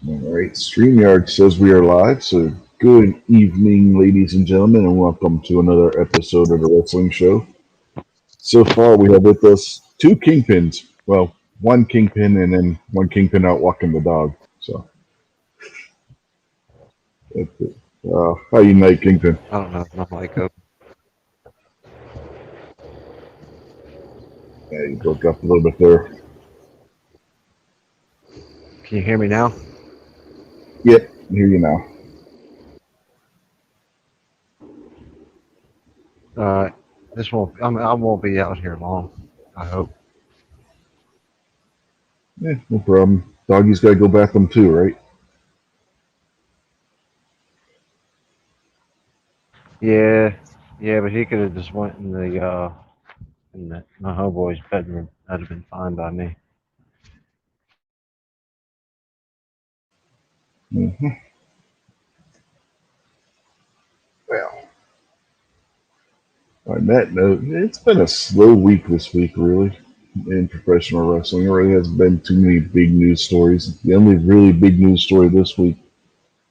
All right, StreamYard says we are live, so good evening, ladies and gentlemen, and welcome to another episode of the Wrestling Show. So far, we have with us two kingpins. Well, one kingpin and then one kingpin out walking the dog. So, that's it. How you night, kingpin? I don't know if my mic open. Yeah, you broke up a little bit there. Can you hear me now? Yep, I hear you now. Uh, this won't. I won't be out here long. I hope. Yeah, no problem. Doggy's got to go bathroom too, right? Yeah, yeah, but he could have just went in my homeboy's bedroom. That'd have been fine by me. hmm Well, on that note, it's been a slow week this week, really, in professional wrestling. There really hasn't been too many big news stories. The only really big news story this week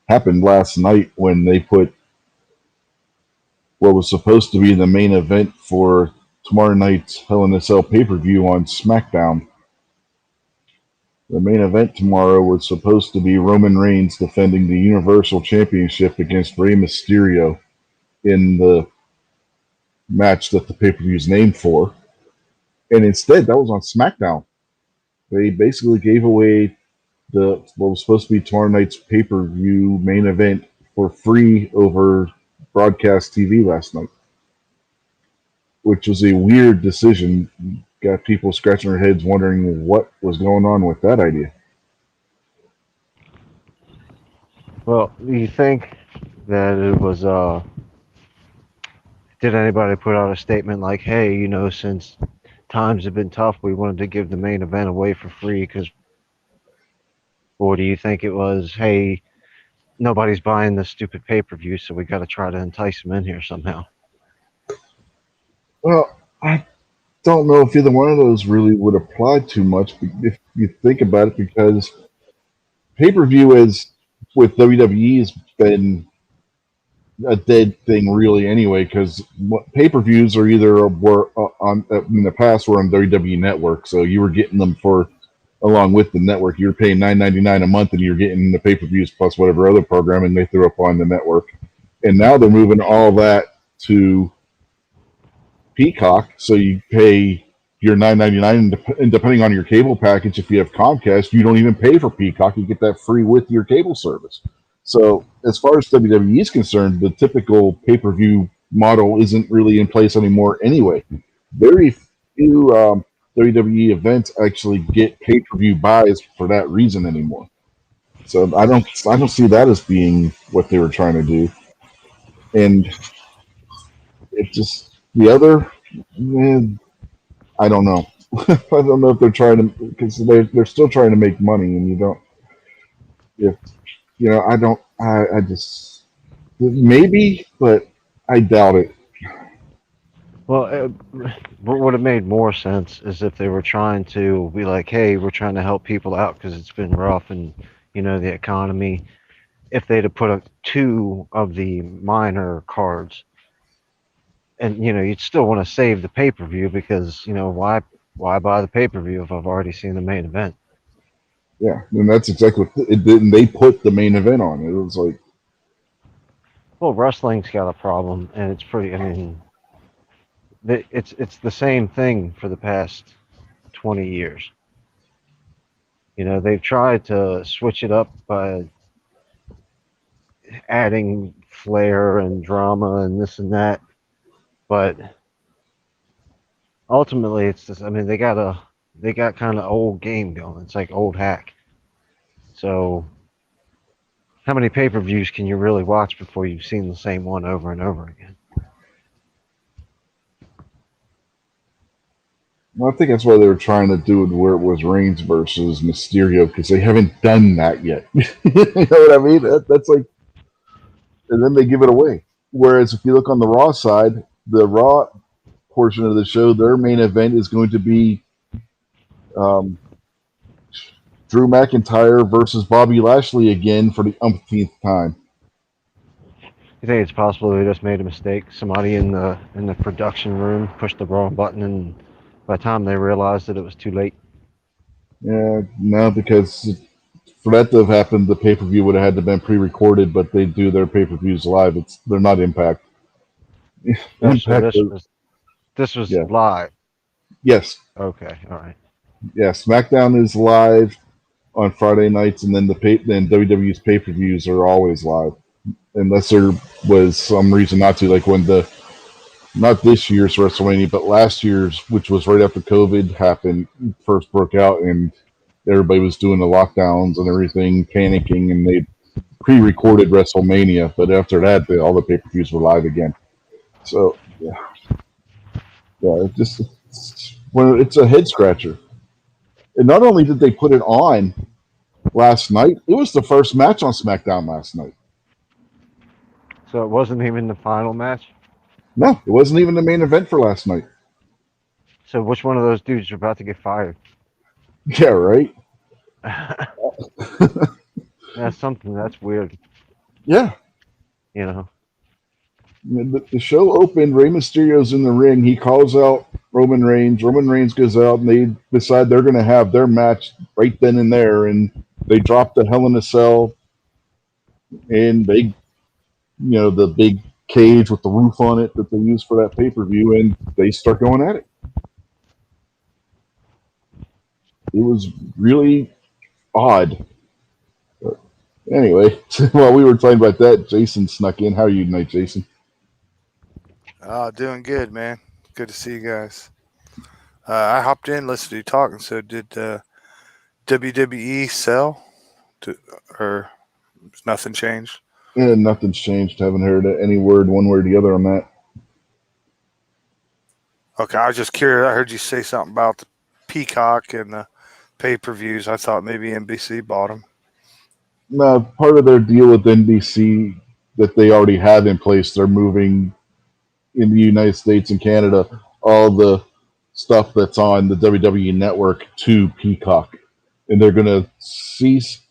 happened last night when they put what was supposed to be the main event for tomorrow night's Hell in a Cell pay per view on SmackDown. The main event tomorrow was supposed to be Roman Reigns defending the Universal Championship against Rey Mysterio in the match that the pay per view is named for. And instead, that was on SmackDown. They basically gave away the what was supposed to be tomorrow night's pay per view main event for free over broadcast TV last night, which was a weird decision. Got people scratching their heads wondering what was going on with that idea. Well, do you think that it was? Did anybody put out a statement like, "Hey, since times have been tough, we wanted to give the main event away for free"? Because, or do you think it was, "Hey, nobody's buying this stupid pay-per-view, so we got to try to entice them in here somehow"? Well, I don't know if either one of those really would apply too much if you think about it, because pay per view is with WWE has been a dead thing really anyway, because pay per views are either were on in the past were on WWE Network, so you were getting them for along with the network. You're paying $9.99 a month, and you're getting the pay per views plus whatever other programming they threw up on the network. And now they're moving all that to Peacock, so you pay your $9.99, and depending on your cable package, if you have Comcast, you don't even pay for Peacock. You get that free with your cable service. So as far as WWE is concerned, the typical pay per view model isn't really in place anymore. Anyway, very few WWE events actually get pay per view buys for that reason anymore. So I don't see that as being what they were trying to do. And it just the other, man, I don't know. I don't know if they're trying to, because they're still trying to make money, and you don't. If I don't. I just maybe, but I doubt it. Well, what would have made more sense is if they were trying to be like, "Hey, we're trying to help people out because it's been rough and the economy." If they'd have put two of the minor cards, and you'd still want to save the pay per view because why buy the pay per view if I've already seen the main event? Yeah, and that's exactly what it did. And they put the main event on. It was like, Well, wrestling's got a problem, and it's pretty. I mean, it's the same thing for the past 20 years. They've tried to switch it up by adding flair and drama and this and that, but ultimately it's just. I mean, they got kind of old game going. It's like old hack. So how many pay-per-views can you really watch before you've seen the same one over and over again? well, I think that's why they were trying to do it where it was Reigns versus Mysterio, because they haven't done that yet. You know what I mean? That's like, and then they give it away. Whereas if you look on the Raw side, the Raw portion of the show, their main event is going to be um, Drew McIntyre versus Bobby Lashley again for the umpteenth time. You think it's possible they just made a mistake? Somebody in the production room pushed the wrong button, and by the time they realized it was too late. Yeah, no, because for that to have happened, the pay per view would have had to been pre recorded, but they do their pay per views live. They're not Impact. Oh, so Impact, this was yeah, live. yes, Okay, all right. yeah. SmackDown is live on Friday nights, and then then WWE's pay per views are always live, unless there was some reason not to, like when the not this year's WrestleMania, but last year's, which was right after COVID happened, first broke out, and everybody was doing the lockdowns and everything, panicking, and they pre-recorded WrestleMania. But after that, all the pay-per-views were live again. So yeah, yeah, it's a head scratcher. And not only did they put it on last night, it was the first match on SmackDown last night. So it wasn't even the final match. No, it wasn't even the main event for last night. So which one of those dudes are about to get fired? Yeah, right. That's something that's weird. Yeah. You know. The show opened. Rey Mysterio's in the ring. He calls out Roman Reigns. Roman Reigns goes out, and they decide they're going to have their match right then and there. And they drop the Hell in a Cell, and the big cage with the roof on it that they use for that pay per view, and they start going at it. It was really odd. But anyway, while we were talking about that, Jason snuck in. How are you tonight, Jason? Oh, doing good, man. Good to see you guys. I hopped in, listened to you talking. So, did WWE sell, or nothing changed? And nothing's changed. Haven't heard any word one way or the other on that. Okay, I was just curious. I heard you say something about the Peacock and the pay-per-views. I thought maybe NBC bought them. No, part of their deal with NBC that they already have in place, they're moving in the United States and Canada all the stuff that's on the WWE network to Peacock. And they're going to cease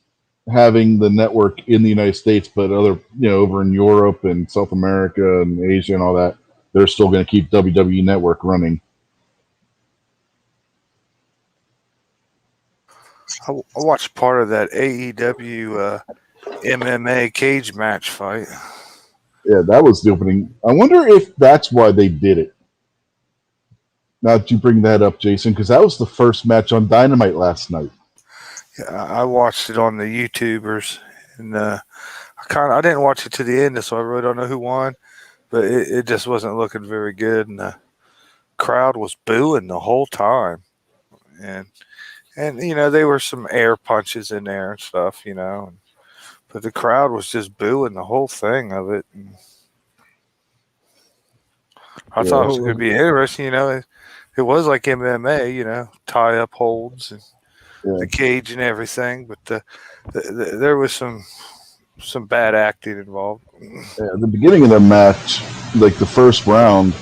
having the network in the United States, but over in Europe and South America and Asia and all that, they're still going to keep WWE Network running. I watched part of that AEW MMA cage match fight. Yeah, that was the opening. I wonder if that's why they did it. Now that you bring that up, Jason, because that was the first match on Dynamite last night. Yeah, I watched it on the YouTubers, and I didn't watch it to the end, so I really don't know who won, but it just wasn't looking very good, and the crowd was booing the whole time, and there were some air punches in there and stuff, but the crowd was just booing the whole thing of it. And I thought it was going to be interesting, It was like MMA, tie up holds and the cage and everything, but there was some bad acting involved. Yeah, at the beginning of the match, like the first round,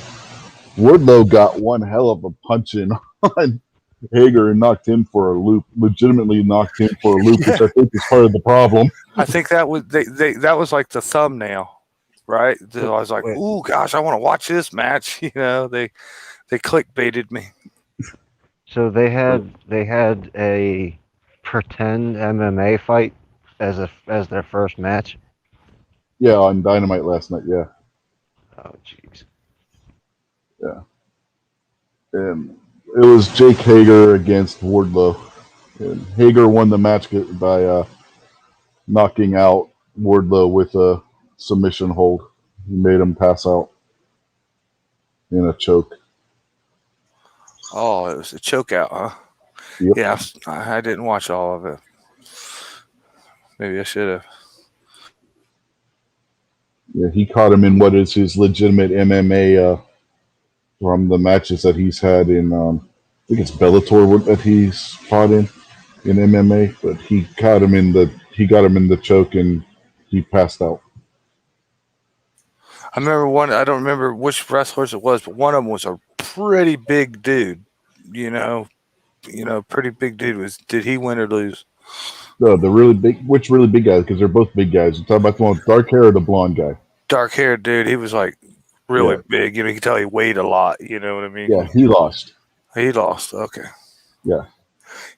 Wardlow got one hell of a punch in on Hager and knocked him for a loop. Legitimately knocked him for a loop, which I think is part of the problem. I think that was that was like the thumbnail, right? I was like, "Ooh, gosh, I want to watch this match." They clickbaited me. So they had a pretend MMA fight as their first match. Yeah, on Dynamite last night. Yeah. Oh jeez. Yeah. And it was Jake Hager against Wardlow. And Hager won the match by knocking out Wardlow with a submission hold. He made him pass out in a choke. Oh, it was a choke out, huh? Yep. Yeah, I didn't watch all of it. Maybe I should have. Yeah, he caught him in what is his legitimate MMA from the matches that he's had in, I think it's Bellator that he's fought in MMA. But he got him in the choke and he passed out. I remember one. I don't remember which wrestlers it was, but one of them was a pretty big dude. Pretty big dude. Did he win or lose? No, the really big. Which really big guys? Because they're both big guys. You talking about the one with dark hair or the blonde guy? Dark haired dude. He was like really Yeah. big. You can tell he weighed a lot. You know what I mean? Yeah, he lost. He lost. Okay. Yeah.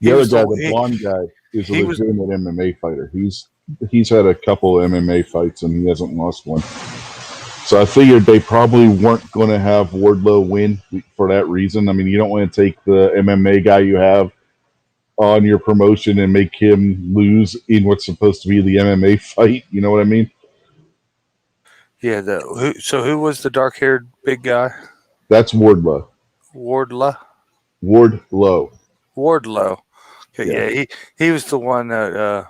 The He other was guy, the the blonde guy, is a he was legitimate MMA fighter. He's had a couple of MMA fights and he hasn't lost one. So I figured they probably weren't going to have Wardlow win for that reason. I mean, you don't want to take the MMA guy you have on your promotion and make him lose in what's supposed to be the MMA fight. You know what I mean? yeah. So who was the dark haired big guy? That's Wardlow. Wardlow. Wardlow. Wardlow. Okay, Yeah. yeah. He was the one that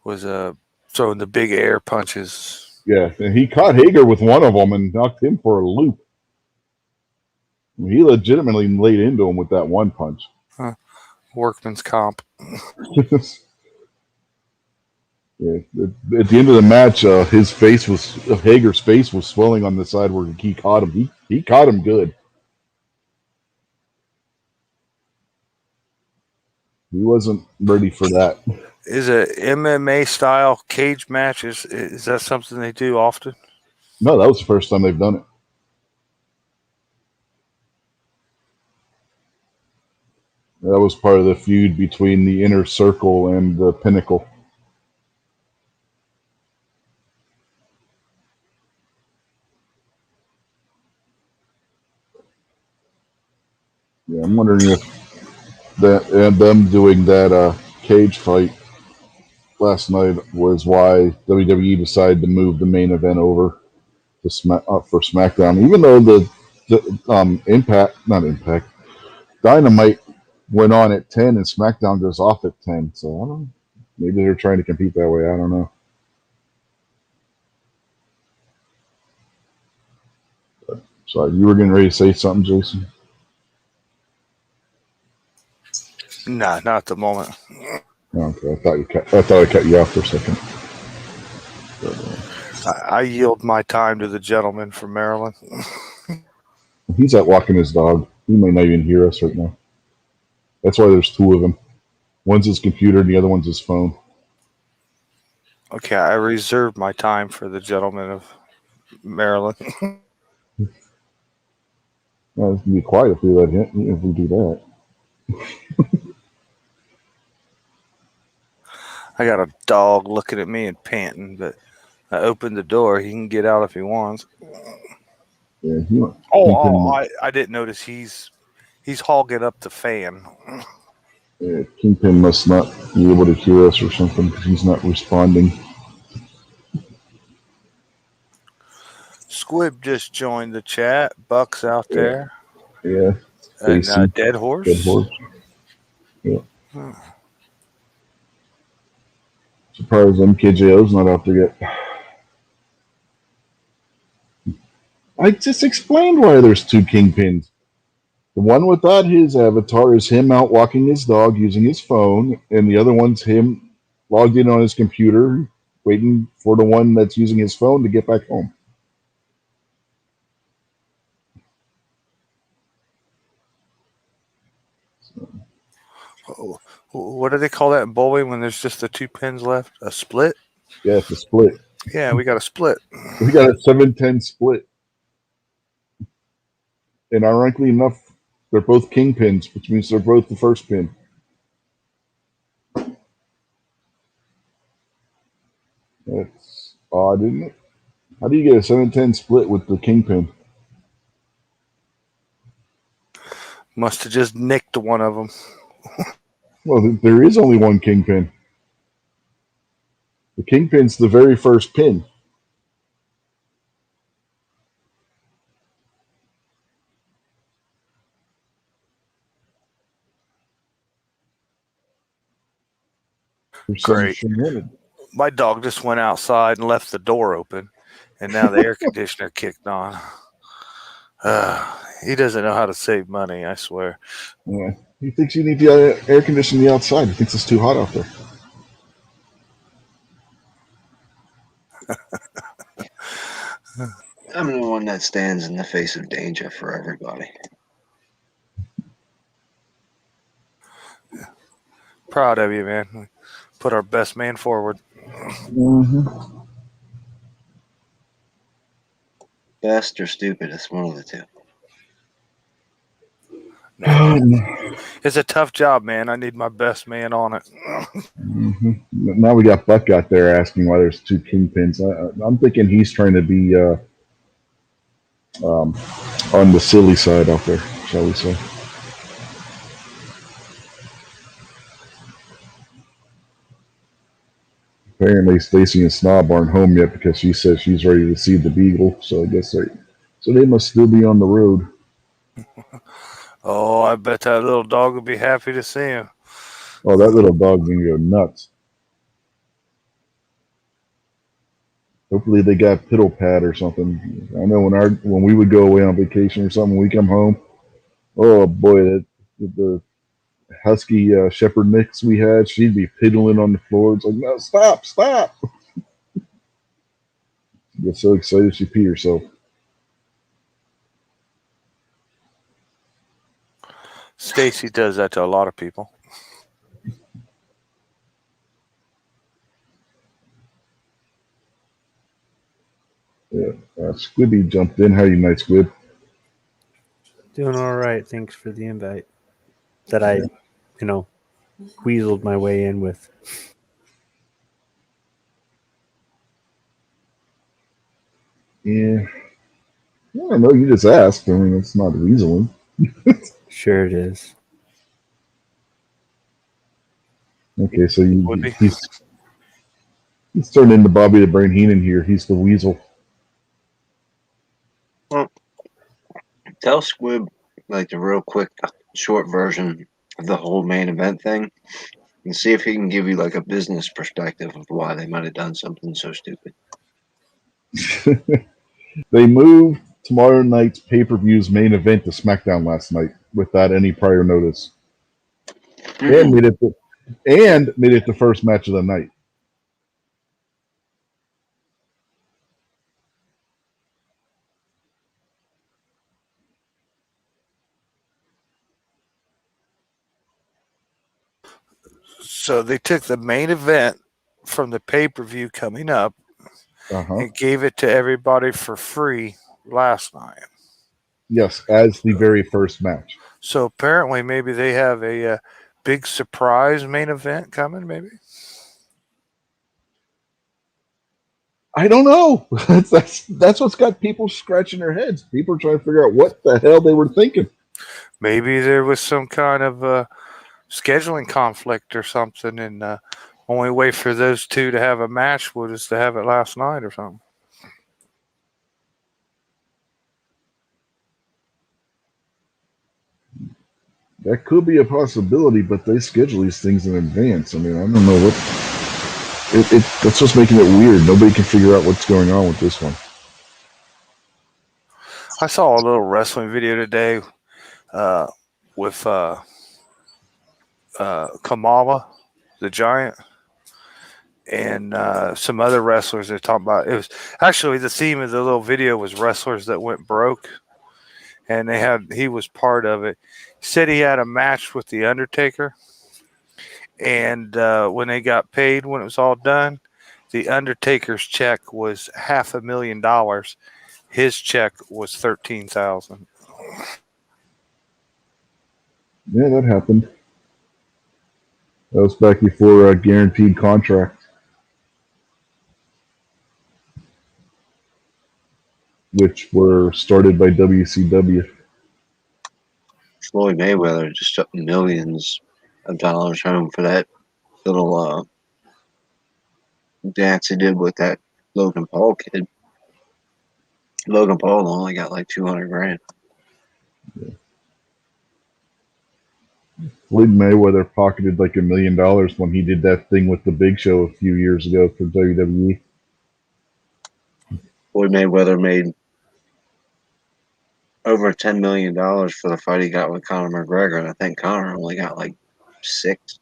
was throwing the big air punches. Yeah. And he caught Hager with one of them and knocked him for a loop. I mean, he legitimately laid into him with that one punch. Workman's comp. Yeah. At the end of the match, Hager's face was swelling on the side where he caught him. He caught him good. He wasn't ready for that. Is a MMA style cage match? Is that something they do often? No, that was the first time they've done it. That was part of the feud between the Inner Circle and the Pinnacle. Yeah, I'm wondering if that and them doing that cage fight last night was why WWE decided to move the main event over to for SmackDown, even though the Impact Dynamite went on at 10 and SmackDown goes off at 10. So I don't know. Maybe they're trying to compete that way. I don't know. So you were getting ready to say something, Jason? Nah, not at the moment. Okay, I thought I cut you off for a second. I yield my time to the gentleman from Maryland. He's out walking his dog. He may not even hear us right now. That's why there's two of them. One's his computer and the other one's his phone. Okay, I reserve my time for the gentleman of Maryland. Well, it's gonna be quiet if we do that. I got a dog looking at me and panting, but I opened the door. He can get out if he wants. Yeah, I didn't notice he's hogging up the fan. Kingpin must not be able to hear us or something because he's not responding. Squib just joined the chat. Buck's out there. Yeah. And Stacy. Dead Horse. Dead Horse. Yeah. Surprised MKJO's not out there yet. I just explained why there's two Kingpins. The one without his avatar is him out walking his dog using his phone, and the other one's him logged in on his computer waiting for the one that's using his phone to get back home. What do they call that in bowling when there's just the two pins left? A split? Yeah, it's a split. Yeah, we got a split. We got a 7-10 split. And ironically enough, they're both Kingpins, which means they're both the first pin. That's odd, isn't it? How do you get a 7-10 split with the Kingpin? Must have just nicked one of them. Well, there is only one Kingpin. The Kingpin's the very first pin. Great. My dog just went outside and left the door open, and now the air conditioner kicked on. He doesn't know how to save money, I swear. Yeah. He thinks you need the air conditioning the outside. He thinks it's too hot out there. I'm the one that stands in the face of danger for everybody. Proud of you, man. put our best man forward. Mm-hmm. Best or stupidest, one of the two. No, it's a tough job, man. I need my best man on it. Mm-hmm. Now we got Buck out there asking why there's two kingpins. I'm thinking he's trying to be on the silly side out there, shall we say. Apparently, Stacy and Snob aren't home yet because she says she's ready to see the Beagle. So I guess they must still be on the road. Oh, I bet that little dog would be happy to see him. Oh, that little dog's gonna go nuts. Hopefully, they got piddle pad or something. I know when we would go away on vacation or something, we come home. Oh boy, the husky shepherd mix we had, she'd be piddling on the floor. It's like, no, stop, stop. She gets so excited she pee herself. Stacy does that to a lot of people. Yeah, Squibby jumped in. How you night, Squib? Doing all right. Thanks for the invite. That I, weaseled my way in with. Yeah. I don't know. You just asked. I mean, it's not weaseling. Sure it is. Okay, so Would be. he's turned into Bobby the Brain Heenan here. He's the weasel. Tell Squib like the real quick, short version of the whole main event thing, and see if he can give you like a business perspective of why they might have done something so stupid. They moved tomorrow night's pay-per-view's main event to SmackDown last night without any prior notice, and made it the first match of the night. So they took the main event from the pay-per-view coming up and gave it to everybody for free last night. Yes, as the very first match. So apparently, maybe they have a big surprise main event coming. Maybe. I don't know. That's what's got people scratching their heads. People are trying to figure out what the hell they were thinking. Maybe there was some kind of scheduling conflict or something, and only way for those two to have a match was to have it last night or something. That could be a possibility, but they schedule these things in advance. I mean, I don't know what. That's what's making it weird. Nobody can figure out what's going on with this one. I saw a little wrestling video today with Kamala, the Giant, and some other wrestlers. They're talking about it was actually the theme of the little video was wrestlers that went broke, and he was part of it. He said he had a match with the Undertaker, and when they got paid, when it was all done, the Undertaker's check was $500,000. His check was $13,000. Yeah, that happened. That was back before a guaranteed contract, which were started by WCW. Floyd Mayweather just took millions of dollars home for that little dance he did with that Logan Paul kid. Logan Paul only got like $200,000. Floyd Mayweather pocketed like $1 million when he did that thing with the Big Show a few years ago for WWE. Floyd Mayweather made over $10 million for the fight he got with Conor McGregor, and I think Conor only got like 6.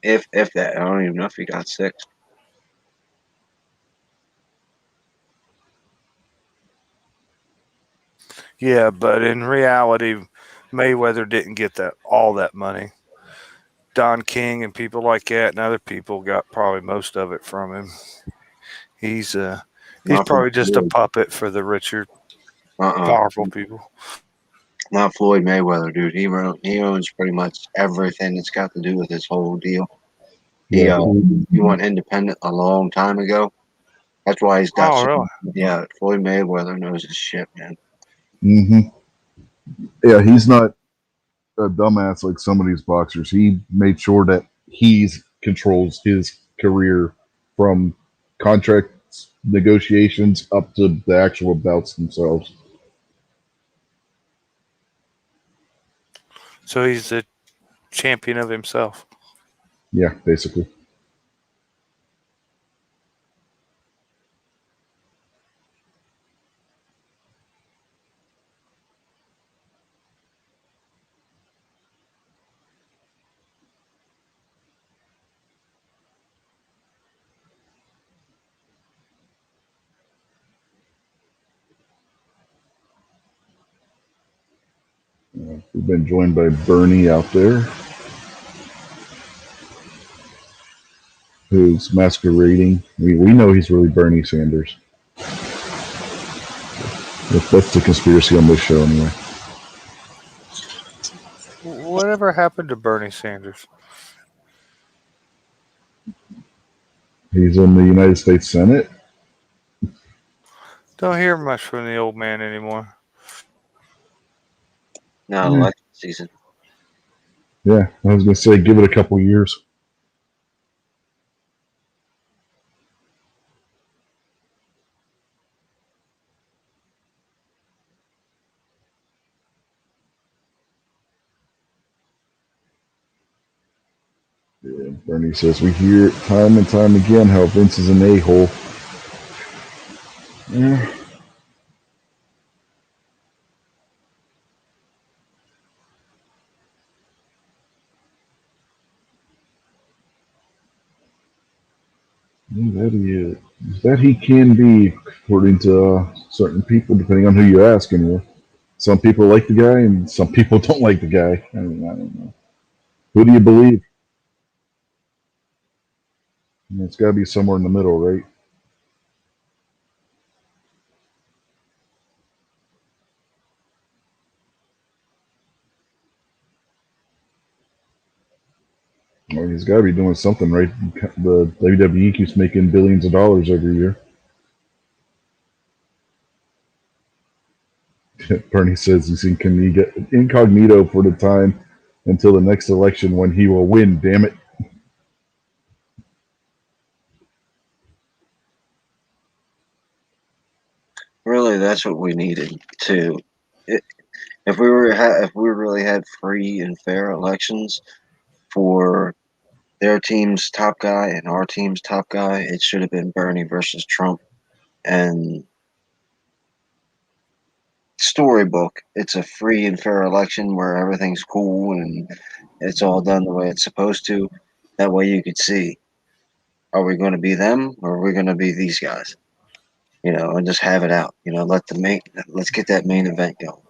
If that. I don't even know if he got 6. Yeah, but in reality, Mayweather didn't get all that money. Don King and people like that, and other people got probably most of it from him. He's Not from probably just a Floyd. puppet for the richer, powerful people. Not Floyd Mayweather, dude. He owns pretty much everything that's got to do with this whole deal. Yeah. He went independent a long time ago. That's why he's got Oh, so. really? Yeah, Floyd Mayweather knows his shit, man. hmm Yeah, he's not a dumbass like some of these boxers. He made sure that he controls his career from contract negotiations up to the actual bouts themselves. So he's the champion of himself. Yeah, basically. We've been joined by Bernie out there, who's masquerading. We know he's really Bernie Sanders. That's the conspiracy on this show, anyway. Whatever happened to Bernie Sanders? He's in the United States Senate. Don't hear much from the old man anymore. Now Yeah. election season. Yeah, I was going to say, give it a couple years. Yeah, Bernie says, we hear it time and time again how Vince is an a-hole. Yeah. That he is. That he can be, according to certain people, depending on who you ask, anyway. Some people like the guy, and some people don't like the guy. I don't know. Who do you believe? It's got to be somewhere in the middle, right? Well, he's got to be doing something right. The WWE keeps making billions of dollars every year. Bernie says he's incognito for the time until the next election when he will win, damn it. Really, that's what we needed to. If if we really had free and fair elections for their team's top guy and our team's top guy, it should have been Bernie versus Trump. And storybook, it's a free and fair election where everything's cool and it's all done the way it's supposed to. That way you could see, are we going to be them or are we going to be these guys? And just have it out. Let's get that main event going.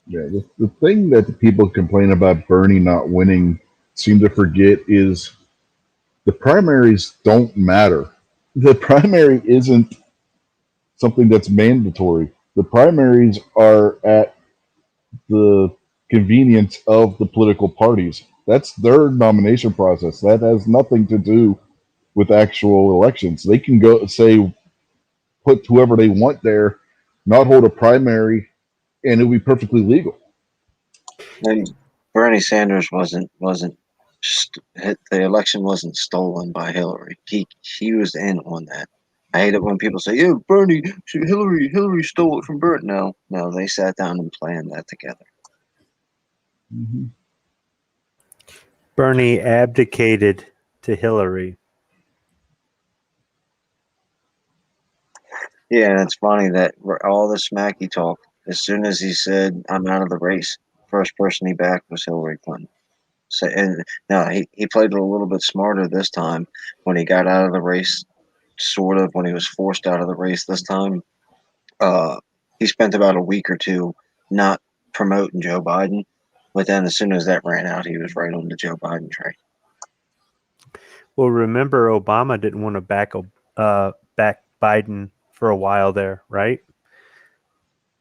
Yeah, the thing that the people complain about Bernie not winning seem to forget is the primaries don't matter. The primary isn't something that's mandatory. The primaries are at the convenience of the political parties. That's their nomination process. That has nothing to do with actual elections. They can go say put whoever they want there, not hold a primary, and it'll be perfectly legal. And Bernie Sanders the election wasn't stolen by Hillary. He was in on that. I hate it when people say, "Yeah, Hillary stole it from Bernie." No, they sat down and planned that together. Mm-hmm. Bernie abdicated to Hillary. Yeah, and it's funny that all the smack he talked, as soon as he said, "I'm out of the race," first person he backed was Hillary Clinton. So, and now he played it a little bit smarter this time when he got out of the race, sort of when he was forced out of the race this time. He spent about a week or two not promoting Joe Biden But then as soon as that ran out, he was right on the Joe Biden train. Well, remember Obama didn't want to back Biden for a while there, right?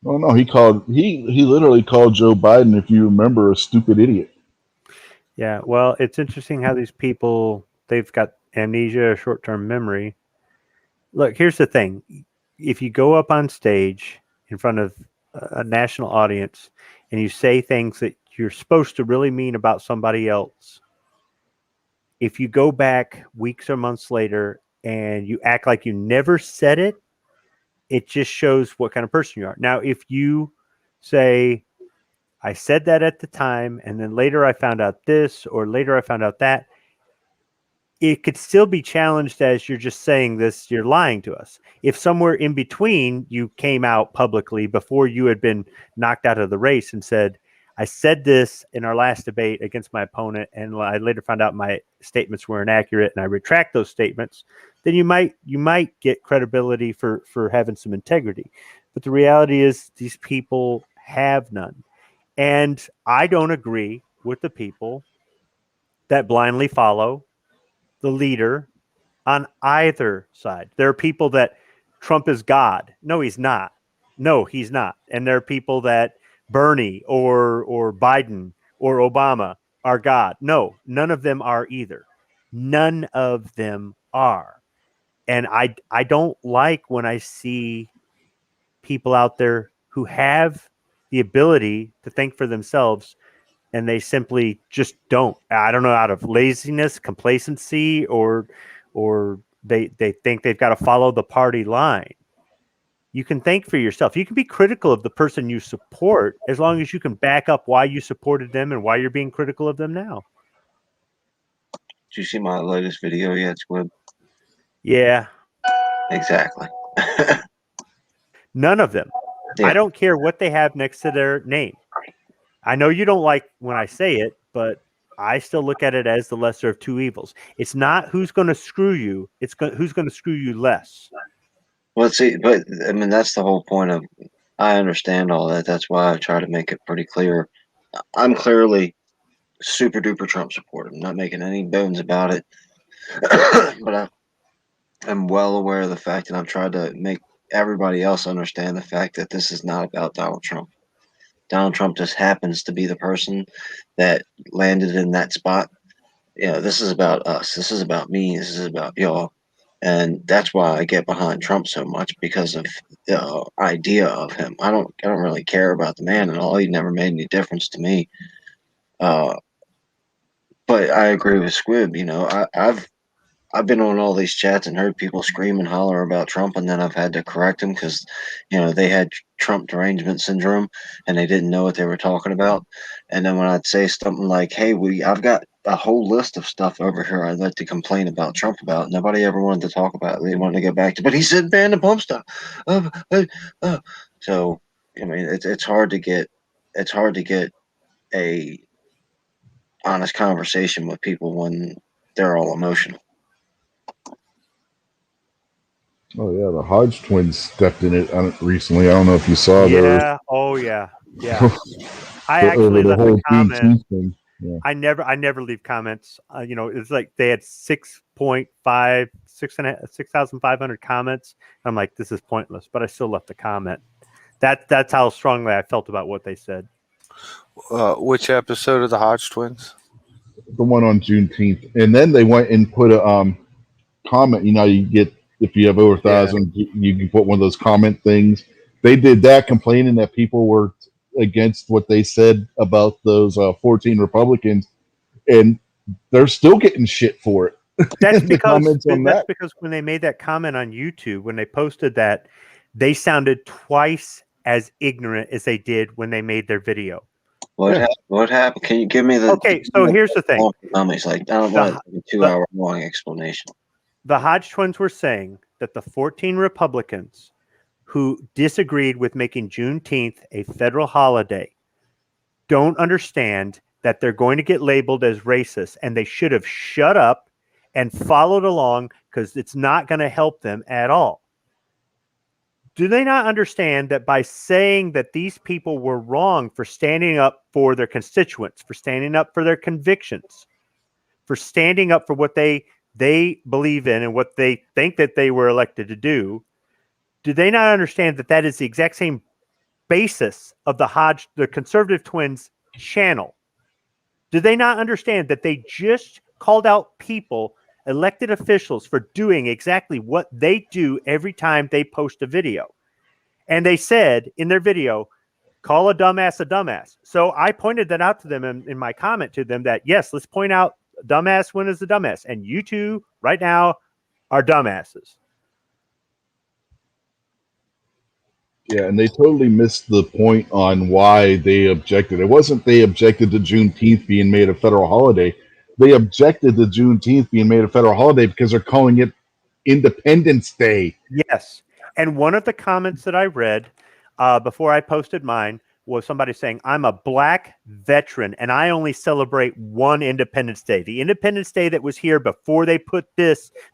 Oh no, he literally called Joe Biden, if you remember, a stupid idiot. Yeah. Well, it's interesting how these people, they've got amnesia, short-term memory. Look, here's the thing. If you go up on stage in front of a national audience and you say things that you're supposed to really mean about somebody else, if you go back weeks or months later and you act like you never said it, it just shows what kind of person you are. Now, if you say, I said that at the time, and then later I found out this, or later I found out that, it could still be challenged as you're just saying this, you're lying to us. If somewhere in between you came out publicly before you had been knocked out of the race and said, I said this in our last debate against my opponent, and I later found out my statements were inaccurate, and I retract those statements, then you might get credibility for having some integrity. But the reality is these people have none. And I don't agree with the people that blindly follow the leader on either side. There are people that Trump is God. No, he's not. No, he's not. And there are people that Bernie or Biden or Obama are God. No, none of them are either. None of them are. And I don't like when I see people out there who have the ability to think for themselves and they simply just don't. I don't know, out of laziness, complacency, or they think they've got to follow the party line. You can think for yourself. You can be critical of the person you support as long as you can back up why you supported them and why you're being critical of them now. Did you see my latest video yet, Squib? Yeah, Exactly. none of them. Yeah. I don't care what they have next to their name. I know you don't like when I say it, but I still look at it as the lesser of two evils. It's not who's going to screw you. It's who's going to screw you less. Well, see, but I mean, that's the whole point of. I understand all that. That's why I try to make it pretty clear. I'm clearly super duper Trump supporter. I'm not making any bones about it. But I'm well aware of the fact, and I've tried to make everybody else understand the fact that this is not about Donald Trump. Donald Trump just happens to be the person that landed in that spot. This is about us. This is about me. This is about y'all. And that's why I get behind Trump so much, because of the idea of him. I don't really care about the man at all. He never made any difference to me. But I agree with Squib. I've been on all these chats and heard people scream and holler about Trump, and then I've had to correct them because, they had Trump derangement syndrome and they didn't know what they were talking about. And then when I'd say something like, "Hey, I've got a whole list of stuff over here I'd like to complain about Trump about," nobody ever wanted to talk about it. They wanted to go back to, but he said ban the pump stuff. So I mean, it's hard to get a honest conversation with people when they're all emotional. Oh yeah, the Hodge twins stepped in it recently. I don't know if you saw Yeah. Oh yeah. Yeah. I actually over the left whole a comment. Juneteenth thing. Yeah. I never leave comments. It's like they had 6,500 comments. I'm like, this is pointless, but I still left a comment. That's how strongly I felt about what they said. Which episode of the Hodge twins? The one on Juneteenth, and then they went and put a comment. You get, if you have over 1,000, you can put one of those comment things. They did that, complaining that people were against what they said about those 14 Republicans, and they're still getting shit for it. That's The comments on that. because when they made that comment on YouTube, when they posted that, they sounded twice as ignorant as they did when they made their video. What happened? Can you give me the? Okay, so here's the thing. It's like, I don't want a 2-hour long explanation. The Hodge twins were saying that the 14 Republicans who disagreed with making Juneteenth a federal holiday don't understand that they're going to get labeled as racist, and they should have shut up and followed along, because it's not going to help them at all. Do they not understand that by saying that these people were wrong for standing up for their constituents, for standing up for their convictions, for standing up for what they believe in and what they think that they were elected to do they not understand that that is the exact same basis of the conservative twins channel? Do they not understand that they just called out people, elected officials, for doing exactly what they do every time they post a video? And they said in their video, call a dumbass a dumbass. So I pointed that out to them in my comment to them that, yes, let's point out dumbass when is the dumbass. And you two right now are dumbasses. Yeah, and they totally missed the point on why they objected. It wasn't they objected to Juneteenth being made a federal holiday. They objected to Juneteenth being made a federal holiday because they're calling it Independence Day. Yes. And one of the comments that I read before I posted mine was somebody saying, I'm a black veteran and I only celebrate one Independence Day. The Independence Day that was here before they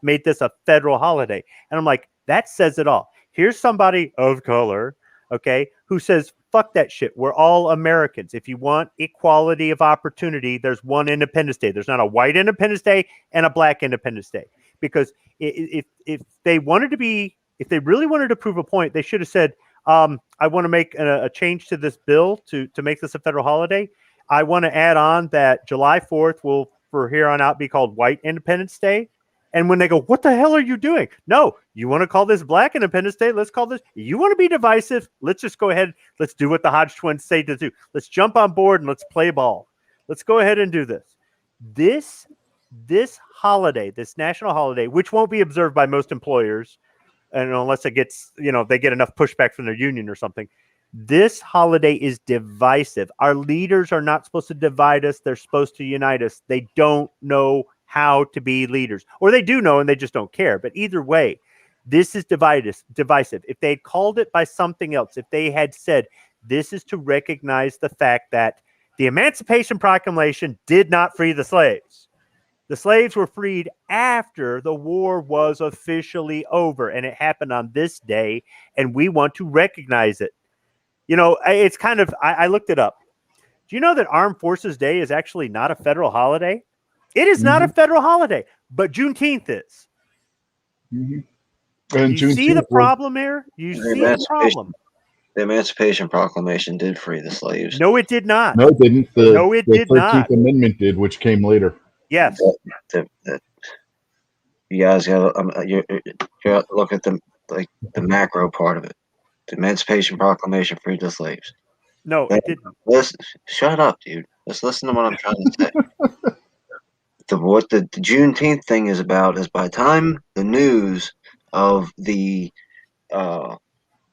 made this a federal holiday. And I'm like, that says it all. Here's somebody of color, okay, who says, fuck that shit. We're all Americans. If you want equality of opportunity, there's one Independence Day. There's not a white Independence Day and a black Independence Day. Because if they really wanted to prove a point, they should have said, I want to make a change to this bill to make this a federal holiday. I want to add on that July 4th will, for here on out, be called White Independence Day. And when they go, what the hell are you doing? No, you want to call this Black Independence Day? Let's call this. You want to be divisive? Let's just go ahead. Let's do what the Hodge twins say to do. Let's jump on board and let's play ball. Let's go ahead and do this. This holiday, this national holiday, which won't be observed by most employers, and unless it gets, they get enough pushback from their union or something. This holiday is divisive. Our leaders are not supposed to divide us. They're supposed to unite us. They don't know how to be leaders, or they do know and they just don't care. But either way, this is divisive. If they had called it by something else, if they had said this is to recognize the fact that the Emancipation Proclamation did not free the slaves. The slaves were freed after the war was officially over, and it happened on this day, and we want to recognize it. It's kind of, I looked it up. Do you know that Armed Forces Day is actually not a federal holiday? It is not a federal holiday, but Juneteenth is. Mm-hmm. And you see the problem here? You see the problem. The Emancipation Proclamation did free the slaves. No, it did not. No, it didn't. The 13th not. Amendment did, which came later. Yes. You guys got to look at the macro part of it. The Emancipation Proclamation freed the slaves. No, it didn't. Listen, shut up, dude. Let's listen to what I'm trying to say. What the Juneteenth thing is about is by the time the news of the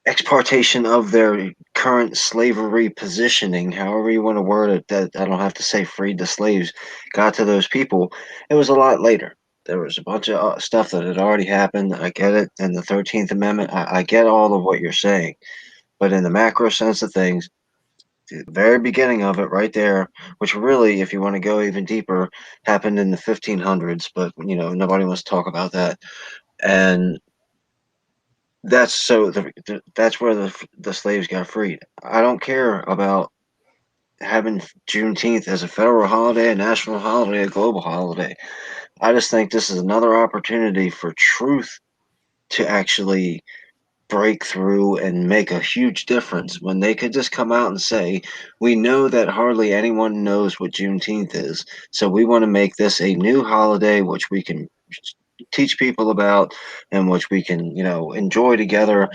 exportation of their current slavery positioning, however you want to word it, that I don't have to say freed the slaves, got to those people, it was a lot later. There was a bunch of stuff that had already happened. I get it. And the 13th Amendment, I get all of what you're saying. But in the macro sense of things, the very beginning of it right there, which really, if you want to go even deeper, happened in the 1500s, but nobody wants to talk about that. And that's that's where the slaves got freed. I don't care about having Juneteenth as a federal holiday, a national holiday, a global holiday. I just think this is another opportunity for truth to actually break through and make a huge difference when they could just come out and say, we know that hardly anyone knows what Juneteenth is, so we want to make this a new holiday which we can teach people about and which we can enjoy together.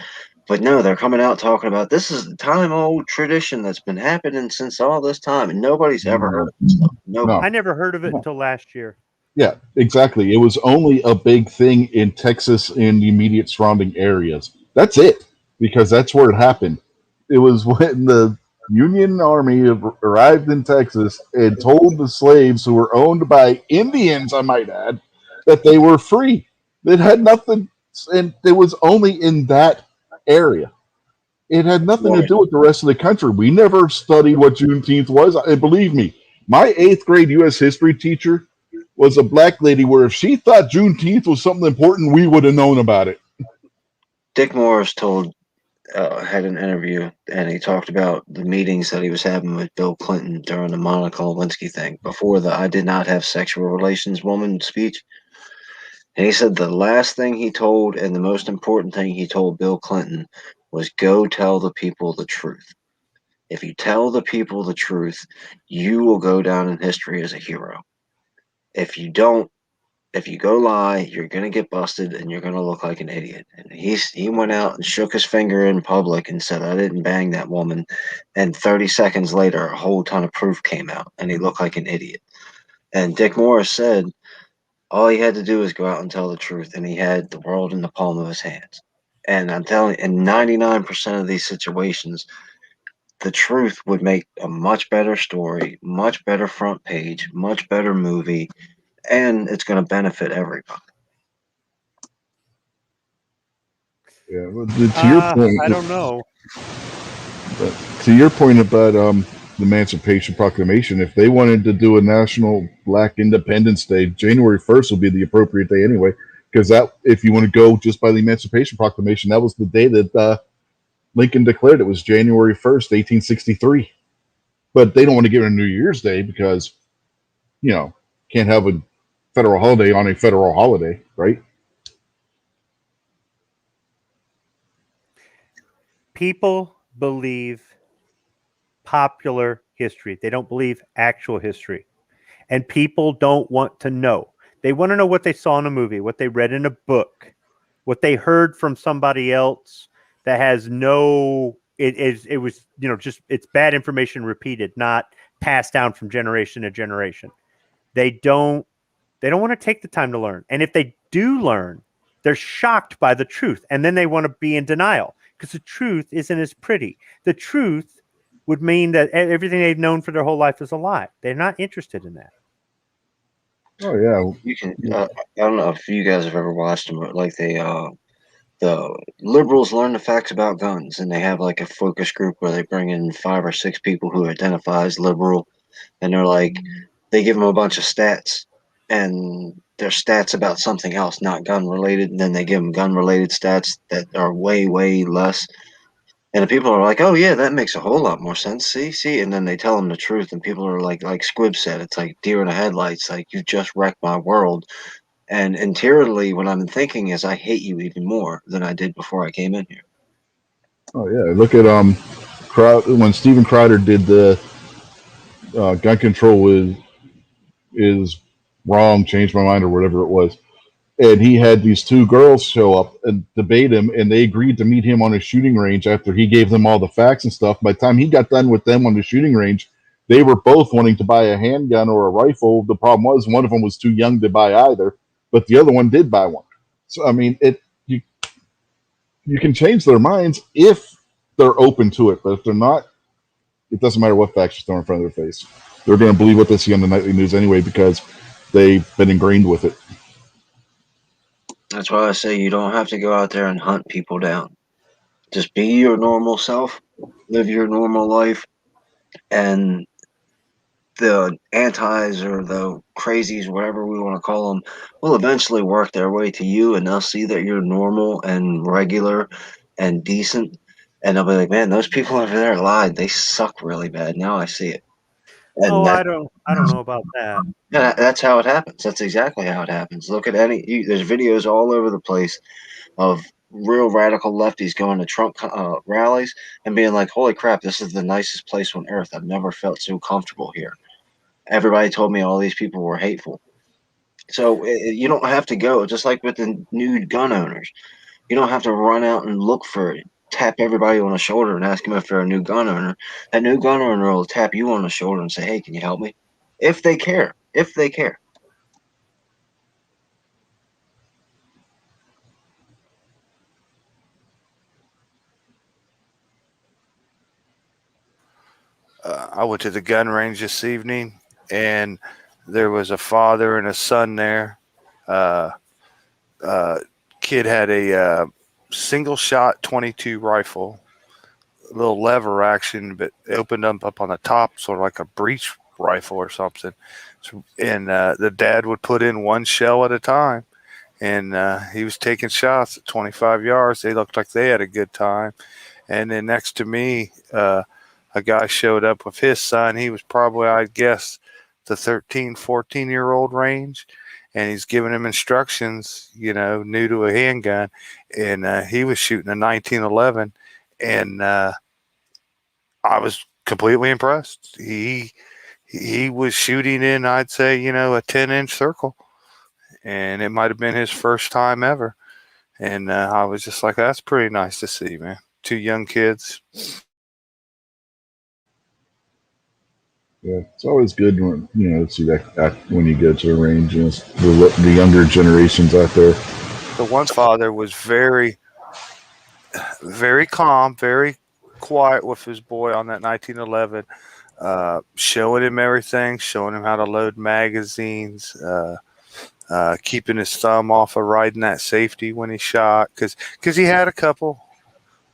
But no, they're coming out talking about this is the time-old tradition that's been happening since all this time, and nobody's ever heard of this stuff. Nobody. I never heard of it until last year. Yeah, exactly. It was only a big thing in Texas and the immediate surrounding areas. That's it, because that's where it happened. It was when the Union Army arrived in Texas and told the slaves, who were owned by Indians, I might add, that they were free. It had nothing, and it was only in that area. It had nothing to do with the rest of the country. We never studied what Juneteenth was. And believe me, my 8th grade U.S. history teacher was a black lady where if she thought Juneteenth was something important, we would have known about it. Dick Morris told had an interview, and he talked about the meetings that he was having with Bill Clinton during the Monica Lewinsky thing before the "I did not have sexual relations" woman speech. And he said the last thing he told and the most important thing he told Bill Clinton was go tell the people the truth. If you tell the people the truth, you will go down in history as a hero. If you don't, if you go lie, you're gonna get busted and you're gonna look like an idiot. And he went out and shook his finger in public and said, I didn't bang that woman. And 30 seconds later, a whole ton of proof came out and he looked like an idiot. And Dick Morris said all he had to do was go out and tell the truth, and he had the world in the palm of his hands. And I'm telling you, in 99% of these situations, the truth would make a much better story, much better front page, much better movie, and it's going to benefit everybody. Yeah, well, to your point, I don't know. to your point about the Emancipation Proclamation, if they wanted to do a national Black Independence Day, January 1st would be the appropriate day anyway. Because that, if you want to go just by the Emancipation Proclamation, that was the day that Lincoln declared it was January 1st, 1863. But they don't want to give it a New Year's Day because, can't have a federal holiday on a federal holiday, right? People believe popular history. They don't believe actual history. And people don't want to know. They want to know what they saw in a movie, what they read in a book, what they heard from somebody else that has no it was just it's bad information repeated, not passed down from generation to generation. They don't want to take the time to learn. And if they do learn, they're shocked by the truth. And then they want to be in denial because the truth isn't as pretty. The truth would mean that everything they've known for their whole life is a lie. They're not interested in that. Oh, yeah. You can. I don't know if you guys have ever watched them, but like the liberals learn the facts about guns, and they have like a focus group where they bring in 5 or 6 people who identify as liberal, and they're like, they give them a bunch of stats, and they're stats about something else, not gun related, and then they give them gun related stats that are way, way less. And the people are like, "Oh yeah, that makes a whole lot more sense." See, and then they tell them the truth, and people are like Squib said, it's like deer in the headlights. Like you just wrecked my world. And interiorly, what I'm thinking is, I hate you even more than I did before I came in here. Oh, yeah. Look at when Steven Crowder did the gun control is wrong, change my mind, or whatever it was. And he had these 2 girls show up and debate him, and they agreed to meet him on a shooting range after he gave them all the facts and stuff. By the time he got done with them on the shooting range, they were both wanting to buy a handgun or a rifle. The problem was one of them was too young to buy either, but the other one did buy one. So I mean, you can change their minds if they're open to it, but if they're not, it doesn't matter what facts you throw in front of their face. They're going to believe what they see on the nightly news anyway because they've been ingrained with it. That's why I say you don't have to go out there and hunt people down. Just be your normal self, live your normal life, and the antis or the crazies, whatever we want to call them, will eventually work their way to you, and they'll see that you're normal and regular and decent, and they'll be like, "Man, those people over there lied. They suck really bad. Now I see it." And I don't know about that. that's how it happens. That's exactly how it happens. Look at there's videos all over the place of real radical lefties going to Trump rallies and being like, "Holy crap, this is the nicest place on earth. I've never felt so comfortable here. Everybody told me all these people were hateful." So you don't have to go, just like with the new gun owners. You don't have to run out and look for it. Tap everybody on the shoulder and ask them if they're a new gun owner. That new gun owner will tap you on the shoulder and say, "Hey, can you help me?" If they care. If they care. I went to the gun range this evening, and there was a father and a son there. Uh, Kid had a single shot 22 rifle, a little lever action, but it opened up on the top, sort of like a breech rifle or something. So, and the dad would put in 1 shell at a time, and he was taking shots at 25 yards. They looked like they had a good time. And then next to me, a guy showed up with his son. He was probably, I guess, the 13, 14-year-old range. And he's giving him instructions, new to a handgun. And he was shooting a 1911. And I was completely impressed. He was shooting in, I'd say, a 10-inch circle. And it might have been his first time ever. And I was just like, that's pretty nice to see, man. 2 young kids. Yeah, it's always good when see that when you go to a range. The younger generations out there. The one father was very, very calm, very quiet with his boy on that 1911, showing him everything, showing him how to load magazines, keeping his thumb off of riding that safety when he shot, because he had a couple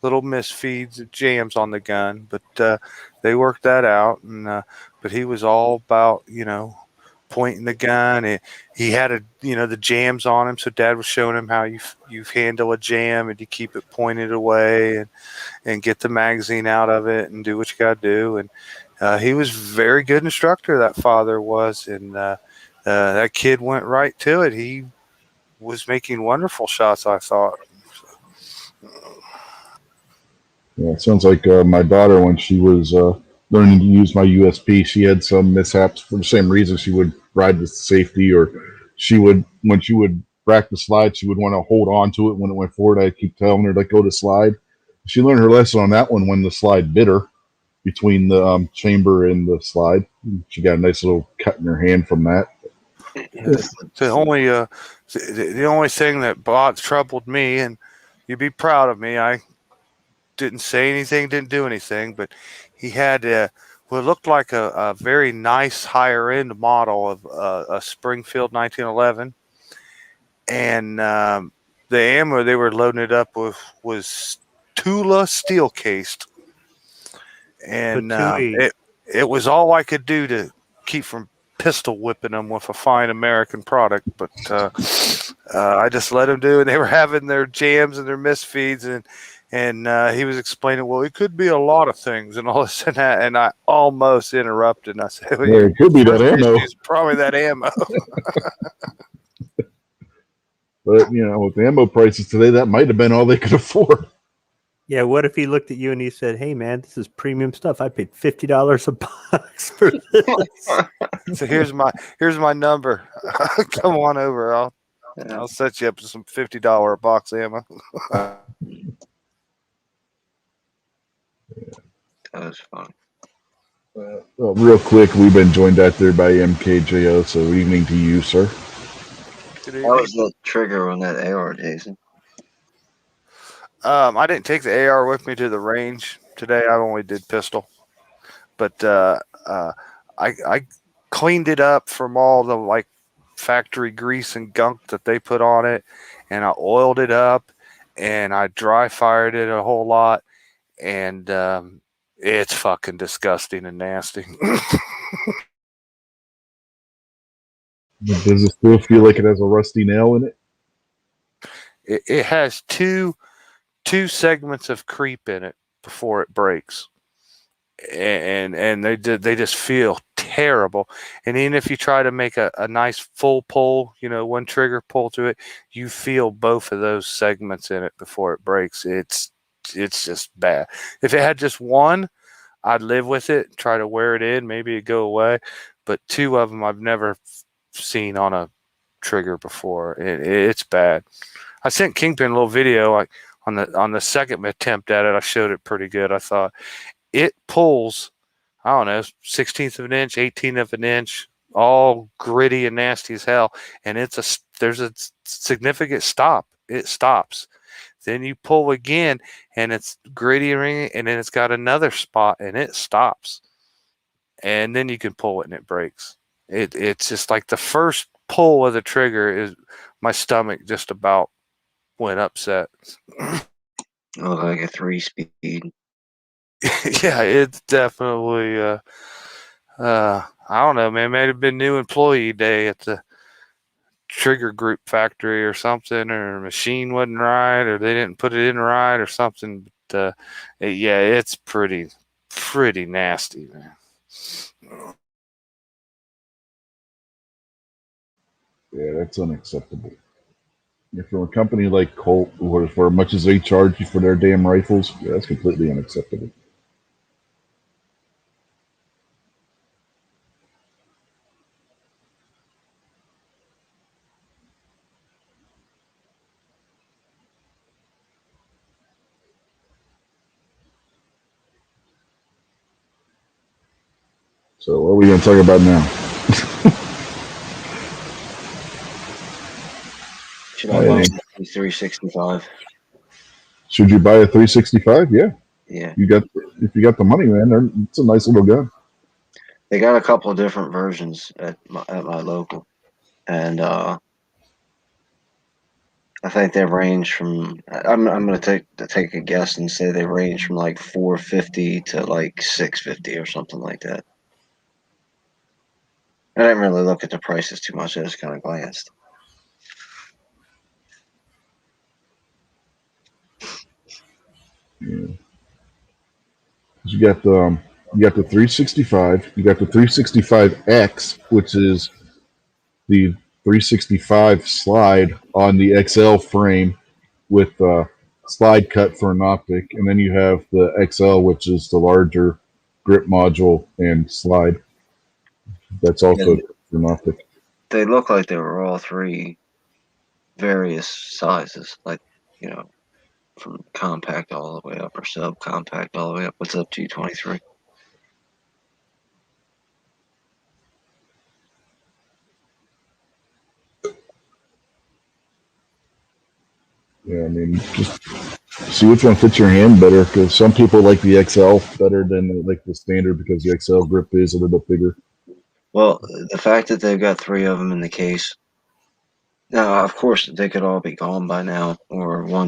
little misfeeds, jams on the gun, but they worked that out. And but he was all about pointing the gun. He had the jams on him, so Dad was showing him how you handle a jam and you keep it pointed away and get the magazine out of it and do what you got to do. And he was very good instructor, that father was, and that kid went right to it. He was making wonderful shots, I thought. Yeah, it sounds like my daughter, when she was learning to use my USP, she had some mishaps for the same reason. She would ride with safety, or when she would rack the slide, she would want to hold on to it when it went forward. I'd keep telling her to go to slide. She learned her lesson on that one when the slide bit her between the chamber and the slide. She got a nice little cut in her hand from that. The only thing that troubled me, and you'd be proud of me, I didn't say anything, didn't do anything, but he had what looked like a very nice higher end model of a Springfield 1911, and the ammo they were loading it up with was Tula steel cased, and it was all I could do to keep from pistol whipping them with a fine American product, but I just let them do it. They were having their jams and their misfeeds, and he was explaining, well, it could be a lot of things and all this and that, and I almost interrupted, and I said, well, it could be that ammo. It's probably that ammo. But with the ammo prices today, that might have been all they could afford. Yeah, what if he looked at you and he said, "Hey, man, this is premium stuff. I paid $50 a box for this." So here's my number. Come on over. I'll set you up with some $50 a box ammo. That was fun. Well, real quick, we've been joined out there by MKJO, so evening to you, sir. How was the trigger on that AR, Jason? I didn't take the AR with me to the range today. I only did pistol, but I cleaned it up from all the factory grease and gunk that they put on it, and I oiled it up, and I dry fired it a whole lot, and it's fucking disgusting and nasty. Does it still feel like it has a rusty nail in it? It has two segments of creep in it before it breaks, and they just feel terrible. And even if you try to make a nice full pull, one trigger pull to it, you feel both of those segments in it before it breaks. It's just bad. If it had just one, I'd live with it, try to wear it in, maybe it'd go away. But two of them I've never seen on a trigger before. It's bad. I sent Kingpin a little video on the second attempt at it. I showed it pretty good. I thought it pulls, I don't know, 1/16 of an inch, 1/18 of an inch, all gritty and nasty as hell. And there's a significant stop. It stops. Then you pull again, and it's gritty and ringy, and then it's got another spot, and it stops. And then you can pull it, and it breaks. It's just like the first pull of the trigger is my stomach just about went upset. Oh, like a 3-speed. Yeah, it's definitely. I don't know, man. May have been new employee day at the trigger group factory or something, or machine wasn't right, or they didn't put it in right, or something. yeah, it's pretty nasty, man. Yeah, that's unacceptable. If you're a company like Colt, or for as much as they charge you for their damn rifles, yeah, that's completely unacceptable. So what are we going to talk about now? Should I buy a 365? Should you buy a 365? Yeah, Yeah. if you got the money, man. It's a nice little gun. They got a couple of different versions at my local, and I think they range from. I'm gonna take a guess and say they range from like 450 to like 650 or something like that. I didn't really look at the prices too much. I just kind of glanced. Yeah. You got the 365. You got the 365X, which is the 365 slide on the XL frame with slide cut for an optic, and then you have the XL, which is the larger grip module and slide. That's also for an optic. They look like they were all three various sizes, like from compact all the way up or subcompact all the way up. What's up, G23? Yeah, I mean, just see which one fits your hand better, because some people like the XL better than like the standard because the XL grip is a little bit bigger. Well, the fact that they've got three of them in the case. Now, of course, they could all be gone by now, or all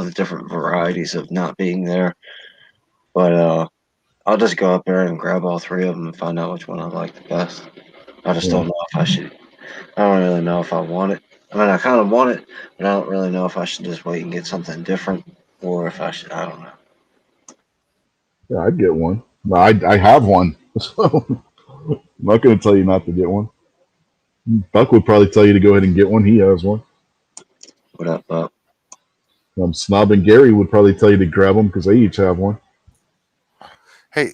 the different varieties of not being there. But I'll just go up there and grab all three of them and find out which one I like the best. I just don't know if I should. I don't really know if I want it. I mean, I kind of want it, but I don't really know if I should just wait and get something different, or if I should. I don't know. Yeah, I'd get one. I have one, so I'm not going to tell you not to get one. Buck would probably tell you to go ahead and get one. He has one. What up, Buck? Snob and Gary would probably tell you to grab them because they each have one. Hey,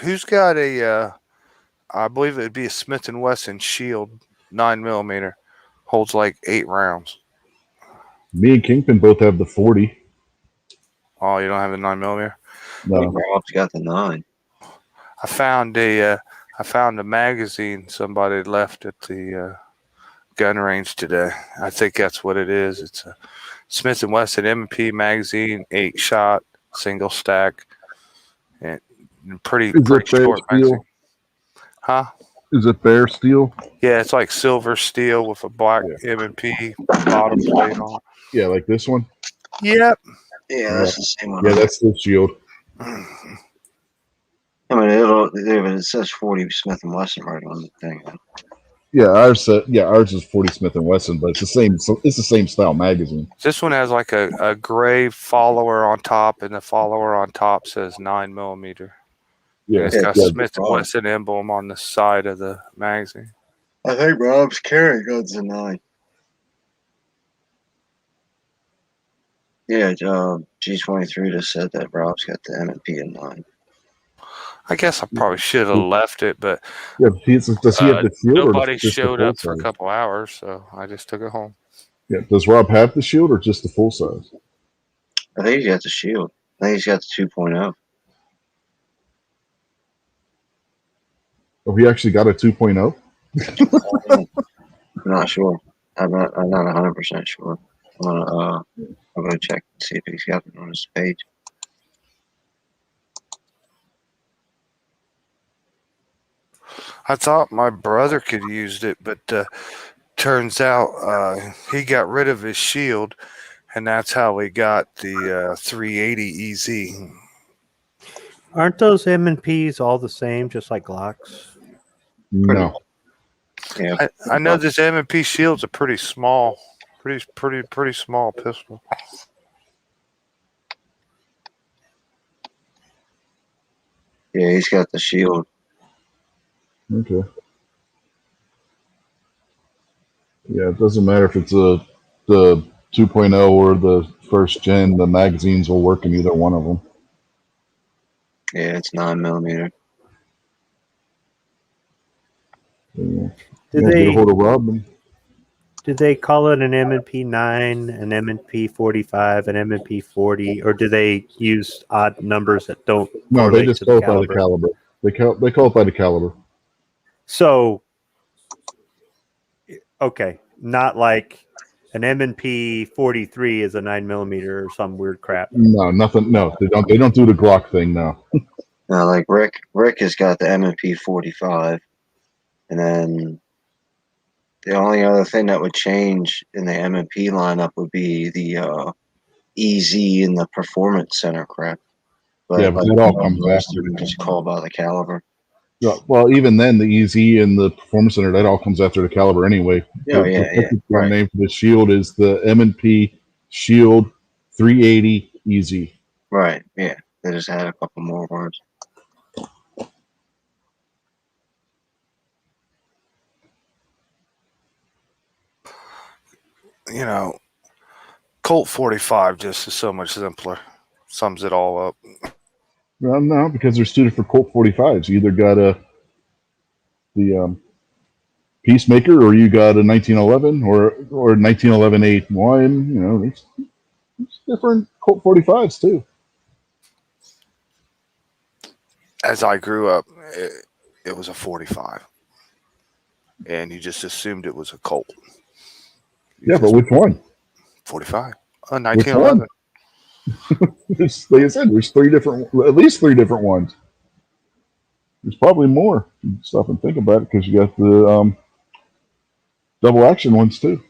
who's got a? I believe it'd be a Smith and Wesson Shield 9mm. Holds like 8 rounds. Me and Kingpin both have the 40. Oh, you don't have the 9mm? No. Rob's got the 9. I found a magazine somebody left at the gun range today. I think that's what it is. It's a Smith and Wesson M&P magazine, 8-shot, single stack, and pretty short magazine. Huh? Is it bare steel? Yeah, it's like silver steel with a black M&P bottom plate on. Yeah, like this one. Yep. Yeah, that's the same one. Yeah, that's the Shield. I mean, it says 40 Smith and Wesson right on the thing. Yeah, ours is 40 Smith and Wesson, but it's the same. So it's the same style magazine. This one has like a gray follower on top, and the follower on top says 9mm. Yeah, and it's got Smith and Wesson emblem on the side of the magazine. I think Rob's carry gun's a 9. Yeah, G23 just said that Rob's got the M&P at 9. I guess I probably should have left it, but does he have the Shield? Nobody showed up for a couple hours, so I just took it home. Yeah, does Rob have the Shield or just the full size? I think he's got the Shield. I think he's got the 2.0. Oh, he actually got a 2.0? I'm not sure. I'm not 100% sure. I'm gonna check and see if he's got it on his page. I thought my brother could have used it, but turns out he got rid of his Shield, and that's how we got the 380 EZ. Aren't those M&Ps all the same, just like Glocks? No. Yeah, I know this M&P Shield's a pretty small pistol. Yeah, he's got the shield. Okay. Yeah, it doesn't matter if it's the 2.0 or the first gen. The magazines will work in either one of them. Yeah, it's 9mm. Yeah. Do You guys get a they hold of Rob? And, call it an M&P 9, an M&P 45, an M&P 40, or do they use odd numbers that don't no, they correlate just to the call it by the caliber? caliber. They call it by the caliber. So, okay, not like an M&P 43 is a 9mm or some weird crap. No, nothing. No, they don't. They don't do the Glock thing now. Now, like Rick has got the M&P 45, and then the only other thing that would change in the M&P lineup would be the EZ and the Performance Center crap. Yeah, But but like that all all comes the rest after. of them just call by the caliber. Yeah, well, even then, the EZ and the Performance Center, that all comes after the caliber anyway. Oh, The yeah, technical right. name for the Shield is the M&P Shield 380 EZ. Right, yeah. They just had a couple more words. You know, Colt 45 just is so much simpler. Sums it all up. Well, no, because there's two different Colt 45s. You either got the Peacemaker, or you got a 1911 or 1911 A1. You know, there's different Colt 45s too. As I grew up, it was a 45. And you just assumed it was a Colt. Yeah, but which one? 45. Which one? 1911. Like I said, there's at least three different ones. There's probably more. You stop and think about it, because you got the double action ones too.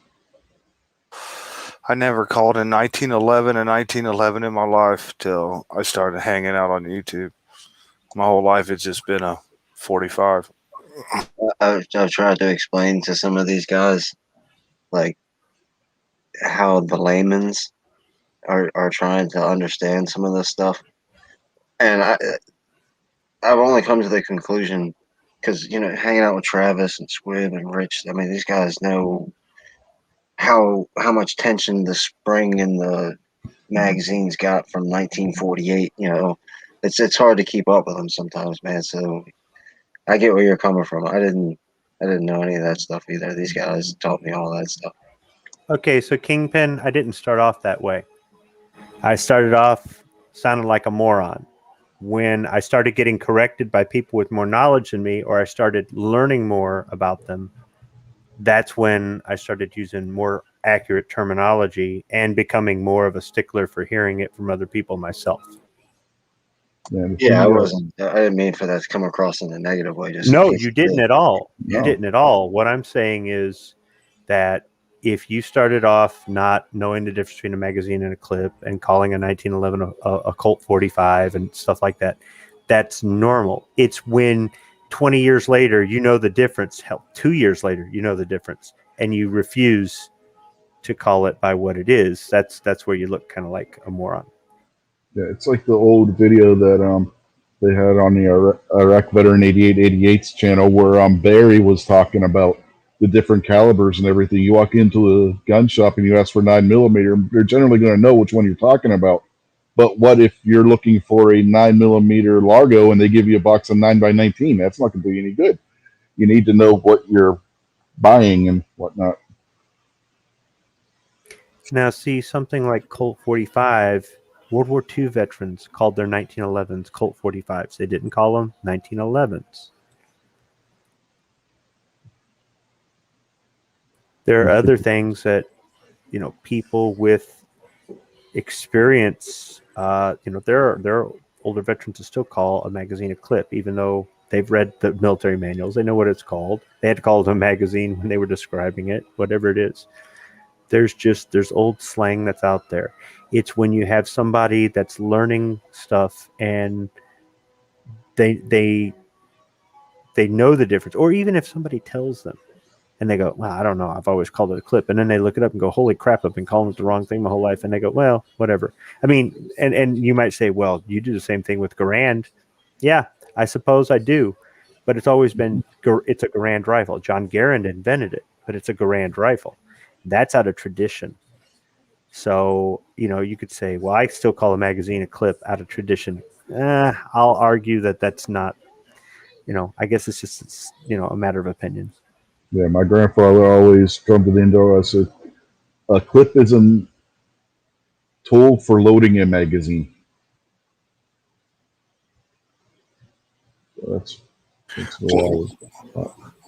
I never called a 1911 a 1911 in my life till I started hanging out on YouTube. My whole life it's just been a 45. I've tried to explain to some of these guys, like, how the layman's are trying to understand some of this stuff. And I've only come to the conclusion because, hanging out with Travis and Squib and Rich, I mean, these guys know how much tension the spring in the magazines got from 1948. It's hard to keep up with them sometimes, man. So I get where you're coming from. I didn't know any of that stuff either. These guys taught me all that stuff. Okay, so Kingpin, I didn't start off that way. I started off sounding like a moron. When I started getting corrected by people with more knowledge than me, or I started learning more about them, that's when I started using more accurate terminology and becoming more of a stickler for hearing it from other people myself. Yeah, I didn't mean for that to come across in a negative way. No, you didn't at all. You No. didn't at all. What I'm saying is that if you started off not knowing the difference between a magazine and a clip and calling a 1911 a Colt 45 and stuff like that, that's normal. It's when 20 years later, you know the difference. Hell, 2 years later, you know the difference, and you refuse to call it by what it is. That's where you look kind of like a moron. Yeah, it's like the old video that they had on the Iraq Veteran 8888's channel, where Barry was talking about the different calibers and everything. You walk into a gun shop and you ask for 9mm, they're generally going to know which one you're talking about. But what if you're looking for a 9mm Largo and they give you a box of 9x19? That's not going to do you any good. You need to know what you're buying and whatnot. Now, see, something like Colt 45, World War II veterans called their 1911s Colt 45s. They didn't call them 1911s. There are other things that, people with experience, there are older veterans that still call a magazine a clip, even though they've read the military manuals. They know what it's called. They had to call it a magazine when they were describing it, whatever it is. There's old slang that's out there. It's when you have somebody that's learning stuff and they know the difference, or even if somebody tells them and they go, well, I don't know, I've always called it a clip, and then they look it up and go, holy crap, I've been calling it the wrong thing my whole life, and they go, well, whatever. I mean, and you might say, well, you do the same thing with Garand. Yeah, I suppose I do, but it's always been it's a Garand rifle. John Garand invented it, but it's a Garand rifle. That's out of tradition. So you could say, well, I still call a magazine a clip out of tradition. I'll argue that that's not. I guess it's just a matter of opinion. Yeah, my grandfather always drummed it into us. A clip is a tool for loading a magazine. That's the way I was.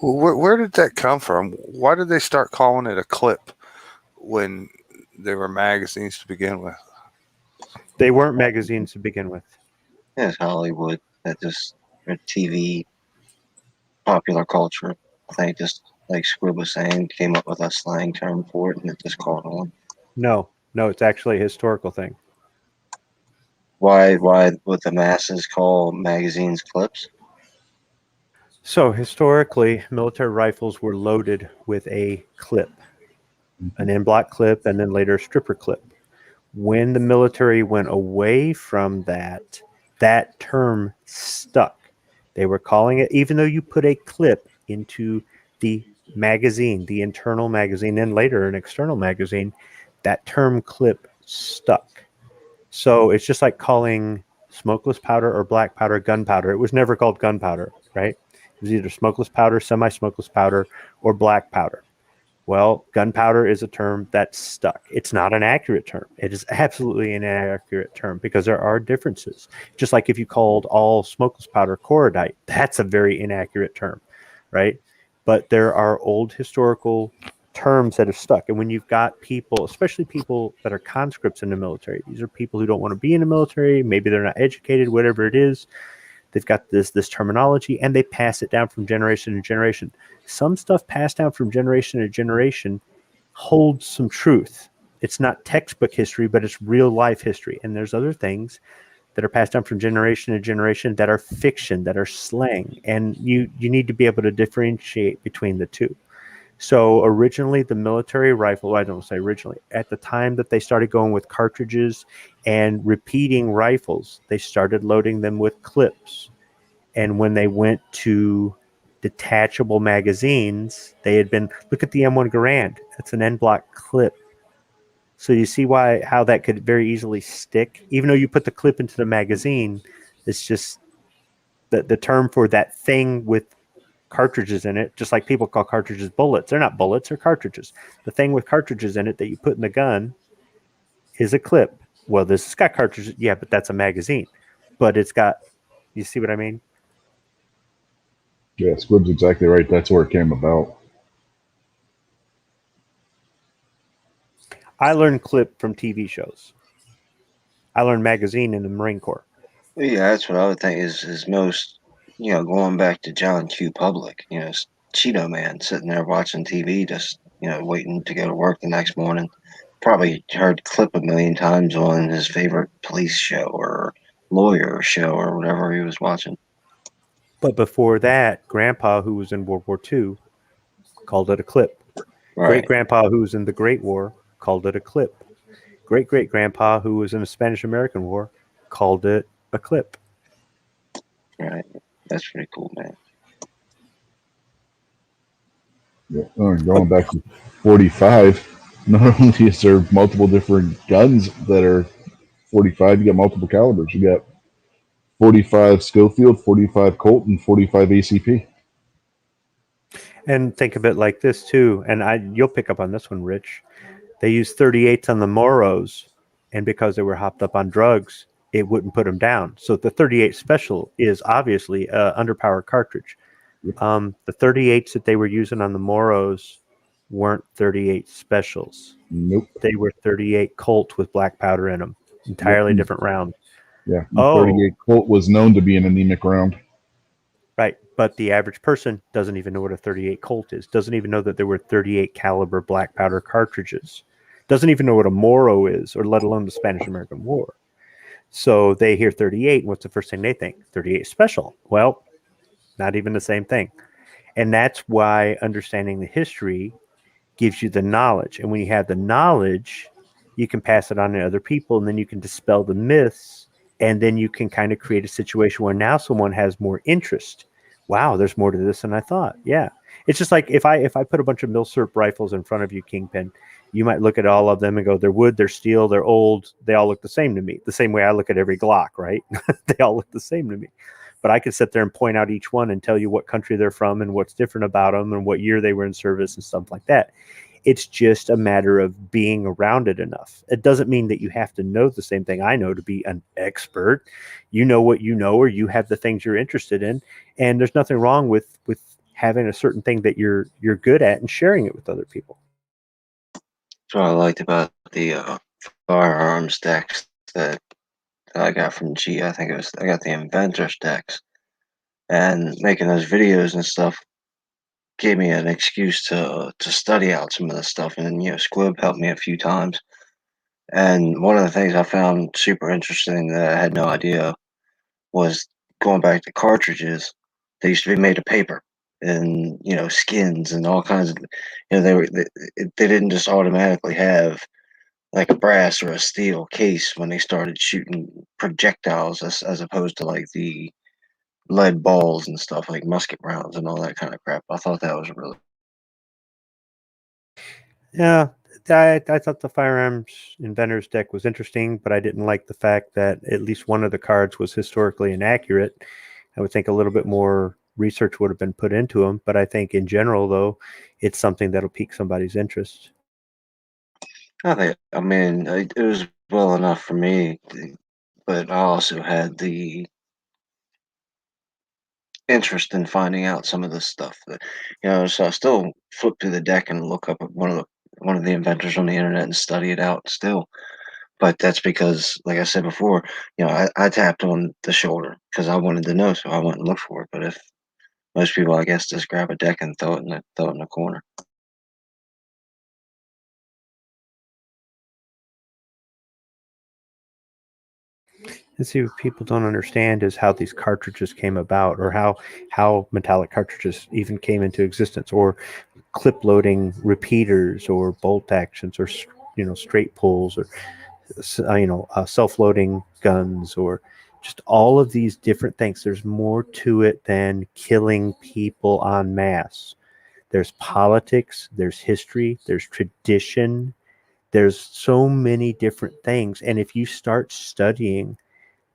Where did that come from? Why did they start calling it a clip when they were magazines to begin with? They weren't magazines to begin with. Yeah, it's Hollywood. That just or TV, popular culture. I think just like Squib was saying, came up with a slang term for it, and it just caught on. No, it's actually a historical thing. Why would the masses call magazines clips? So historically, military rifles were loaded with a clip, an en-bloc clip, and then later a stripper clip. When the military went away from that term stuck. They were calling it, even though you put a clip into the magazine, the internal magazine, and later an external magazine, that term clip stuck. So it's just like calling smokeless powder or black powder gunpowder. It was never called gunpowder, right? It was either smokeless powder, semi-smokeless powder, or black powder. Well, gunpowder is a term that's stuck. It's not an accurate term. It is absolutely an inaccurate term because there are differences. Just like if you called all smokeless powder cordite, that's a very inaccurate term, right? But there are old historical terms that have stuck. And when you've got people, especially people that are conscripts in the military, these are people who don't want to be in the military, maybe they're not educated, whatever it is, they've got this terminology and they pass it down from generation to generation. Some stuff passed down from generation to generation holds some truth. It's not textbook history, but it's real life history. And there's other things that are passed down from generation to generation that are fiction, that are slang. And you need to be able to differentiate between the two. So originally the military rifle, I don't say originally, at the time that they started going with cartridges and repeating rifles, they started loading them with clips. And when they went to detachable magazines, they had been, look at the M1 Garand, it's an en-bloc clip. So you see how that could very easily stick, even though you put the clip into the magazine. It's just the term for that thing with cartridges in it, just like people call cartridges bullets. They're not bullets, they're cartridges. The thing with cartridges in it that you put in the gun is a clip. Well, this has got cartridges, yeah, but that's a magazine. But it's got, you see what I mean? Yeah, Squib's exactly right. That's where it came about. I learned clip from TV shows. I learned magazine in the Marine Corps. Yeah, that's what I would think is most, going back to John Q. Public, Cheeto Man sitting there watching TV, just, waiting to go to work the next morning. Probably heard clip a million times on his favorite police show or lawyer show or whatever he was watching. But before that, Grandpa, who was in World War II, called it a clip. Right. Great-grandpa, who was in the Great War, called it a clip. Great-great-grandpa, who was in the Spanish-American War, called it a clip. Right. That's pretty cool, man. Yeah. Going back to 45, not only is there multiple different guns that are 45, you got multiple calibers. You got 45 Schofield, 45 Colt, and 45 ACP. And think of it like this too, and you'll pick up on this one, Rich. They used 38s on the Moros, and because they were hopped up on drugs, it wouldn't put them down. So the 38 Special is obviously an underpowered cartridge. The 38s that they were using on the Moros weren't 38 Specials. Nope. They were 38 Colt with black powder in them. Entirely different round. Yeah. 38 Colt was known to be an anemic round. Right. But the average person doesn't even know what a 38 Colt is. Doesn't even know that there were 38 caliber black powder cartridges. Doesn't even know what a Moro is, or let alone the Spanish-American War. So they hear 38, and what's the first thing they think? 38 Special. Well, not even the same thing. And that's why understanding the history gives you the knowledge. And when you have the knowledge, you can pass it on to other people, and then you can dispel the myths And then you can kind of create a situation where now someone has more interest. Wow, there's more to this than I thought. Yeah. It's just like if I put a bunch of Milsurp rifles in front of you, Kingpin, you might look at all of them and go, they're wood, they're steel, they're old, they all look the same to me. The same way I look at every Glock, right? They all look the same to me. But I could sit there and point out each one and tell you what country they're from and what's different about them and what year they were in service and stuff like that. It's just a matter of being around it enough. It doesn't mean that you have to know the same thing I know to be an expert. You know what you know, or you have the things you're interested in, and there's nothing wrong with having a certain thing that you're good at and sharing it with other people. That's what I liked about the firearms decks that I got from G. I think I got the Inventors decks, and making those videos and stuff gave me an excuse to study out some of the stuff. And Squib helped me a few times. And one of the things I found super interesting that I had no idea was going back to cartridges. They used to be made of paper and skins and all kinds of. They didn't just automatically have like a brass or a steel case when they started shooting projectiles, as opposed to like the lead balls and stuff like musket rounds and all that kind of crap. I thought that was really. Yeah, I thought the firearms inventors deck was interesting, but I didn't like the fact that at least one of the cards was historically inaccurate. I would think a little bit more research would have been put into them, but I think in general, though, it's something that'll pique somebody's interest. I mean, it was well enough for me, but I also had the interest in finding out some of this stuff. So I still flip through the deck and look up at one of the inventors on the internet and study it out still. But that's because, like I said before, I tapped on the shoulder because I wanted to know, so I went and looked for it. But if most people, I guess, just grab a deck and throw it in the corner. And see, what people don't understand is how these cartridges came about, or how metallic cartridges even came into existence, or clip loading repeaters, or bolt actions, or straight pulls, or self-loading guns, or just all of these different things. There's more to it than killing people en masse. There's politics, there's history, there's tradition, there's so many different things. And if you start studying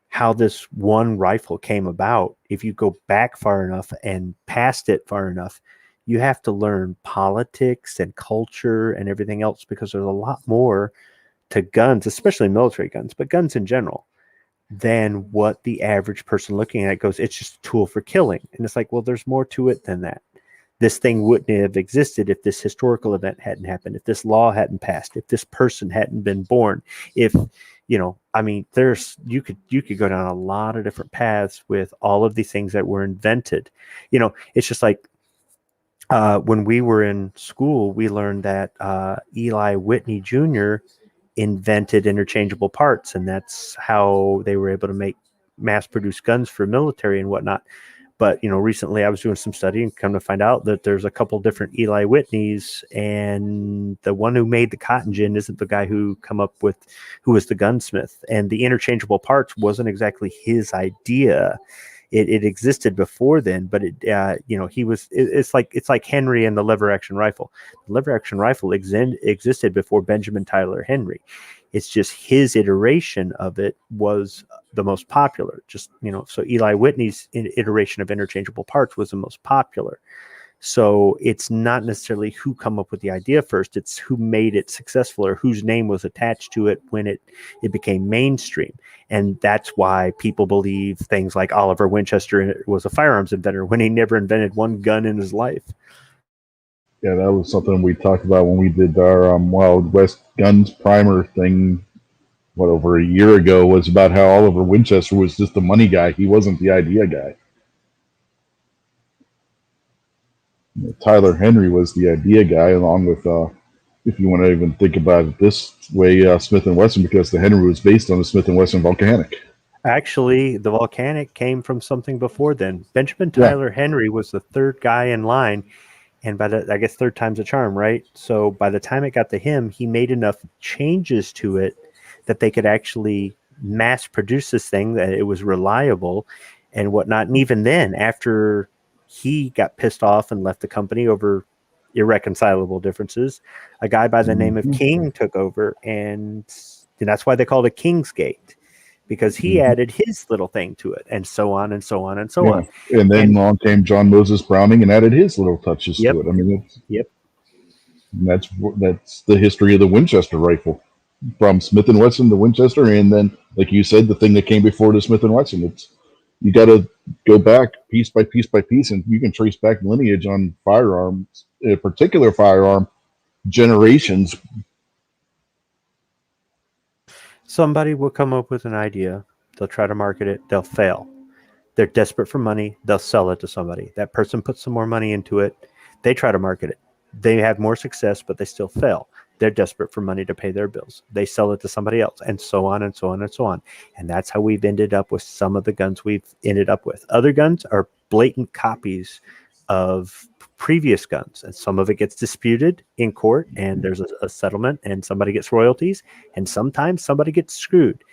how this one rifle came about, if you go back far enough and past it far enough, you have to learn politics and culture and everything else, because there's a lot more to guns, especially military guns, but guns in general, than what the average person looking at it goes, it's just a tool for killing. And it's like, well, there's more to it than that. This thing wouldn't have existed if this historical event hadn't happened, if this law hadn't passed, if this person hadn't been born, if there's you could go down a lot of different paths with all of the things that were invented. It's just like when we were in school, we learned that Eli Whitney Jr. invented interchangeable parts, and that's how they were able to make mass-produce guns for military and whatnot. But recently I was doing some study and come to find out that there's a couple different Eli Whitneys, and the one who made the cotton gin isn't the guy who was the gunsmith. And the interchangeable parts wasn't exactly his idea. It existed before then, but it's like Henry and the lever action rifle. The lever action rifle existed before Benjamin Tyler Henry. It's just his iteration of it was the most popular. So Eli Whitney's iteration of interchangeable parts was the most popular. So it's not necessarily who come up with the idea first, it's who made it successful, or whose name was attached to it when it became mainstream. And that's why people believe things like Oliver Winchester was a firearms inventor when he never invented one gun in his life. Yeah, that was something we talked about when we did our Wild West Guns primer thing, over a year ago, was about how Oliver Winchester was just the money guy. He wasn't the idea guy. Tyler Henry was the idea guy, along with, if you want to even think about it this way, Smith & Wesson, because the Henry was based on the Smith & Wesson Volcanic. Actually, the Volcanic came from something before then. Benjamin Tyler Henry was the third guy in line. And I guess third time's a charm, right? So by the time it got to him, he made enough changes to it that they could actually mass produce this thing, that it was reliable and whatnot. And even then, after he got pissed off and left the company over irreconcilable differences, a guy by the name of King took over, and that's why they called it Kingsgate, because he added his little thing to it, and so on and so on and so on. And then And- along came John Moses Browning and added his little touches Yep. to it. I mean, Yep. that's the history of the Winchester rifle, from Smith and Wesson to Winchester, and then, like you said, the thing that came before the Smith and Wesson. You got to go back piece by piece by piece, and you can trace back lineage on firearms, a particular firearm, generations. Somebody will come up with an idea. They'll try to market it. They'll fail. They're desperate for money. They'll sell it to somebody. That person puts some more money into it. They try to market it. They have more success, but they still fail. They're desperate for money to pay their bills. They sell it to somebody else, and so on and so on and so on. And that's how we've ended up with some of the guns we've ended up with. Other guns are blatant copies of previous guns, and some of it gets disputed in court, and there's a settlement, and somebody gets royalties, and sometimes somebody gets screwed.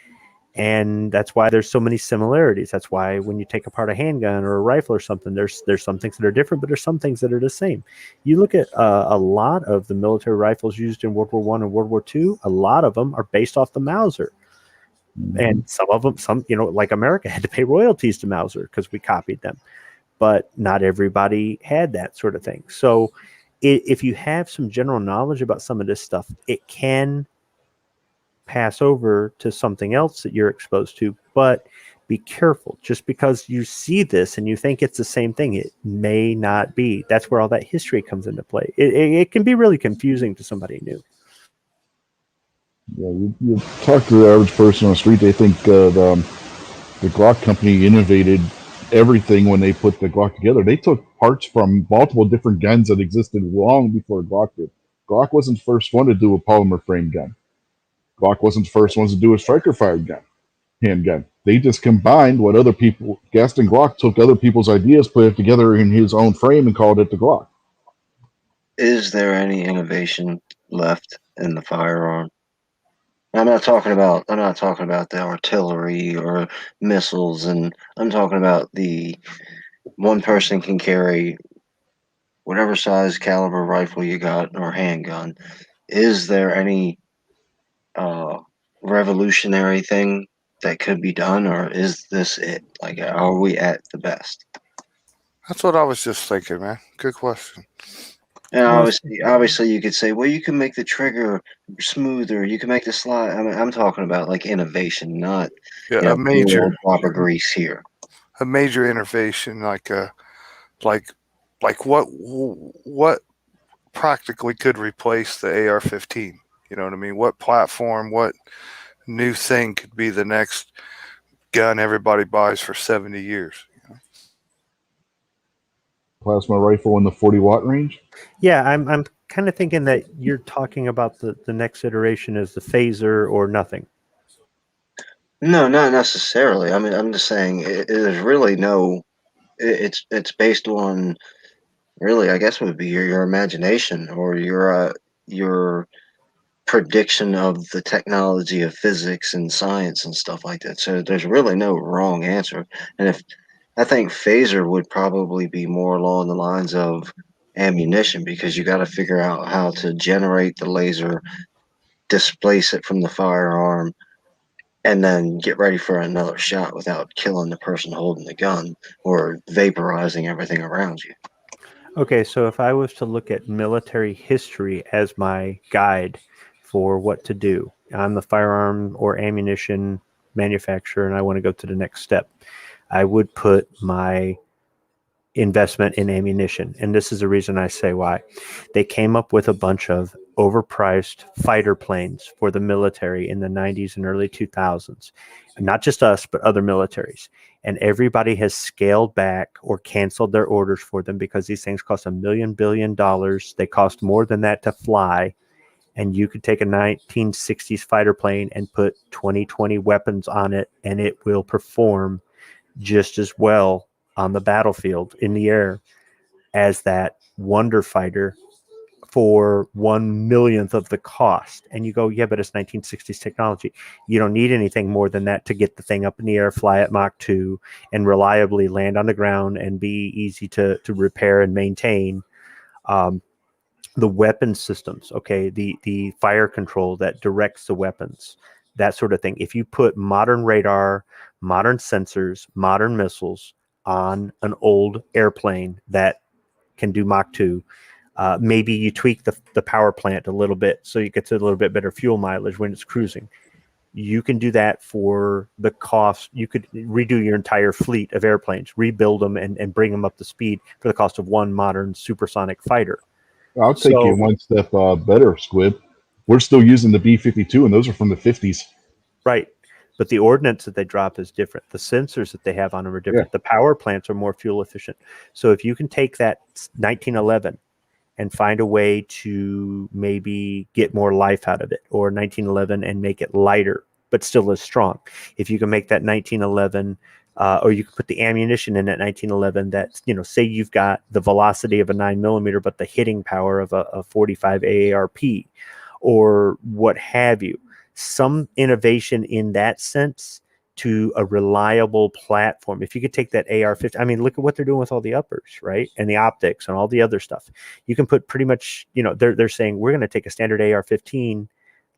And that's why there's so many similarities. That's why when you take apart a handgun or a rifle or something, there's some things that are different, but there's some things that are the same. You look at a lot of the military rifles used in World War I and World War II, a lot of them are based off the Mauser. And some of them, like America had to pay royalties to Mauser because we copied them. But not everybody had that sort of thing. So if you have some general knowledge about some of this stuff, it can pass over to something else that you're exposed to, but be careful. Just because you see this and you think it's the same thing, it may not be. That's where all that history comes into play. It can be really confusing to somebody new. Yeah, you talk to the average person on the street, they think the Glock company innovated everything when they put the Glock together. They took parts from multiple different guns that existed long before Glock did. Glock wasn't the first one to do a polymer frame gun. Glock wasn't the first ones to do a striker fired gun, handgun. They just combined what other people, Gaston Glock took other people's ideas, put it together in his own frame, and called it the Glock. Is there any innovation left in the firearm? I'm not talking about the artillery or missiles, and I'm talking about the one person can carry whatever size caliber rifle you got or handgun. Is there any revolutionary thing that could be done, or is this it? Like, are we at the best? That's what I was just thinking, man. Good question. And obviously, you could say, well, you can make the trigger smoother. You can make the slide. I mean, I'm talking about like innovation, not Yeah, a major proper grease here. innovation, like what practically could replace the AR-15? You know what I mean? What platform? What new thing could be the next gun everybody buys for 70 years? Plasma rifle in the 40-watt range. Yeah, I'm kind of thinking that you're talking about the next iteration is the phaser or nothing. No, not necessarily. I mean, I'm just saying there's really no. It's based on really, I guess, it would be your imagination or your prediction of the technology of physics and science and stuff like that. So there's really no wrong answer. And if I think phaser would probably be more along the lines of ammunition, because you got to figure out how to generate the laser, displace it from the firearm, and then get ready for another shot without killing the person holding the gun or vaporizing everything around you. Okay, so if I was to look at military history as my guide for what to do, I'm the firearm or ammunition manufacturer and I want to go to the next step, I would put my investment in ammunition. And this is the reason I say why. They came up with a bunch of overpriced fighter planes for the military in the 90s and early 2000s. And not just us, but other militaries. And everybody has scaled back or canceled their orders for them because these things cost $1 billion. They cost more than that to fly. And you could take a 1960s fighter plane and put 2020 weapons on it, and it will perform just as well on the battlefield in the air as that wonder fighter for 1/1,000,000th of the cost. And you go, yeah, but it's 1960s technology. You don't need anything more than that to get the thing up in the air, fly at Mach 2, and reliably land on the ground and be easy to repair and maintain. The weapon systems, okay, the fire control that directs the weapons, that sort of thing. If you put modern radar, modern sensors, modern missiles on an old airplane that can do Mach 2, maybe you tweak the power plant a little bit so you get to a little bit better fuel mileage when it's cruising. You can do that for the cost. You could redo your entire fleet of airplanes, rebuild them, and bring them up to speed for the cost of one modern supersonic fighter. I'll take you one step better, Squib. We're still using the B-52, and those are from the 50s. Right. But the ordnance that they drop is different. The sensors that they have on them are different. Yeah. The power plants are more fuel efficient. So if you can take that 1911 and find a way to maybe get more life out of it, or 1911 and make it lighter, but still as strong. If you can make that 1911, or you can put the ammunition in that 1911 that, say you've got the velocity of a 9mm, but the hitting power of a 45 AARP, or what have you. Some innovation in that sense to a reliable platform. If you could take that AR-15, I mean, look at what they're doing with all the uppers, right? And the optics and all the other stuff. You can put pretty much, they're saying we're going to take a standard AR-15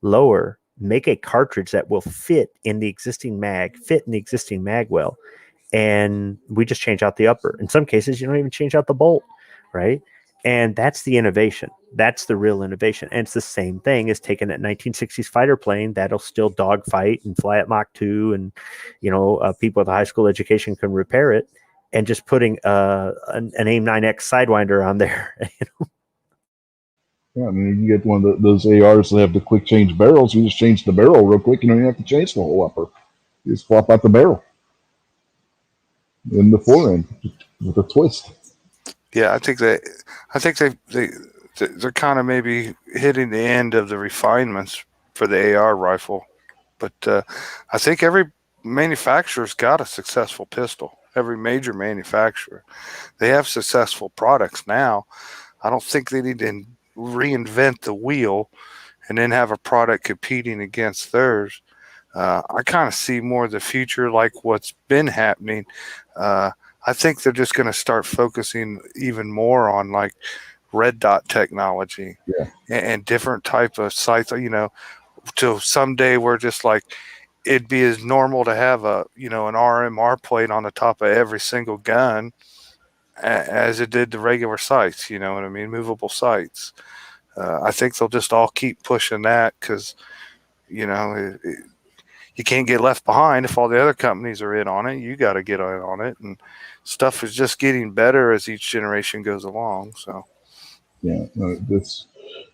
lower, make a cartridge that will fit in the existing mag well, and we just change out the upper. In some cases, you don't even change out the bolt, right? And that's the innovation. That's the real innovation. And it's the same thing as taking that 1960s fighter plane that'll still dogfight and fly at Mach 2, and people with a high school education can repair it, and just putting an AIM-9X Sidewinder on there. Yeah, I mean, you get one of those ARs that have the quick change barrels. You just change the barrel real quick. You don't even have to change the whole upper. You just swap out the barrel in the fore end with a twist. Yeah, I think they're kind of maybe hitting the end of the refinements for the AR rifle, but I think every manufacturer's got a successful pistol. Every major manufacturer, they have successful products now. I don't think they need to reinvent the wheel and then have a product competing against theirs. I kind of see more of the future like what's been happening. I think they're just going to start focusing even more on like red dot technology, and different type of sights, till someday we're just like, it'd be as normal to have an RMR plate on the top of every single gun as it did the regular sights, you know what I mean? Movable sights. I think they'll just all keep pushing that because, you can't get left behind if all the other companies are in on it. You got to get in on it, and stuff is just getting better as each generation goes along. So, yeah,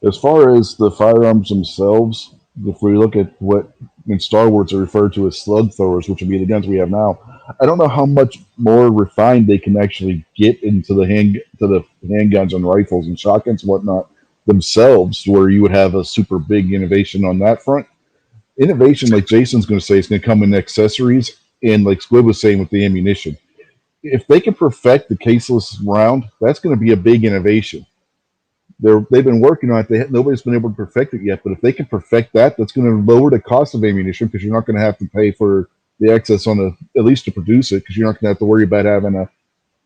as far as the firearms themselves, if we look at what in Star Wars are referred to as slug throwers, which would be the guns we have now, I don't know how much more refined they can actually get into the handguns and rifles and shotguns and whatnot themselves, where you would have a super big innovation on that front. Innovation, like Jason's going to say, is going to come in accessories, and like Squid was saying with the ammunition. If they can perfect the caseless round, that's going to be a big innovation. They've been working on it. Nobody's been able to perfect it yet, but if they can perfect that, that's going to lower the cost of ammunition because you're not going to have to pay for the excess at least to produce it, because you're not going to have to worry about having a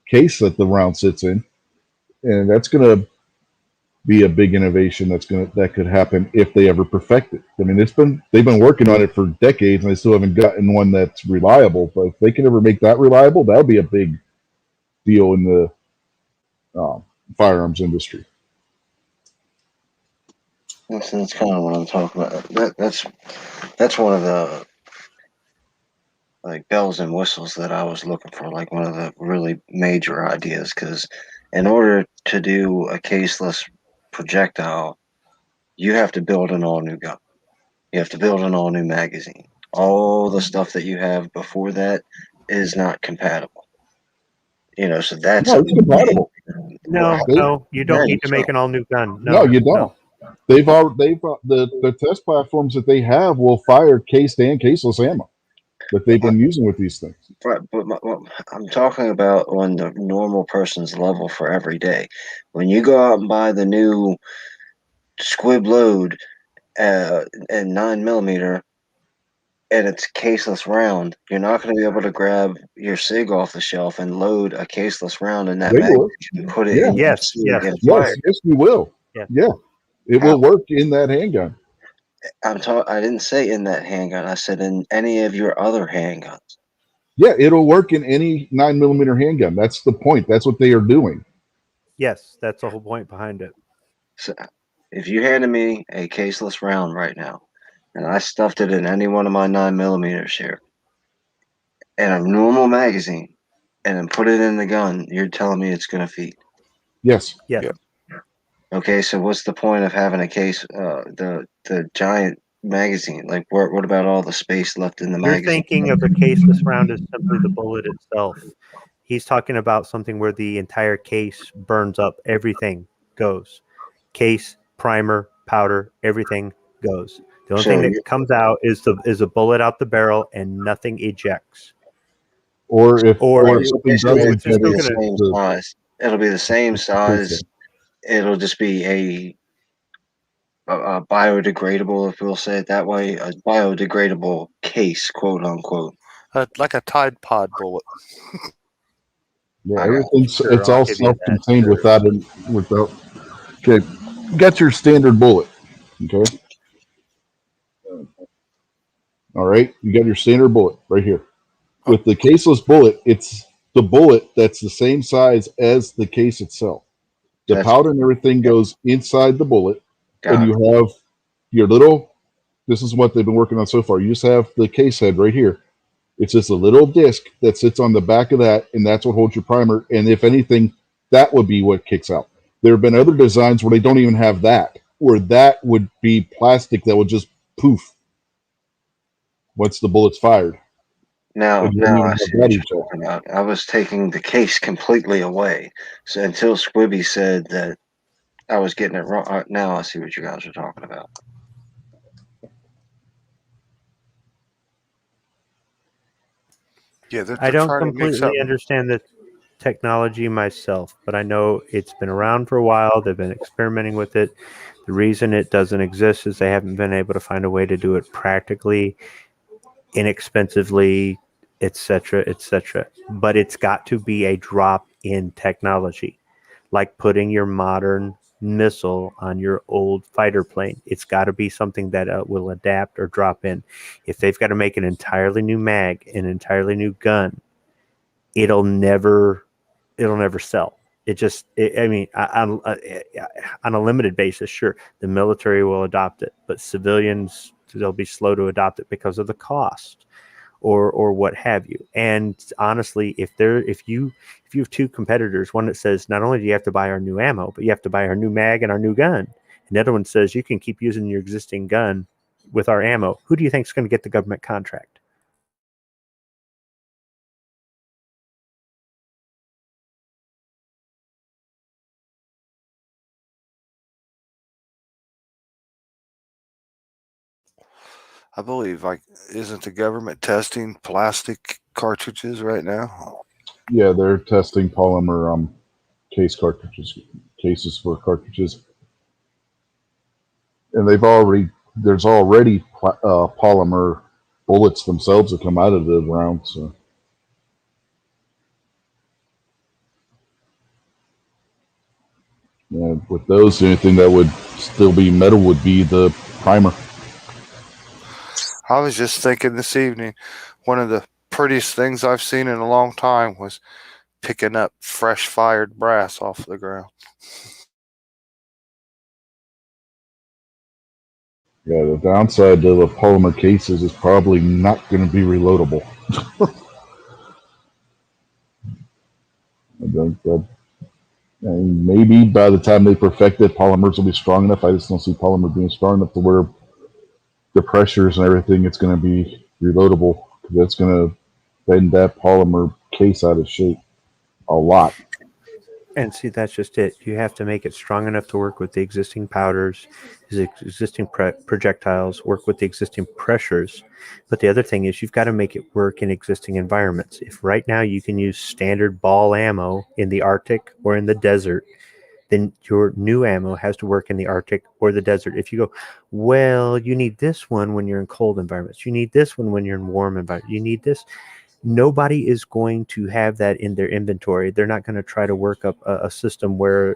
case that the round sits in, and that's going to be a big innovation that could happen if they ever perfect it. I mean, they've been working on it for decades and they still haven't gotten one that's reliable. But if they can ever make that reliable, that'll be a big deal in the firearms industry. That's kind of what I'm talking about. That's one of the like bells and whistles that I was looking for, like one of the really major ideas, because in order to do a caseless projectile, you have to build an all-new gun. You have to build an all-new magazine. All the stuff that you have before that is not compatible. So that's... No, it's compatible. No, you don't need to make an all-new gun. No, you don't. No. The test platforms that they have will fire cased and caseless ammo that they've been using with these things. Right, but I'm talking about on the normal person's level for every day. When you go out and buy the new squib load and 9mm, and it's caseless round, you're not going to be able to grab your SIG off the shelf and load a caseless round in that Yeah, you will. magazine and put it Yeah. in your Yes, SIG yes. and Yes, fire. yes, you will. Yeah. Yeah, it How? will work in that handgun. I didn't say in that handgun. I said in any of your other handguns. Yeah, it'll work in any 9mm handgun. That's the point. That's what they are doing. Yes, that's the whole point behind it. So if you handed me a caseless round right now, and I stuffed it in any one of my 9mm here, and a normal magazine, and then put it in the gun, you're telling me it's going to feed. Yes. Yes. Yeah. Okay, so what's the point of having a case, the giant magazine? Like, what about all the space left in the You're magazine? thinking of a caseless round as simply the bullet itself. He's talking about something where the entire case burns up. Everything goes. Case, primer, powder, everything goes. The only So thing you- that comes out is a bullet out the barrel and nothing ejects. Or if Or something it's does basically, just eject, it'll be still the gonna. same the size. It'll be the same size. case. It'll just be a biodegradable, if we'll say it that way, a biodegradable case, quote unquote. Like a Tide Pod bullet. Yeah, I got everything's Sure, it's I'll all give you that, self-contained sure. without. Okay, you got your standard bullet. Okay, all right, you got your standard bullet right here. With the caseless bullet, it's the bullet that's the same size as the case itself. The That's powder and everything goes inside the bullet, and got it. you have your little. This is what they've been working on so far. You just have the case head right here. It's just a little disc that sits on the back of that, and that's what holds your primer. And if anything, that would be what kicks out. There have been other designs where they don't even have that, where that would be plastic that would just poof once the bullet's fired. Now, And you don't now even I have see that what you're eject. talking about. I was taking the case completely away. So until Squibby said that I was getting it wrong, now I see what you guys are talking about. Yeah, they're I don't trying to mix completely up. understand the technology myself, but I know it's been around for a while. They've been experimenting with it. The reason it doesn't exist is they haven't been able to find a way to do it practically, inexpensively, etc., etc. But it's got to be a drop in technology, like putting your modern missile on your old fighter plane. It's got to be something that will adapt or drop in. If they've got to make an entirely new mag, an entirely new gun, it'll never sell. I mean, on a limited basis, sure, the military will adopt it, but civilians, they'll be slow to adopt it because of the cost or what have you. And honestly, if you have two competitors, one that says not only do you have to buy our new ammo, but you have to buy our new mag and our new gun, and the other one says you can keep using your existing gun with our ammo, who do you think is going to get the government contract? I believe, like, isn't the government testing plastic cartridges right now? Yeah, they're testing polymer cases for cartridges, and there's already polymer bullets themselves that come out of the round. So yeah, with those, the only thing that would still be metal would be the primer. I was just thinking this evening, one of the prettiest things I've seen in a long time was picking up fresh fired brass off the ground. Yeah, the downside to the polymer cases is probably not going to be reloadable. And maybe by the time they perfect it, polymers will be strong enough. I just don't see polymer being strong enough to where the pressures and everything, it's going to be reloadable. That's going to bend that polymer case out of shape a lot. And see, that's just it. You have to make it strong enough to work with the existing powders, the existing projectiles, work with the existing pressures. But the other thing is you've got to make it work in existing environments. If right now you can use standard ball ammo in the Arctic or in the desert, then your new ammo has to work in the Arctic or the desert. If you go, well, you need this one when you're in cold environments. You need this one when you're in warm environments. You need this. Nobody is going to have that in their inventory. They're not going to try to work up a system where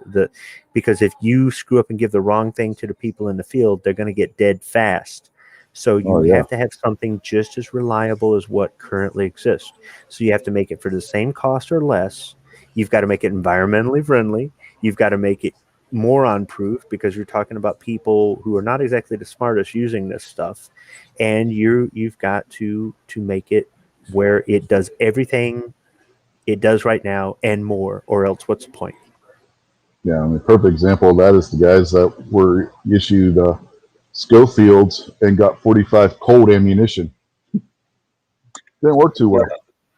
because if you screw up and give the wrong thing to the people in the field, they're going to get dead fast. So you have to have something just as reliable as what currently exists. So you have to make it for the same cost or less. You've got to make it environmentally friendly. You've got to make it moron proof, because you're talking about people who are not exactly the smartest using this stuff. And you've got to make it where it does everything it does right now and more, or else what's the point? Yeah, I mean, perfect example of that is the guys that were issued Schofields and got 45 cold ammunition. Didn't work too well.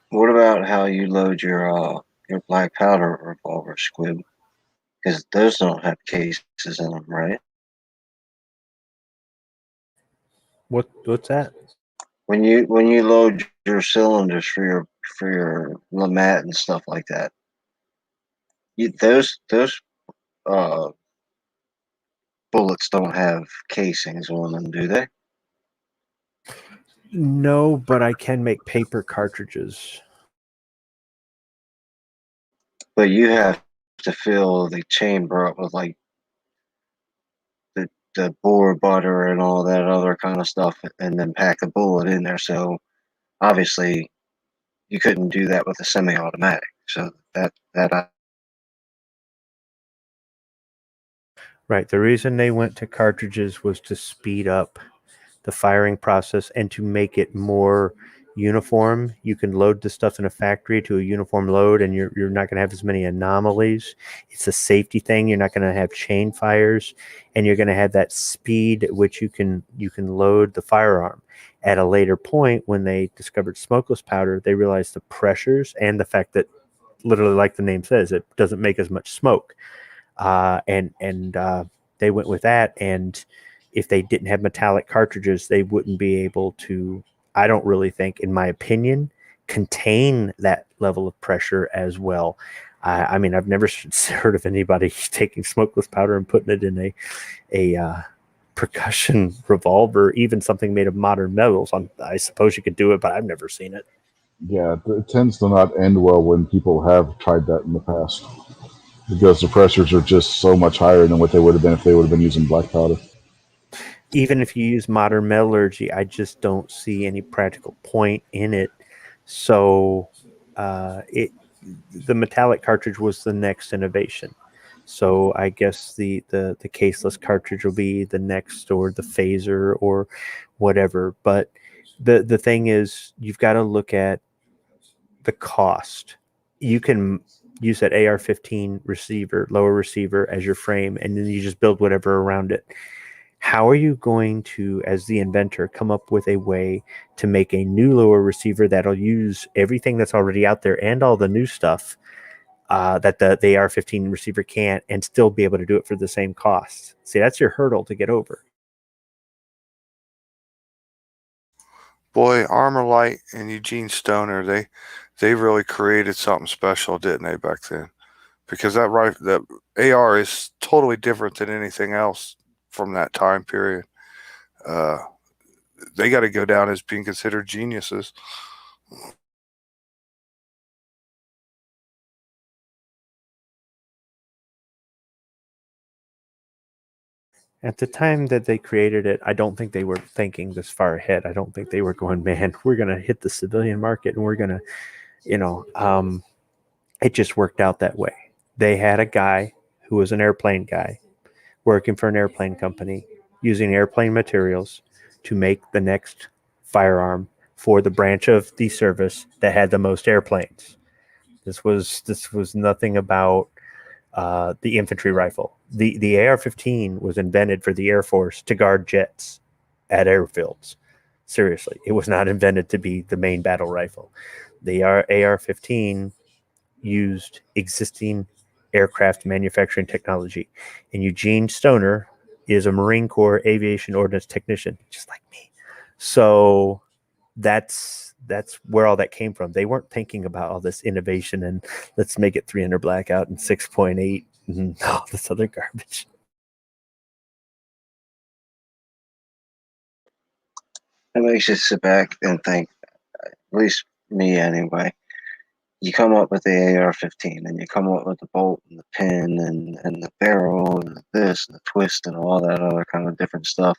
What about how you load your black powder revolver, Squib? Because those don't have cases in them, right? What's that? When you load your cylinders for your Lamat and stuff like that, those uh, bullets don't have casings on them, do they? No, but I can make paper cartridges. But you have to fill the chamber up with like the boar butter and all that other kind of stuff, and then pack the bullet in there. So obviously, you couldn't do that with a semi-automatic. So that Right. The reason they went to cartridges was to speed up the firing process and to make it more uniform. You can load the stuff in a factory to a uniform load, and you're not going to have as many anomalies. It's a safety thing. You're not going to have chain fires, and you're going to have that speed at which you can load the firearm. At a later point, when they discovered smokeless powder, they realized the pressures and the fact that, literally, like the name says, it doesn't make as much smoke. And they went with that. And if they didn't have metallic cartridges, they wouldn't be able to, I don't really think, in my opinion, contain that level of pressure as well. I mean, I've never heard of anybody taking smokeless powder and putting it in a percussion revolver, even something made of modern metals. I suppose you could do it, but I've never seen it. Yeah, it tends to not end well when people have tried that in the past, because the pressures are just so much higher than what they would have been if they would have been using black powder. Even if you use modern metallurgy, I just don't see any practical point in it. So the metallic cartridge was the next innovation. So I guess the caseless cartridge will be the next, or the phaser, or whatever. But the thing is, you've got to look at the cost. You can use that AR-15 receiver, lower receiver, as your frame, and then you just build whatever around it. How are you going to, as the inventor, come up with a way to make a new lower receiver that'll use everything that's already out there and all the new stuff that the AR-15 receiver can't, and still be able to do it for the same cost? See, that's your hurdle to get over. Boy, Armorlight and Eugene Stoner, they really created something special, didn't they, back then? Because that AR is totally different than anything else from that time period. They got to go down as being considered geniuses. At the time that they created it, I don't think they were thinking this far ahead. I don't think they were going, man, we're going to hit the civilian market, and we're going to, it just worked out that way. They had a guy who was an airplane guy working for an airplane company, using airplane materials to make the next firearm for the branch of the service that had the most airplanes. This was nothing about the infantry rifle. The AR-15 was invented for the Air Force to guard jets at airfields. Seriously, it was not invented to be the main battle rifle. The AR-15 used existing aircraft manufacturing technology, and Eugene Stoner is a Marine Corps aviation ordnance technician, just like me. So that's where all that came from. They weren't thinking about all this innovation and let's make it 300 blackout and 6.8 all this other garbage. It makes you sit back and think, at least me anyway. You come up with the AR-15, and you come up with the bolt and the pin and the barrel and this and the twist and all that other kind of different stuff.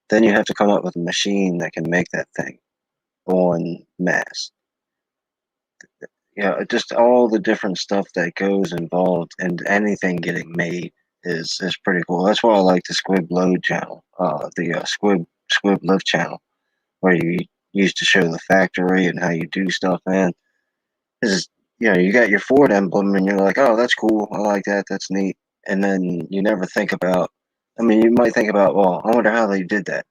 Then you have to come up with a machine that can make that thing on mass. Yeah, just all the different stuff that goes involved in anything getting made is pretty cool. That's why I like the Squib Load channel, the Squib Lift channel, where you used to show the factory and how you do stuff, man. Is you got your Ford emblem and you're like, oh, that's cool. I like that. That's neat. And then you never think about. I mean, you might think about, well, I wonder how they did that,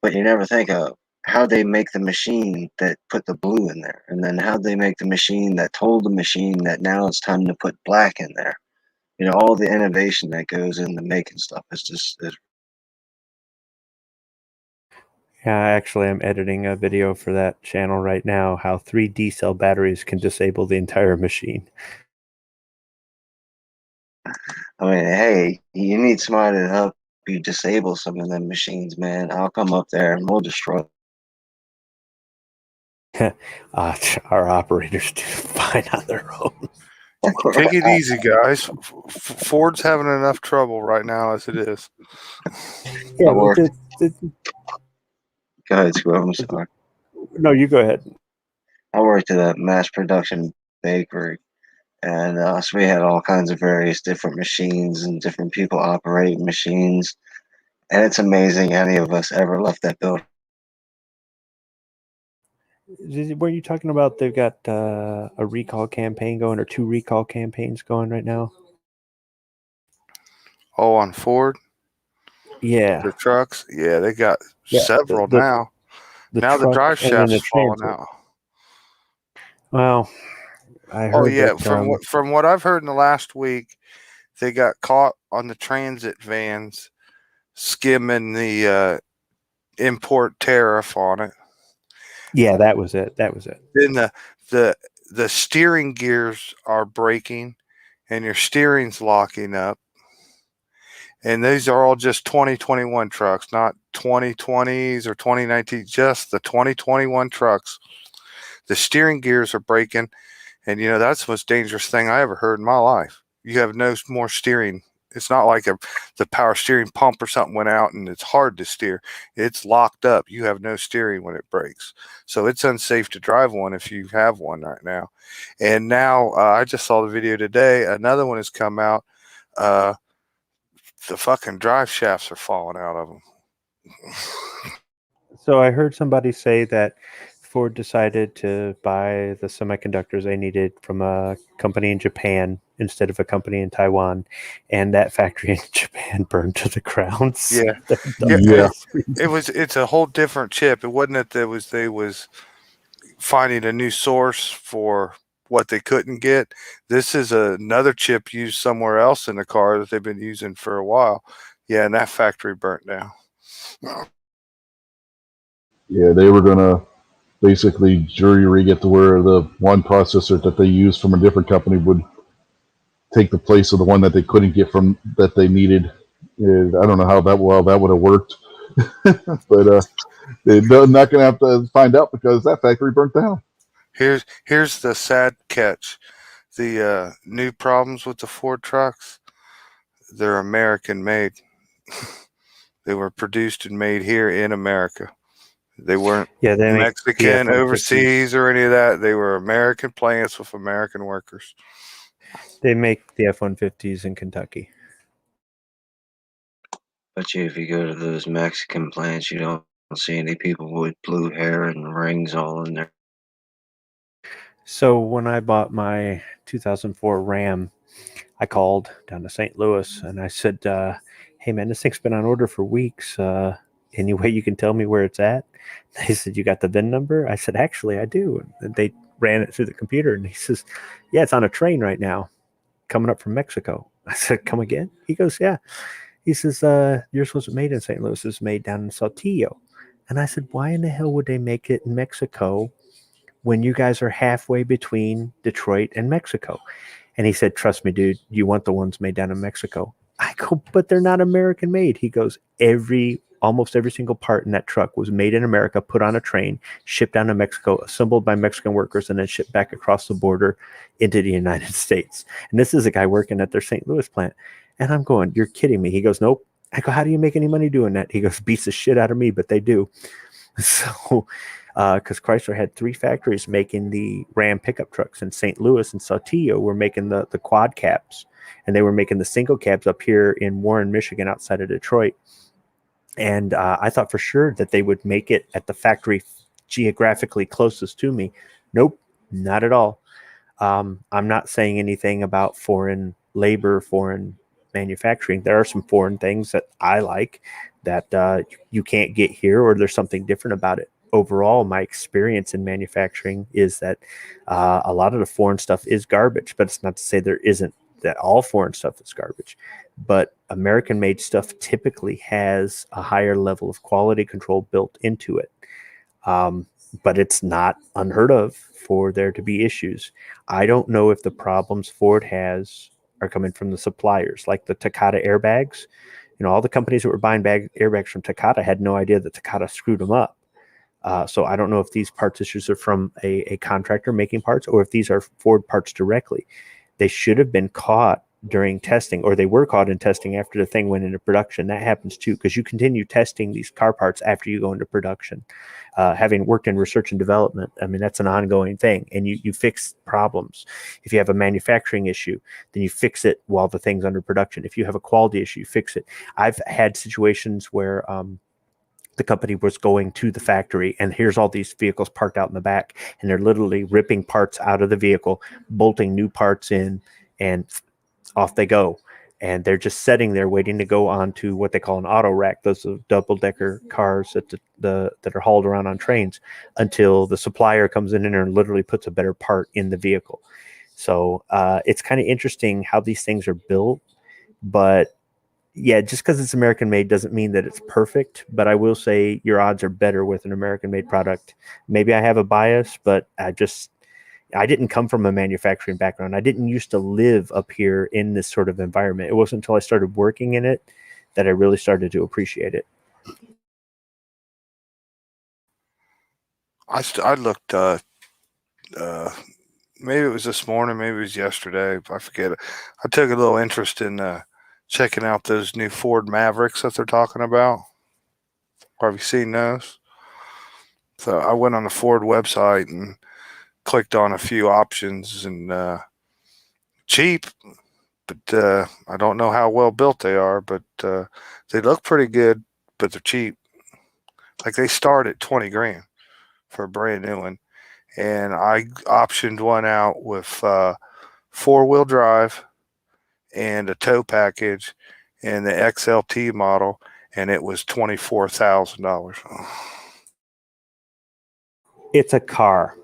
but you never think of how they make the machine that put the blue in there, and then how they make the machine that told the machine that now it's time to put black in there. All the innovation that goes into making stuff is just Yeah, actually, I'm editing a video for that channel right now. How 3 D cell batteries can disable the entire machine. I mean, hey, you need somebody to help you disable some of them machines, man. I'll come up there and we'll destroy. Our operators do fine on their own. Take it easy, guys. Ford's having enough trouble right now as it is. Yeah, I worked. but Go ahead, Squirrel. I'm sorry. no, you go ahead. I worked at a mass production bakery, and so we had all kinds of various different machines and different people operating machines. And it's amazing any of us ever left that building. Were you talking about they've got a recall campaign going or 2 recall campaigns going right now? Oh, on Ford? Yeah. The trucks? Yeah, they got several the, now. Now the truck drive and then shaft's the falling transit. out. Well, I heard Oh yeah, that, from what I've heard in the last week, they got caught on the transit vans skimming the import tariff on it. yeah, that was it. Then the steering gears are breaking, and your steering's locking up. And these are all just 2021 trucks, not 2020s or 2019, just the 2021 trucks. The steering gears are breaking, and that's the most dangerous thing I ever heard in my life. You have no more steering. It's not like the power steering pump or something went out and it's hard to steer. It's locked up. You have no steering when it breaks. So it's unsafe to drive one if you have one right now. And now I just saw the video today. Another one has come out. The fucking drive shafts are falling out of them. So I heard somebody say that Ford decided to buy the semiconductors they needed from a company in Japan instead of a company in Taiwan, and that factory in Japan burned to the ground. Yeah. It's a whole different chip. It wasn't that they was finding a new source for what they couldn't get. This is another chip used somewhere else in the car that they've been using for a while. Yeah, and that factory burnt down. Yeah, they were gonna basically jury rig it to where the one processor that they used from a different company would take the place of the one that they couldn't get from that they needed. And I don't know how that would have worked, but they're not gonna have to find out because that factory burnt down. Here's the sad catch. The new problems with the Ford trucks, they're American made. They were produced and made here in America. They weren't Mexican, overseas, or any of that. They were American plants with American workers. They make the F-150s in Kentucky. But if you go to those Mexican plants, you don't see any people with blue hair and rings all in there. So when I bought my 2004 Ram, I called down to St. Louis and I said, hey man, this thing's been on order for weeks. Any way you can tell me where it's at? They said, you got the VIN number? I said, actually, I do. And they ran it through the computer and he says, yeah, it's on a train right now coming up from Mexico. I said, come again? He goes, yeah. He says, yours wasn't made in St. Louis. It was made down in Saltillo. And I said, why in the hell would they make it in Mexico when you guys are halfway between Detroit and Mexico? And he said, trust me, dude, you want the ones made down in Mexico. I go, but they're not American made. He goes, almost every single part in that truck was made in America, put on a train, shipped down to Mexico, assembled by Mexican workers, and then shipped back across the border into the United States. And this is a guy working at their St. Louis plant. And I'm going, you're kidding me. He goes, nope. I go, how do you make any money doing that? He goes, beats the shit out of me, but they do. So, because Chrysler had 3 factories making the Ram pickup trucks in St. Louis and Saltillo were making the quad cabs, and they were making the single cabs up here in Warren, Michigan, outside of Detroit. And I thought for sure that they would make it at the factory geographically closest to me. Nope, not at all. I'm not saying anything about foreign labor, foreign manufacturing. There are some foreign things that I like that you can't get here, or there's something different about it. Overall, my experience in manufacturing is that a lot of the foreign stuff is garbage, but it's not to say there isn't, that all foreign stuff is garbage. But American made stuff typically has a higher level of quality control built into it. But it's not unheard of for there to be issues. I don't know if the problems Ford has are coming from the suppliers, like the Takata airbags. You know, all the companies that were buying airbags from Takata had no idea that Takata screwed them up. So I don't know if these parts issues are from a contractor making parts, or if these are Ford parts directly. They should have been caught during testing, or they were caught in testing after the thing went into production. That happens too, because you continue testing these car parts after you go into production. Having worked in research and development, I mean, that's an ongoing thing, and you fix problems. If you have a manufacturing issue, then you fix it while the thing's under production. If you have a quality issue, you fix it. I've had situations where the company was going to the factory, and here's all these vehicles parked out in the back, and they're literally ripping parts out of the vehicle, bolting new parts in, and off they go. And they're just sitting there waiting to go on to what they call an auto rack. Those are double-decker cars that that are hauled around on trains, until the supplier comes in and literally puts a better part in the vehicle. So it's kind of interesting how these things are built. But yeah, just because it's American made doesn't mean that it's perfect. But I will say your odds are better with an American made product. Maybe I have a bias, but I didn't come from a manufacturing background. I didn't used to live up here in this sort of environment. It wasn't until I started working in it that I really started to appreciate it. I looked, maybe it was this morning, maybe it was yesterday, I forget it. I took a little interest in checking out those new Ford Mavericks that they're talking about. Have you seen those? So I went on the Ford website and clicked on a few options, and cheap, but I don't know how well built they are, but they look pretty good, but they're cheap. Like they start at 20 grand for a brand new one. And I optioned one out with 4-wheel drive and a tow package and the XLT model, and it was $24,000. It's a car.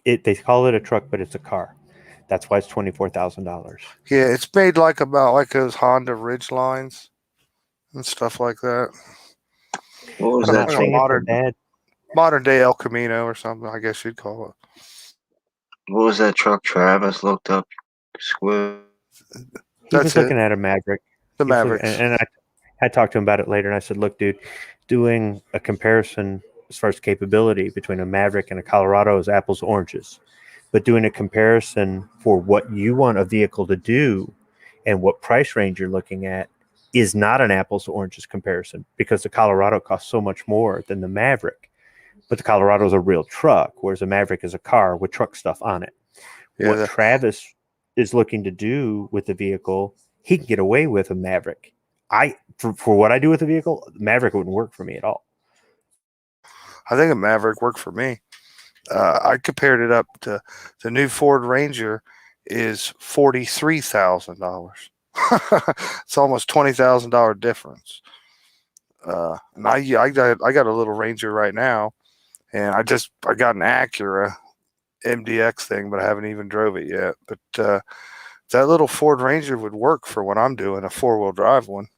They call it a truck, but it's a car. That's why it's $24,000. Yeah, it's made like those Honda Ridgelines and stuff like that. What was I'm that not saying truck? it's a bad. Modern day El Camino or something, I guess you'd call it. What was that truck Travis looked up? Squid. He was looking at a Maverick. The Mavericks. And I talked to him about it later, and I said, look, dude, doing a comparison as far as capability between a Maverick and a Colorado is apples to oranges. But doing a comparison for what you want a vehicle to do and what price range you're looking at is not an apples to oranges comparison, because the Colorado costs so much more than the Maverick. But the Colorado is a real truck, whereas a Maverick is a car with truck stuff on it. Yeah, what Travis is looking to do with the vehicle, he can get away with a Maverick. For what I do with the vehicle, Maverick wouldn't work for me at all. I think a Maverick worked for me. I compared it up to the new Ford Ranger is $43,000. It's almost $20,000 difference. And I got a little Ranger right now, and I got an Acura MDX thing, but I haven't even drove it yet. But that little Ford Ranger would work for what I'm doing, a 4-wheel drive one.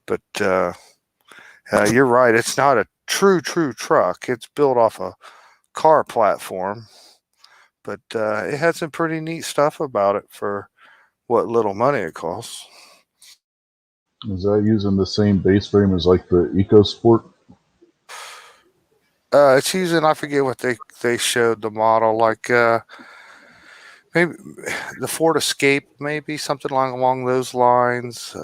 But you're right, it's not a true truck. It's built off a car platform, but it had some pretty neat stuff about it for what little money it costs. Is that using the same base frame as like the EcoSport? It's using, I forget what they showed the model, like maybe the Ford Escape, maybe something along those lines.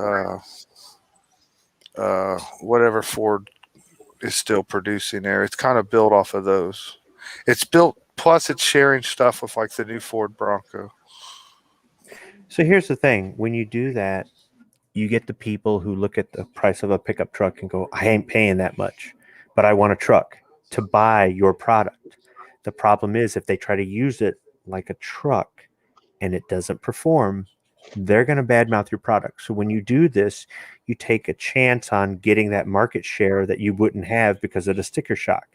Whatever Ford is still producing there, it's kind of built off of those. It's built, plus it's sharing stuff with like the new Ford Bronco. So here's the thing: when you do that, you get the people who look at the price of a pickup truck and go, I ain't paying that much, but I want a truck to buy your product. The problem is if they try to use it like a truck and it doesn't perform, they're going to badmouth your product. So when you do this, you take a chance on getting that market share that you wouldn't have because of the sticker shock.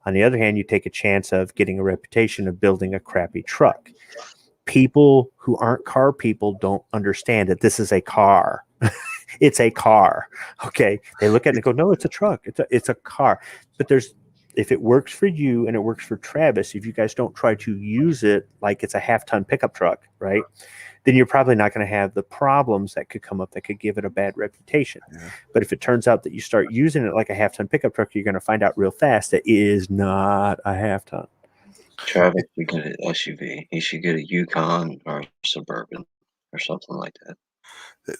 On the other hand, you take a chance of getting a reputation of building a crappy truck. People who aren't car people don't understand that this is a car. It's a car. Okay. They look at it and go, no, it's a truck. It's a car. But if it works for you and it works for Travis, if you guys don't try to use it like it's a half-ton pickup truck, right, then you're probably not going to have the problems that could come up that could give it a bad reputation. Yeah. But if it turns out that you start using it like a half-ton pickup truck, you're going to find out real fast that it is not a half-ton. Travis should get an SUV. He should get a Yukon or a Suburban or something like that.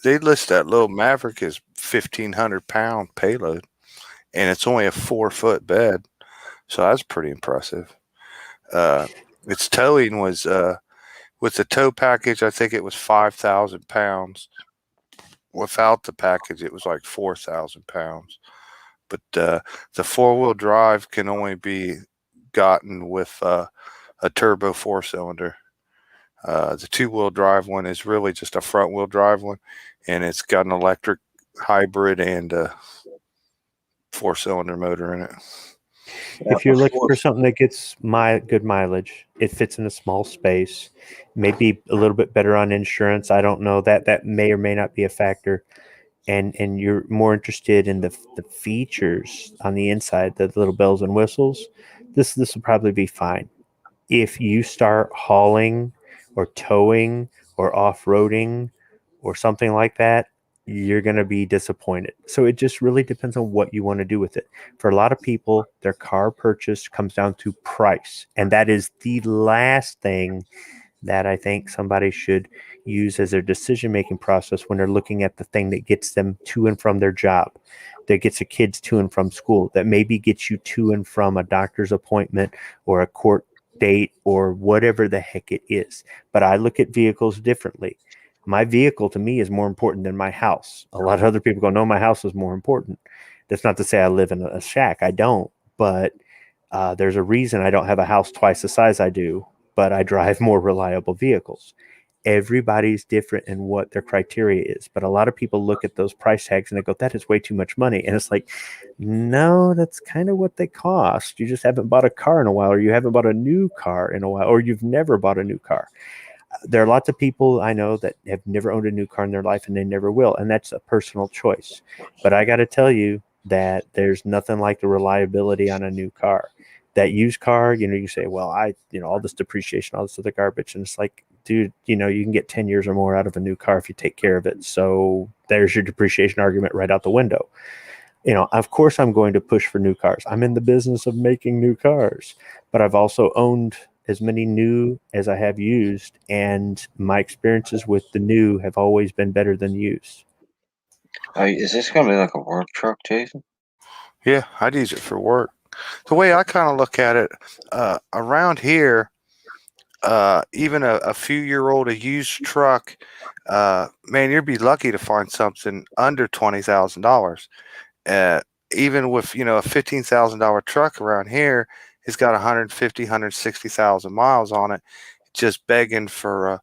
They list that little Maverick as 1,500-pound payload, and it's only a 4-foot bed, so that's pretty impressive. Its towing was with the tow package, I think it was 5,000 pounds. Without the package, it was like 4,000 pounds. But the 4-wheel drive can only be gotten with a turbo 4-cylinder. The 2-wheel drive one is really just a front-wheel drive one, and it's got an electric hybrid and a 4-cylinder motor in it. If you're looking for something that gets good mileage, it fits in a small space, maybe a little bit better on insurance. I don't know, that may or may not be a factor. And you're more interested in the features on the inside, the little bells and whistles, this will probably be fine. If you start hauling or towing or off-roading or something like that, you're going to be disappointed. So it just really depends on what you want to do with it. For a lot of people, their car purchase comes down to price. And that is the last thing that I think somebody should use as their decision-making process when they're looking at the thing that gets them to and from their job, that gets the kids to and from school, that maybe gets you to and from a doctor's appointment or a court date or whatever the heck it is. But I look at vehicles differently. My vehicle to me is more important than my house. A lot of other people go, no, my house is more important. That's not to say I live in a shack. I don't. But there's a reason I don't have a house twice the size I do, but I drive more reliable vehicles. Everybody's different in what their criteria is. But a lot of people look at those price tags and they go, that is way too much money. And it's like, no, that's kind of what they cost. You just haven't bought a car in a while, or you haven't bought a new car in a while, or you've never bought a new car. There are lots of people I know that have never owned a new car in their life and they never will. And that's a personal choice. But I got to tell you that there's nothing like the reliability on a new car. That used car, you say, well, all this depreciation, all this other garbage. And it's like, dude, you can get 10 years or more out of a new car if you take care of it. So there's your depreciation argument right out the window. Of course I'm going to push for new cars. I'm in the business of making new cars, but I've also owned as many new as I have used, and my experiences with the new have always been better than used. Is this going to be like a work truck, Jason? Yeah, I'd use it for work. The way I kind of look at it, around here, even a few-year-old used truck, man, you'd be lucky to find something under $20,000. Even with a $15,000 truck around here, it's got 150, 160,000 miles on it, just begging for a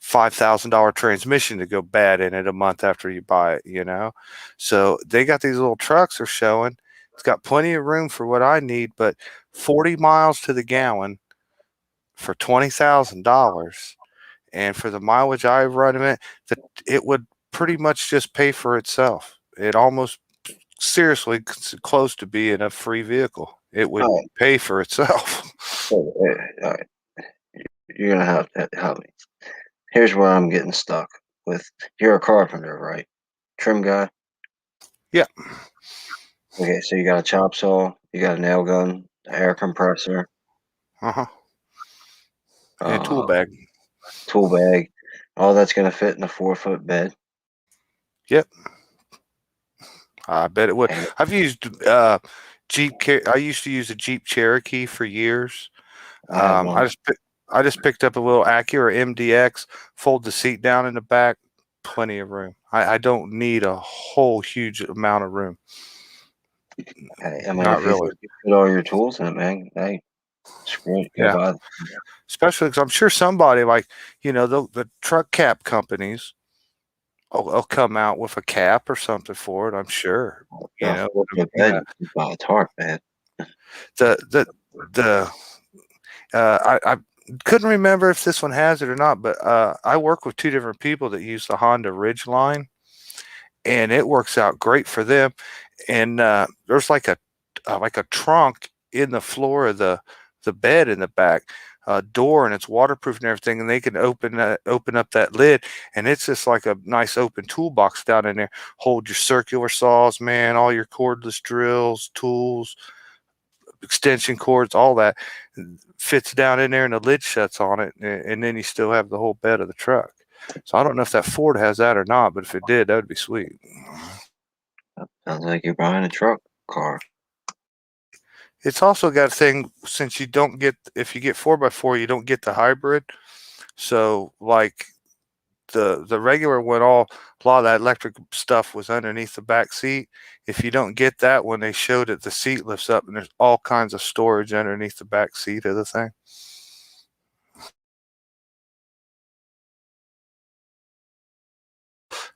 $5,000 transmission to go bad in it a month after you buy it. So they got these little trucks they're showing. It's got plenty of room for what I need, but 40 miles to the gallon for $20,000, and for the mileage I run in it would pretty much just pay for itself. It almost seriously close to being a free vehicle. It would pay for itself. you're gonna have to help me. Here's where I'm getting stuck with. You're a carpenter, right? Trim guy. Yeah. Okay, so you got a chop saw, you got a nail gun, an air compressor, Uh-huh. And tool uh, bag. tool bag. All that's gonna fit in a 4-foot bed. Yep. I bet it would. And I've used I used to use a Jeep Cherokee for years. I have Um, I one. just pi- I just picked up a little Acura MDX, fold the seat down in the back, plenty of room. I don't need a whole huge amount of room. Hey, I mean, Not if you really. think you put all your tools in it, man, hey, screw it, go Yeah. buy. Especially because I'm sure somebody like, the truck cap companies will come out with a cap or something for it. I'm sure. You A know, 4-foot yeah. bed, you buy a tarp, man. The I couldn't remember if this one has it or not, but I work with two different people that use the Honda Ridgeline, and it works out great for them. And there's like a trunk in the floor of the bed in the back, door, and it's waterproof and everything. And they can open up that lid, and it's just like a nice open toolbox down in there. Hold your circular saws, man, all your cordless drills, tools, extension cords, all that fits down in there, and the lid shuts on it, and then you still have the whole bed of the truck. So I don't know if that Ford has that or not, but if it did, that would be sweet. Sounds like you're buying a truck car. It's also got a thing, since you don't get, if you get 4x4, you don't get the hybrid. So like the regular one, a lot of that electric stuff was underneath the back seat. If you don't get that one, they showed it, the seat lifts up and there's all kinds of storage underneath the back seat of the thing.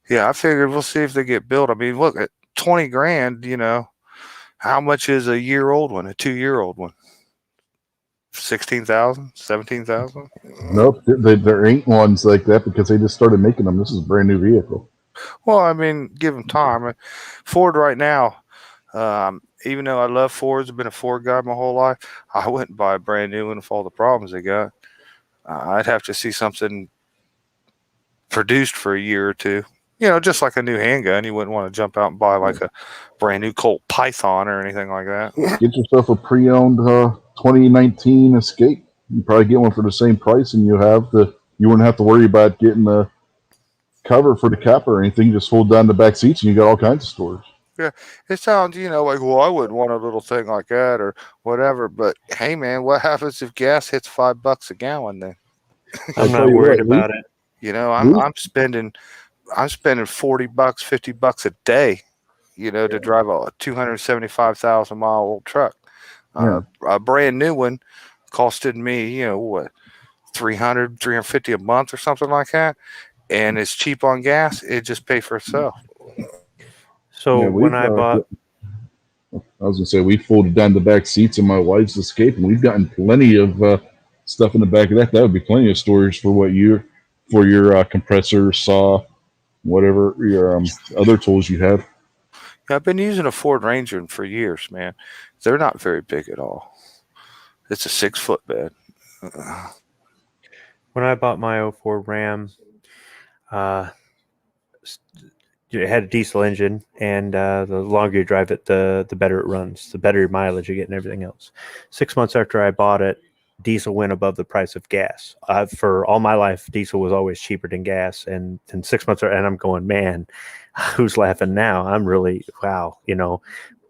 Yeah, I figured we'll see if they get built. I mean, look, at 20 grand, how much is a year old one, a 2-year old one? 16,000, 17,000? Nope, there ain't ones like that because they just started making them. This is a brand new vehicle. Well, I mean, give them time. Ford right now, even though I love Fords, I've been a Ford guy my whole life, I wouldn't buy a brand new one with all the problems they got. I'd have to see something produced for a year or two. Just like a new handgun, you wouldn't want to jump out and buy like a brand new Colt Python or anything like that. Get yourself a pre-owned 2019 Escape. You probably get one for the same price, and you wouldn't have to worry about getting the cover for the cap or anything. Just fold down the back seats, and you got all kinds of storage. Yeah, it sounds, like, well, I wouldn't want a little thing like that or whatever. But hey, man, what happens if gas hits $5 a gallon? Then I'm not worried about it. I'm spending $40, $50 a day, to drive a 275,000 mile old truck. Yeah. A brand new one costed me, what, 300, 350 a month or something like that. And it's cheap on gas. It just pays for itself. So Yeah, when I bought, I was gonna say we folded down the back seats in my wife's Escape, and we've gotten plenty of stuff in the back of that. That would be plenty of storage for your compressor, saw, whatever your other tools you have. I've been using a Ford Ranger for years, man. They're not very big at all. It's a 6-foot bed. when I bought my 04 Ram, it had a diesel engine, and the longer you drive it, the better it runs, the better mileage you get, and everything else. 6 months after I bought it, diesel went above the price of gas. For all my life, diesel was always cheaper than gas, and 6 months, and I'm going, man, who's laughing now? I'm really, wow,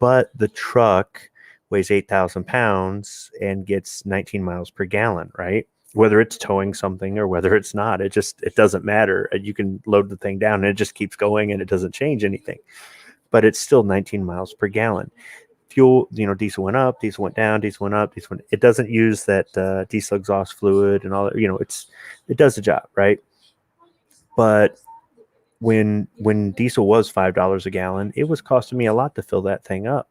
But the truck weighs 8,000 pounds and gets 19 miles per gallon, right? Whether it's towing something or whether it's not, it doesn't matter. You can load the thing down and it just keeps going and it doesn't change anything. But it's still 19 miles per gallon. Fuel, diesel went up, diesel went down, diesel went up, diesel went. It doesn't use that diesel exhaust fluid and all that. It does the job, right? But when diesel was $5 a gallon, it was costing me a lot to fill that thing up.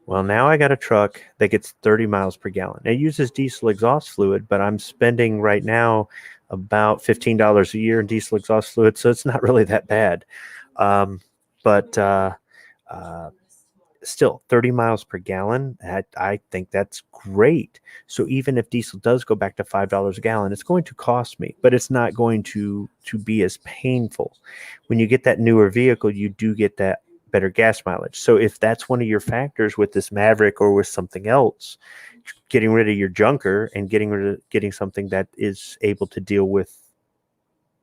Well, now I got a truck that gets 30 miles per gallon. It uses diesel exhaust fluid, but I'm spending right now about $15 a year in diesel exhaust fluid, so it's not really that bad. But still 30 miles per gallon, I think that's great. So even if diesel does go back to $5 a gallon, it's going to cost me, but it's not going to be as painful. When you get that newer vehicle, you do get that better gas mileage. So if that's one of your factors with this Maverick or with something else, getting rid of your junker and getting something that is able to deal with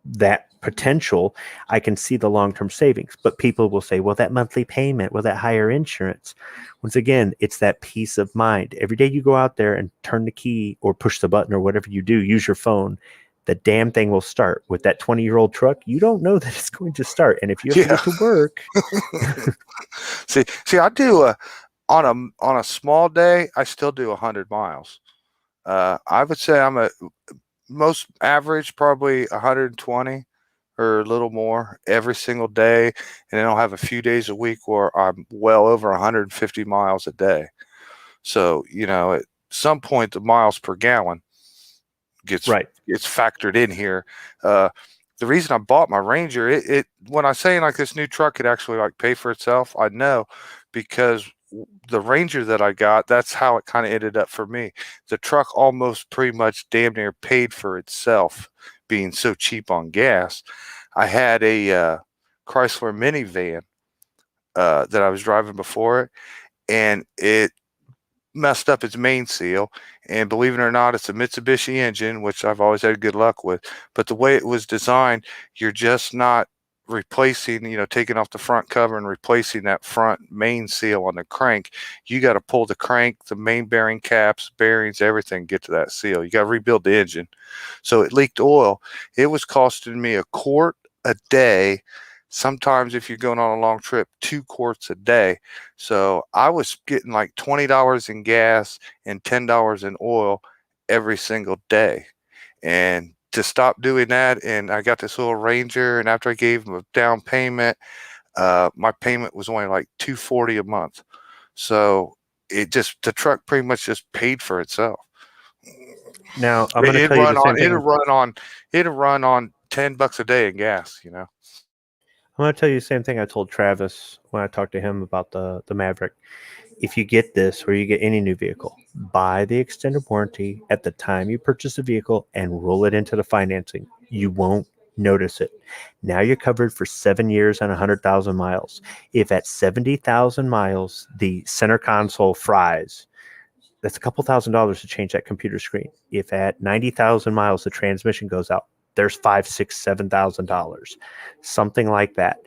that potential, I can see the long-term savings. But people will say, well, that monthly payment, well, that higher insurance. Once again, it's that peace of mind. Every day you go out there and turn the key or push the button or whatever you do, use your phone, the damn thing will start. With that 20-year-old truck, you don't know that it's going to start. And if you have to get to work. see, I do on a small day, I still do 100 miles. I would say I'm a most average, probably 120 or a little more every single day. And then I'll have a few days a week where I'm well over 150 miles a day. So, at some point, the miles per gallon gets factored in here. The reason I bought my Ranger, it when I say like this new truck could actually like pay for itself, I know, because the Ranger that I got, that's how it kind of ended up for me. The truck almost pretty much damn near paid for itself, being so cheap on gas. I had a Chrysler minivan that I was driving before it, and it messed up its main seal. And believe it or not, it's a Mitsubishi engine, which I've always had good luck with. But the way it was designed, you're just not replacing, taking off the front cover and replacing that front main seal on the crank. You got to pull the crank, the main bearing caps, bearings, everything, get to that seal. You got to rebuild the engine. So it leaked oil. It was costing me a quart a day. Sometimes if you're going on a long trip, 2 quarts a day. So I was getting like $20 in gas and $10 in oil every single day. And to stop doing that, and I got this little Ranger, and after I gave him a down payment, my payment was only like $240 a month. So the truck pretty much just paid for itself. Now I'm going to tell you the same thing. It'll run on $10 a day in gas, I'm going to tell you the same thing I told Travis when I talked to him about the Maverick. If you get this or you get any new vehicle, buy the extended warranty at the time you purchase the vehicle and roll it into the financing. You won't notice it. Now you're covered for 7 years and 100,000 miles. If at 70,000 miles, the center console fries, that's a couple $1,000s to change that computer screen. If at 90,000 miles, the transmission goes out, there's $5,000, $6,000, $7,000, something like that.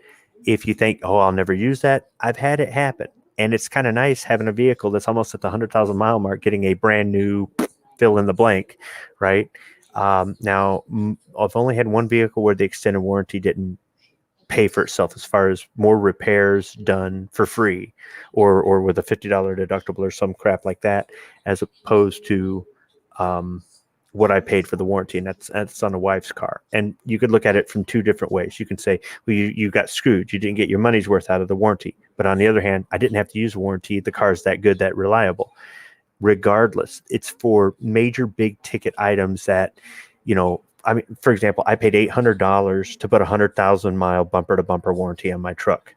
If you think, oh, I'll never use that, I've had it happen. And it's kind of nice having a vehicle that's almost at the 100,000 mile mark, getting a brand new fill in the blank, right? Now, I've only had one vehicle where the extended warranty didn't pay for itself as far as more repairs done for free or with a $50 deductible or some crap like that, as opposed to what I paid for the warranty, and that's on a wife's car. And you could look at it from two different ways. You can say, well, you got screwed. You didn't get your money's worth out of the warranty. But on the other hand, I didn't have to use a warranty. The car's that good, that reliable. Regardless, it's for major big ticket items that, for example, I paid $800 to put a 100,000 mile bumper to bumper warranty on my truck.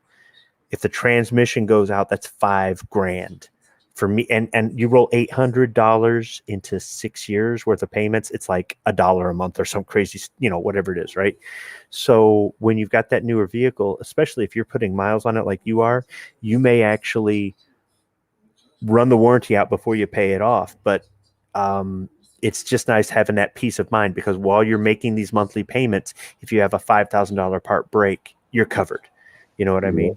If the transmission goes out, that's $5,000 for me. And you roll $800 into 6 years worth of payments, it's like $1 a month or some crazy, whatever it is, right? So when you've got that newer vehicle, especially if you're putting miles on it like you are, you may actually run the warranty out before you pay it off. But it's just nice having that peace of mind, because while you're making these monthly payments, if you have a $5,000 part break, you're covered. You know what I mean?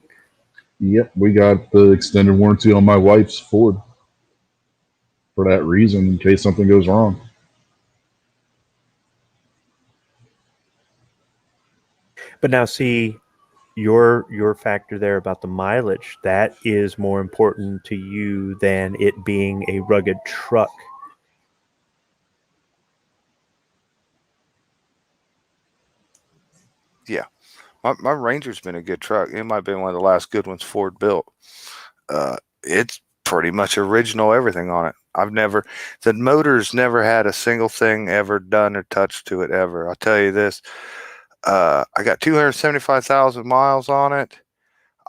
Yep, we got the extended warranty on my wife's Ford for that reason, in case something goes wrong. But now, see, your factor there about the mileage, that is more important to you than it being a rugged truck. Yeah. My Ranger's been a good truck. It might have been one of the last good ones Ford built. It's pretty much original, everything on it. The motor's never had a single thing ever done or touched to it ever. I'll tell you this. I got 275,000 miles on it.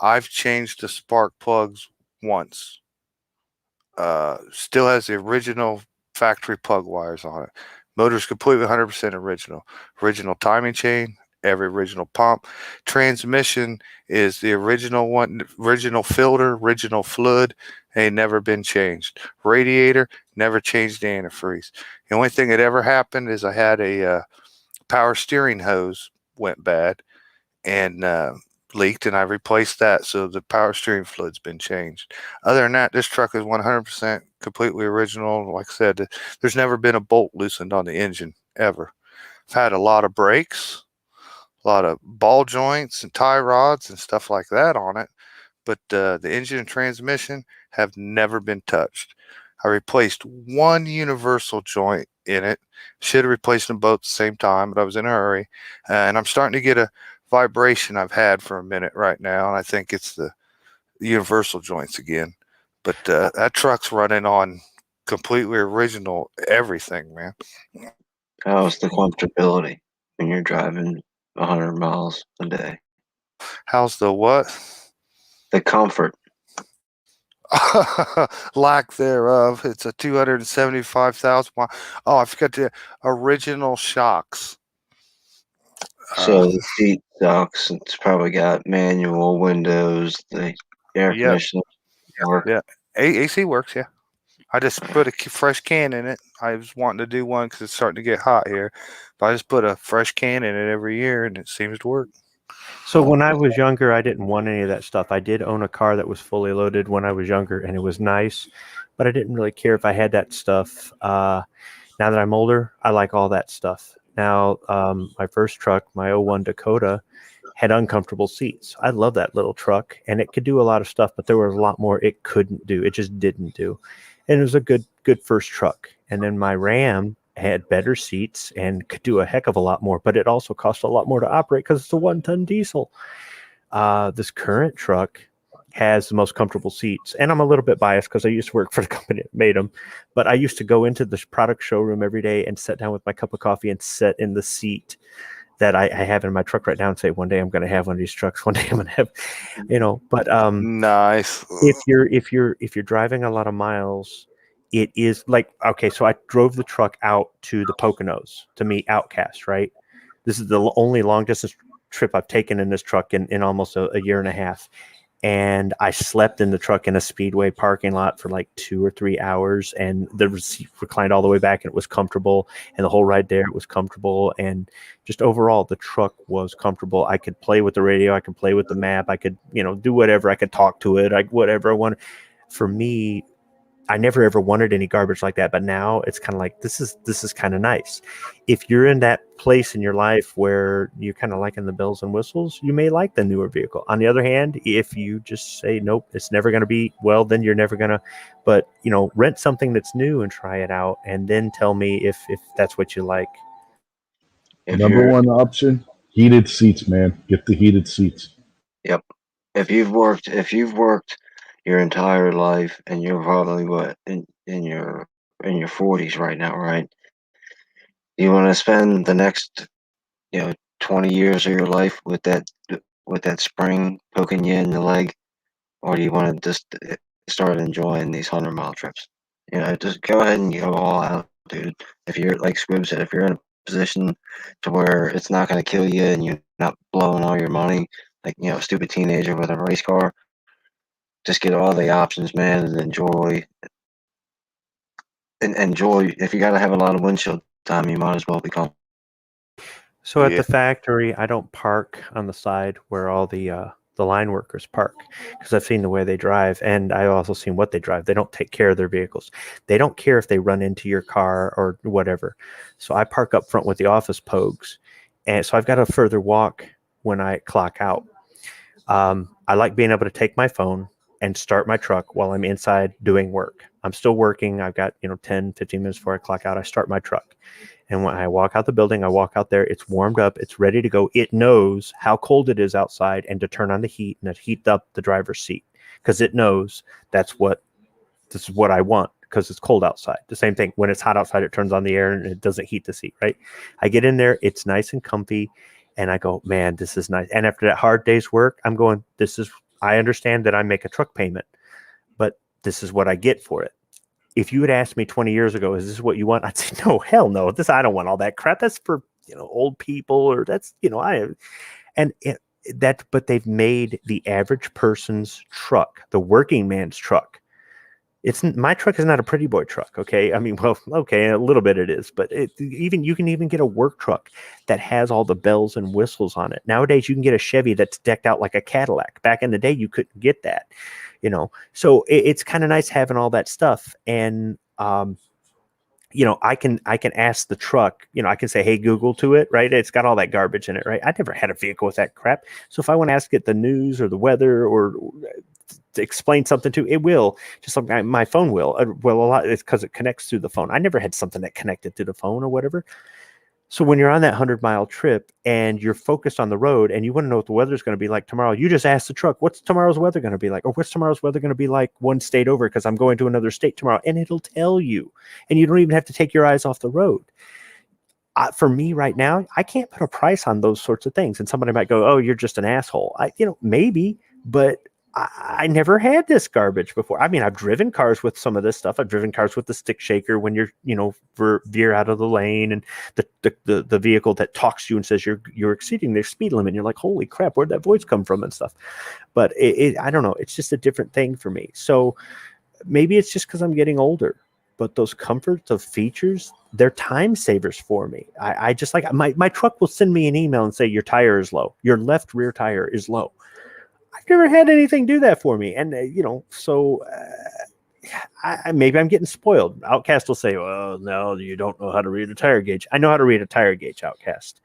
I've changed the spark plugs once. Still has the original factory plug wires on it. Motor's completely 100% original. Original timing chain, every original pump. Transmission is the original one, original filter, original fluid, ain't never been changed. Radiator, never changed the antifreeze. The only thing that ever happened is I had a power steering hose went bad and leaked, and I replaced that, so the power steering fluid's been changed. Other than that, this truck is 100% completely original. Like I said, there's never been a bolt loosened on the engine ever. I've had a lot of brakes, a lot of ball joints and tie rods and stuff like that on it, but the engine and transmission have never been touched. I replaced one universal joint in it. Should have replaced them both at the same time, but I was in a hurry, and I'm starting to get a vibration I've had for a minute right now, and I think it's the universal joints again. But that truck's running on completely original everything, man. How's the comfortability when you're driving 100 miles a day? How's the what? The comfort. Lack thereof. It's a 275,000 mile. Oh, I forgot the original shocks. So the seat sucks. It's probably got manual windows. The air conditioning work. Yeah, AC works. Yeah, I just put a fresh can in it. I was wanting to do one because it's starting to get hot here, but I just put a fresh can in it every year, and it seems to work. So when I was younger, I didn't want any of that stuff. I did own a car that was fully loaded when I was younger, and it was nice, but I didn't really care if I had that stuff. Now that I'm older, I like all that stuff. Now, my first truck, my '01 Dakota, had uncomfortable seats. I love that little truck, and it could do a lot of stuff, but there was a lot more it couldn't do. It just didn't do. And it was a good first truck. And then my Ram had better seats and could do a heck of a lot more, but it also cost a lot more to operate because it's a 1-ton diesel. This current truck has the most comfortable seats, and I'm a little bit biased because I used to work for the company that made them, but I used to go into the product showroom every day and sit down with my cup of coffee and sit in the seat that I have in my truck right now and say, one day I'm going to have one of these trucks. One day I'm going to have, but Nice. if you're driving a lot of miles, it is like, okay, so I drove the truck out to the Poconos to meet Outcast, right? This is the only long distance trip I've taken in this truck in almost a year and a half. And I slept in the truck in a Speedway parking lot for like 2 or 3 hours, and the seat reclined all the way back, and it was comfortable, and the whole ride there, it was comfortable, and just overall, the truck was comfortable. I could play with the radio, I could play with the map, I could, do whatever, I could talk to it, whatever I wanted. For me, I never ever wanted any garbage like that, but now it's kind of like, this is kind of nice. If you're in that place in your life where you're kind of liking the bells and whistles, you may like the newer vehicle. On the other hand, if you just say, nope, it's never going to be, well, then you're never going to, but rent something that's new and try it out, and then tell me if that's what you like. Number one option, heated seats, man. Get the heated seats. Yep. If you've worked your entire life, and you're probably in your 40s right now, right? You want to spend the next 20 years of your life with that spring poking you in the leg, or do you want to just start enjoying these 100-mile trips? Just go ahead and go all out, dude. If you're, like Squib said, if you're in a position to where it's not going to kill you and you're not blowing all your money like a stupid teenager with a race car, just get all the options, man, and enjoy. And enjoy. If you got to have a lot of windshield time, you might as well become. So at the factory, I don't park on the side where all the line workers park, because I've seen the way they drive, and I've also seen what they drive. They don't take care of their vehicles. They don't care if they run into your car or whatever. So I park up front with the office pogues, and so I've got a further walk when I clock out. I like being able to take my phone and start my truck while I'm inside doing work. I'm still working. I've got 10, 15 minutes before I clock out. I start my truck. And when I walk out the building, I walk out there, it's warmed up, it's ready to go. It knows how cold it is outside and to turn on the heat and to heat up the driver's seat, because it knows this is what I want, because it's cold outside. The same thing, when it's hot outside, it turns on the air and it doesn't heat the seat, right? I get in there, it's nice and comfy, and I go, man, this is nice. And after that hard day's work, I'm going, I understand that I make a truck payment, this is what I get for it. If you had asked me 20 years ago, is this what you want? I'd say, no, hell no. I don't want all that crap. That's for, old people, or that's, but they've made the average person's truck, the working man's truck. My truck is not a pretty boy truck. Okay. I mean, well, okay, a little bit it is, but you can even get a work truck that has all the bells and whistles on it. Nowadays, you can get a Chevy that's decked out like a Cadillac. Back in the day, you couldn't get that, so it's kind of nice having all that stuff. And, I can ask the truck, I can say, hey, Google to it, right? It's got all that garbage in it, right? I never had a vehicle with that crap. So if I want to ask it the news or the weather or to explain something to, it will, just like my phone will. Well, a lot, it's because it connects through the phone. I never had something that connected to the phone or whatever. So when you're on that 100-mile trip and you're focused on the road and you want to know what the weather's going to be like tomorrow, you just ask the truck, what's tomorrow's weather going to be like? Or what's tomorrow's weather going to be like one state over, because I'm going to another state tomorrow, and it'll tell you. And you don't even have to take your eyes off the road. For me right now, I can't put a price on those sorts of things. And somebody might go, oh, you're just an asshole. Maybe, but I never had this garbage before. I mean, I've driven cars with some of this stuff. I've driven cars with the stick shaker when you're, veer out of the lane, and the vehicle that talks to you and says you're exceeding their speed limit. And you're like, holy crap, where'd that voice come from and stuff? But I don't know. It's just a different thing for me. So maybe it's just because I'm getting older. But those comforts of features, they're time savers for me. I just like my truck will send me an email and say your tire is low. Your left rear tire is low. I've never had anything do that for me. And, maybe I'm getting spoiled. Outcast will say, well, no, you don't know how to read a tire gauge. I know how to read a tire gauge, Outcast.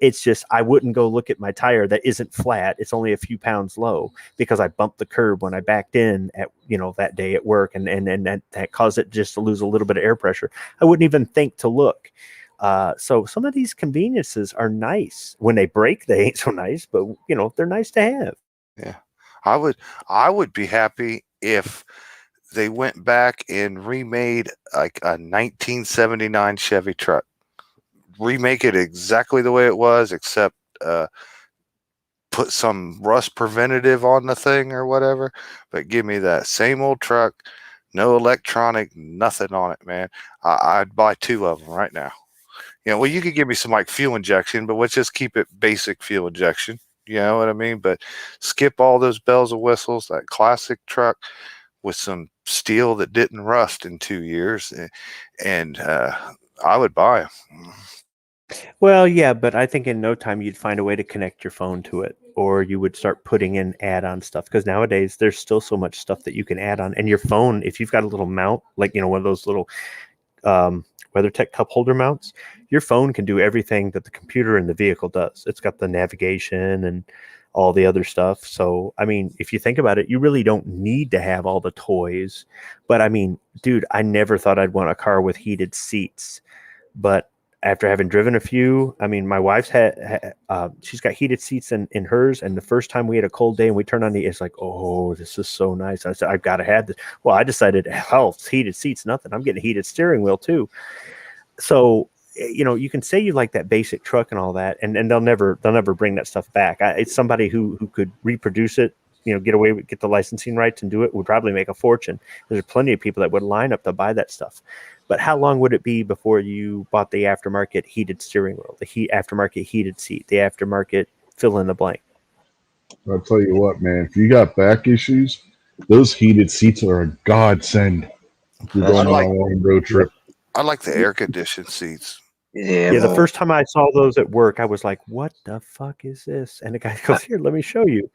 It's just I wouldn't go look at my tire that isn't flat. It's only a few pounds low because I bumped the curb when I backed in at that day at work, and that caused it just to lose a little bit of air pressure. I wouldn't even think to look. So some of these conveniences are nice. When they break, they ain't so nice, but they're nice to have. Yeah, I would be happy if they went back and remade like a 1979 Chevy truck. Remake it exactly the way it was, except put some rust preventative on the thing or whatever. But give me that same old truck, no electronic, nothing on it, man. I'd buy 2 of them right now. Well, you could give me some like fuel injection, but let's just keep it basic fuel injection. You know what I mean? But skip all those bells and whistles, that classic truck with some steel that didn't rust in 2 years, and I would buy them. Well, yeah, but I think in no time you'd find a way to connect your phone to it, or you would start putting in add-on stuff, because nowadays there's still so much stuff that you can add on. And your phone, if you've got a little mount, like one of those little WeatherTech cup holder mounts, your phone can do everything that the computer in the vehicle does. It's got the navigation and all the other stuff. So, I mean, if you think about it, you really don't need to have all the toys. But I mean, dude, I never thought I'd want a car with heated seats. But after having driven a few, I mean, my wife's she's got heated seats in hers. And the first time we had a cold day and we turned on it's like, oh, this is so nice. I said, I've got to have this. Well, I decided, hell, heated seats, nothing. I'm getting a heated steering wheel too. So, you can say you like that basic truck and all that, and they'll never bring that stuff back. It's somebody who could reproduce it, get the licensing rights and do it, would probably make a fortune. There's plenty of people that would line up to buy that stuff. But how long would it be before you bought the aftermarket heated steering wheel, the aftermarket heated seat, the aftermarket fill in the blank? I'll tell you what, man, if you got back issues, those heated seats are a godsend if you're going on a long road trip. I like the air conditioned seats. Yeah, the first time I saw those at work, I was like, what the fuck is this? And the guy goes, here, let me show you.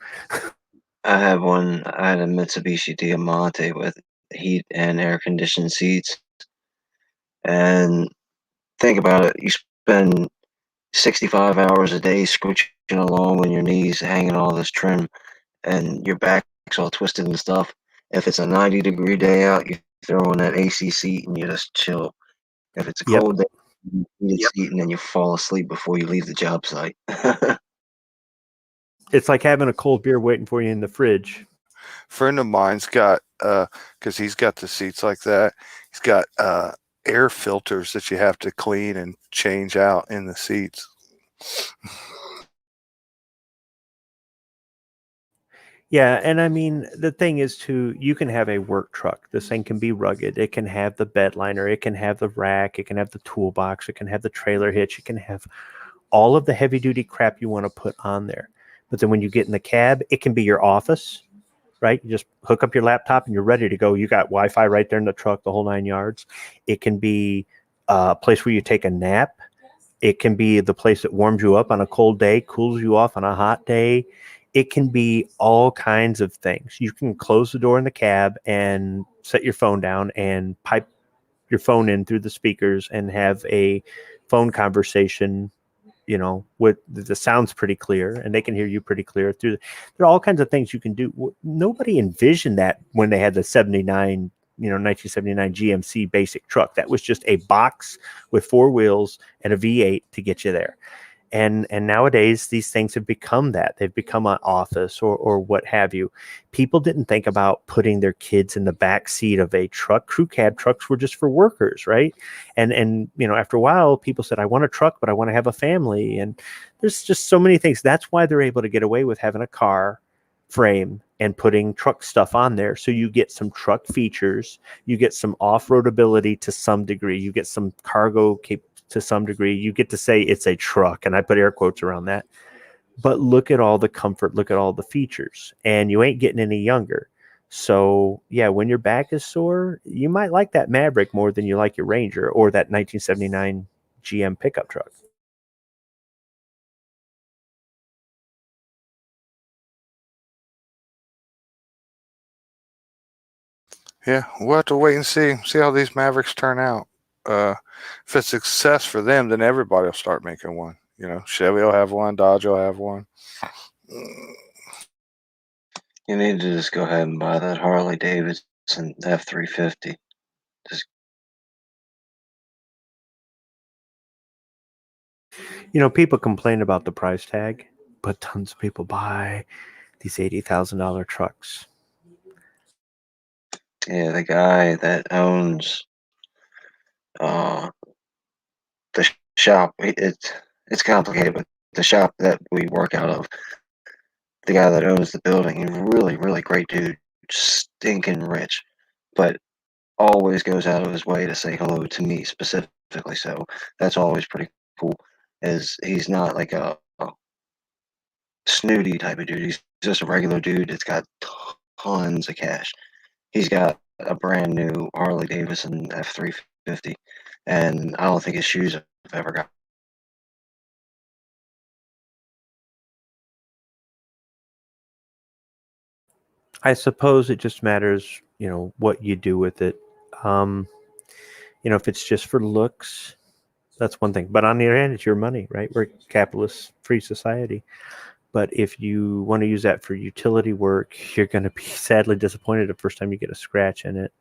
I had a Mitsubishi Diamante with heat and air conditioned seats. And think about it, you spend 65 hours a day scooching along on your knees, hanging all this trim, and your back's all twisted and stuff. If it's a 90-degree day out, you throw in that AC seat and you just chill. If it's a cold day, you heat a seat and then you fall asleep before you leave the job site. It's like having a cold beer waiting for you in the fridge. Friend of mine's got, because he's got the seats like that, he's got air filters that you have to clean and change out in the seats. Yeah, and I mean the thing is too, you can have a work truck. This thing can be rugged. It can have the bed liner, it can have the rack, it can have the toolbox, it can have the trailer hitch, it can have all of the heavy duty crap you want to put on there. But then when you get in the cab, it can be your office, right? You just hook up your laptop and you're ready to go. You got Wi-Fi right there in the truck, the whole 9 yards. It can be a place where you take a nap. It can be the place that warms you up on a cold day, cools you off on a hot day. It can be all kinds of things. You can close the door in the cab and set your phone down and pipe your phone in through the speakers and have a phone conversation, with the sound's pretty clear and they can hear you pretty clear through. There are all kinds of things you can do. Nobody envisioned that when they had the 1979 GMC basic truck. That was just a box with four wheels and a V8 to get you there. And nowadays these things have become that. They've become an office or what have you. People didn't think about putting their kids in the back seat of a truck. Crew cab trucks were just for workers, right? And after a while, people said, I want a truck, but I want to have a family. And there's just so many things. That's why they're able to get away with having a car frame and putting truck stuff on there. So you get some truck features, you get some off-road ability to some degree, you get some cargo to some degree. You get to say it's a truck, and I put air quotes around that. But look at all the comfort, look at all the features, and you ain't getting any younger. So, yeah, when your back is sore, you might like that Maverick more than you like your Ranger or that 1979 GM pickup truck. Yeah, we'll have to wait and see how these Mavericks turn out. If it's a success for them, then everybody will start making one. Chevy will have one, Dodge will have one. You need to just go ahead and buy that Harley Davidson F350. People complain about the price tag, but tons of people buy these $80,000 trucks. Yeah, the guy that owns the shop, it's complicated, but the shop that we work out of, the guy that owns the building, he's really, really great dude, stinking rich, but always goes out of his way to say hello to me specifically. So that's always pretty cool. Is he's not like a snooty type of dude. He's just a regular dude that's got tons of cash. He's got a brand new Harley Davidson F350, and I don't think his shoes have ever got. I suppose it just matters, what you do with it. If it's just for looks, that's one thing. But on the other hand, it's your money, right? We're a capitalist free society. But if you want to use that for utility work, you're going to be sadly disappointed the first time you get a scratch in it.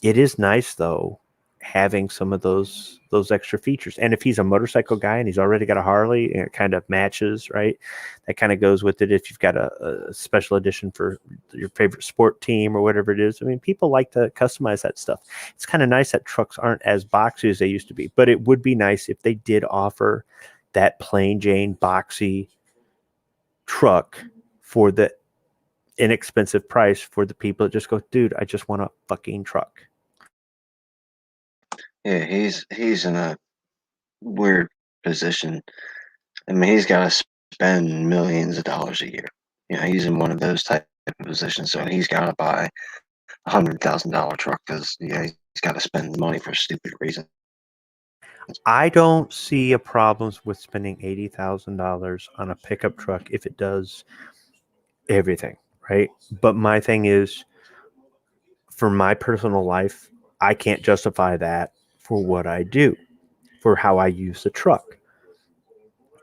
It is nice, though, having some of those extra features. And if he's a motorcycle guy and he's already got a Harley, it kind of matches, right? That kind of goes with it. If you've got a special edition for your favorite sport team or whatever it is, I mean, people like to customize that stuff. It's kind of nice that trucks aren't as boxy as they used to be, but it would be nice if they did offer that plain Jane boxy truck for the inexpensive price for the people that just go, dude, I just want a fucking truck. Yeah, he's in a weird position. I mean, he's got to spend millions of dollars a year. He's in one of those type of positions, so he's got to buy $100,000 truck because he's got to spend money for a stupid reason. I don't see a problem with spending $80,000 on a pickup truck if it does everything, right? But my thing is, for my personal life, I can't justify that for what I do, for how I use the truck.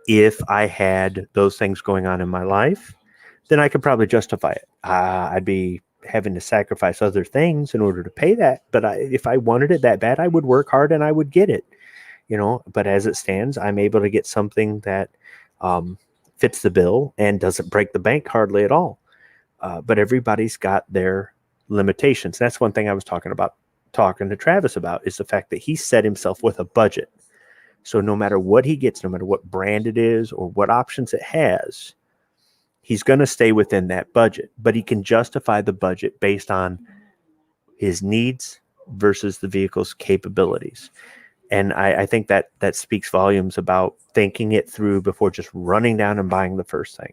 If I had those things going on in my life, then I could probably justify it. I'd be having to sacrifice other things in order to pay that. But if I wanted it that bad, I would work hard and I would get it. But as it stands, I'm able to get something that fits the bill and doesn't break the bank hardly at all. But everybody's got their limitations. That's one thing I was talking to Travis about, is the fact that he set himself with a budget. So no matter what he gets, no matter what brand it is or what options it has, he's going to stay within that budget, but he can justify the budget based on his needs versus the vehicle's capabilities. And I think that speaks volumes about thinking it through before just running down and buying the first thing.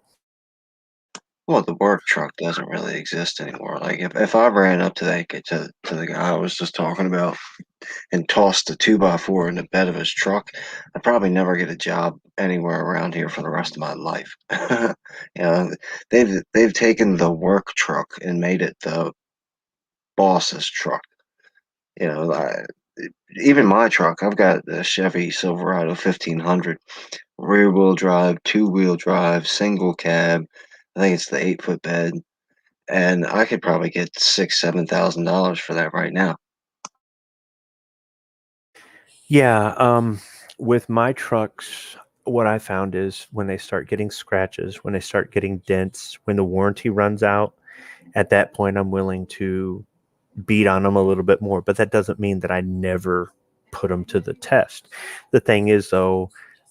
Well, the work truck doesn't really exist anymore. Like if I ran up to the guy I was just talking about and tossed a 2x4 in the bed of his truck, I'd probably never get a job anywhere around here for the rest of my life. You know, they've taken the work truck and made it the boss's truck. You know, even my truck, I've got the Chevy Silverado 1500, rear wheel drive, 2-wheel drive, single cab. I think it's the 8-foot bed, and I could probably get $6,000-7,000 for that right now. Yeah, with my trucks, what I found is when they start getting scratches, when they start getting dents, when the warranty runs out, at that point I'm willing to beat on them a little bit more. But that doesn't mean that I never put them to the test. The thing is, though,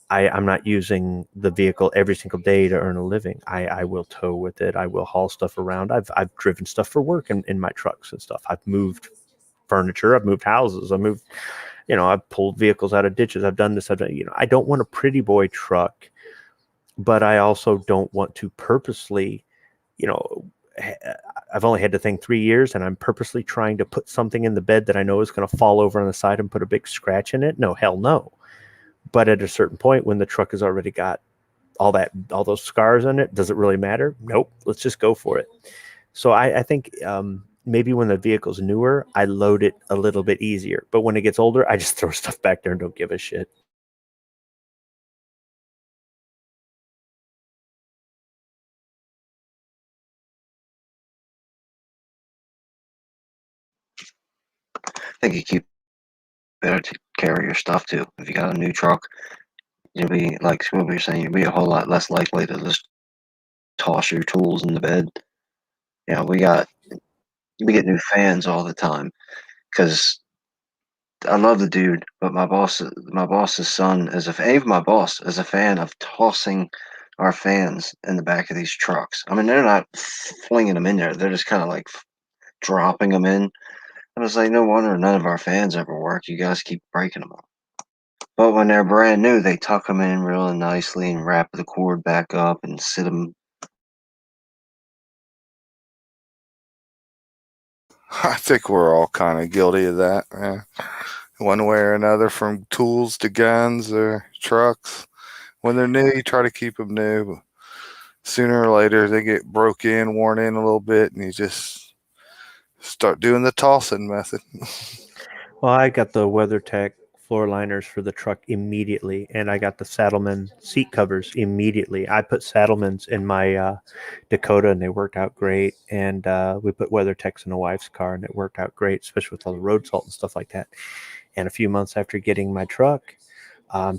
I'm not using the vehicle every single day to earn a living. I will tow with it. I will haul stuff around. I've driven stuff for work in my trucks and stuff. I've moved furniture. I've moved houses. I've pulled vehicles out of ditches. I've done this. I don't want a pretty boy truck, but I also don't want to purposely, I've only had the thing 3 years and I'm purposely trying to put something in the bed that I know is going to fall over on the side and put a big scratch in it. No, hell no. But at a certain point when the truck has already got all those scars on it, does it really matter? Nope. Let's just go for it. So I think maybe when the vehicle's newer, I load it a little bit easier. But when it gets older, I just throw stuff back there and don't give a shit. I think you keep better to carry your stuff too. If you got a new truck, you'll be like what we were saying, you'll be a whole lot less likely to just toss your tools in the bed. You know, we get new fans all the time because I love the dude, but my boss's son is my boss is a fan of tossing our fans in the back of these trucks. I mean, they're not flinging them in there; they're just kind of like dropping them in. I was like, no wonder none of our fans ever work. You guys keep breaking them up. But when they're brand new, they tuck them in really nicely and wrap the cord back up and sit them. I think we're all kind of guilty of that, man. One way or another, from tools to guns or trucks. When they're new, you try to keep them new. But sooner or later, they get broke in, worn in a little bit, and you just start doing the tossing method. Well, I got the WeatherTech floor liners for the truck immediately, and I got the Saddlemen seat covers immediately. I put Saddlemans in my Dakota, and they worked out great. And we put WeatherTechs in a wife's car, and it worked out great, especially with all the road salt and stuff like that. And a few months after getting my truck,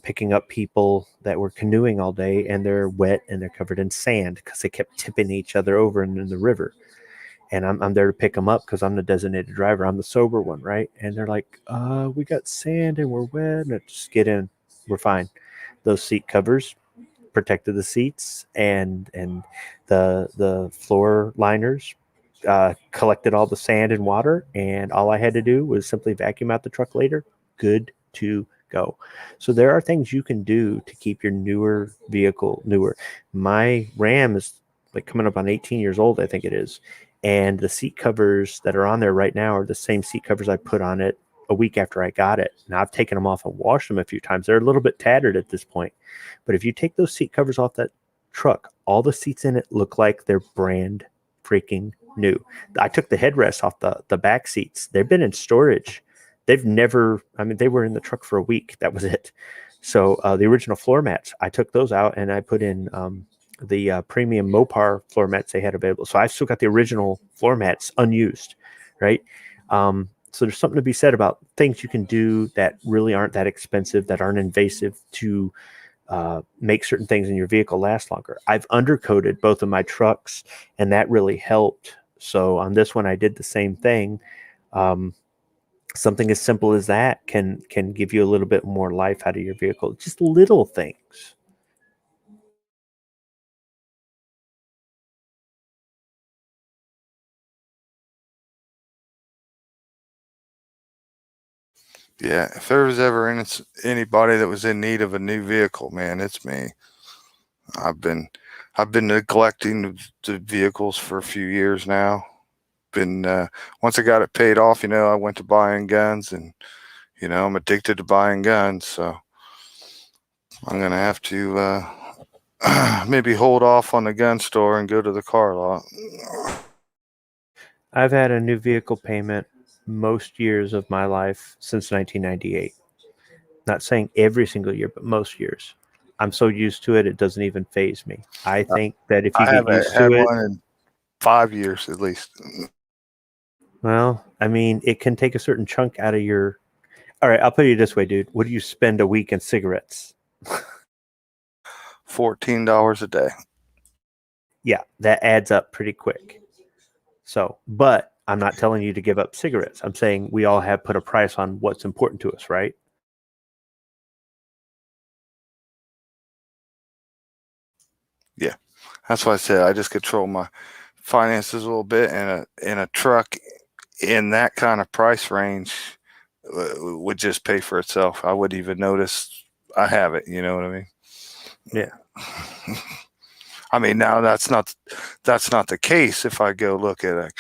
picking up people that were canoeing all day, and they're wet and they're covered in sand because they kept tipping each other over in the river. And I'm there to pick them up because I'm the designated driver. I'm the sober one, right? And they're like, we got sand and we're wet. And just get in. We're fine. Those seat covers protected the seats, and the floor liners collected all the sand and water. And all I had to do was simply vacuum out the truck later. Good to go. So there are things you can do to keep your newer vehicle newer. My Ram is like coming up on 18 years old, I think it is. And the seat covers that are on there right now are the same seat covers I put on it a week after I got it. Now I've taken them off and washed them a few times. They're a little bit tattered at this point. But if you take those seat covers off that truck, all the seats in it look like they're brand freaking new. I took the headrests off the back seats. They've been in storage. They were in the truck for a week. That was it. So the original floor mats, I took those out and I put in the premium Mopar floor mats they had available. So I've still got the original floor mats unused, right? So there's something to be said about things you can do that really aren't that expensive, that aren't invasive to make certain things in your vehicle last longer. I've undercoated both of my trucks, and that really helped. So on this one, I did the same thing. Something as simple as that can give you a little bit more life out of your vehicle. Just little things. Yeah, if there was ever anybody that was in need of a new vehicle, man, it's me. I've been I've been neglecting the vehicles for a few years now. Been Once I got it paid off, I went to buying guns, and I'm addicted to buying guns, so I'm gonna have to maybe hold off on the gun store and go to the car lot. I've had a new vehicle payment most years of my life since 1998. Not saying every single year, but most years. I'm so used to it, it doesn't even phase me. I think that if you I get haven't used had to it, one in 5 years at least. well, I mean, it can take a certain chunk out of your. All right, I'll put it this way, dude. What do you spend a week in cigarettes? $14 a day. Yeah, that adds up pretty quick. So, but I'm not telling you to give up cigarettes. I'm saying we all have put a price on what's important to us, right? Yeah, that's why I said I just control my finances a little bit, and a truck in that kind of price range would just pay for itself. I wouldn't even notice I have it. You know what I mean? Yeah. I mean, now that's not the case. If I go look at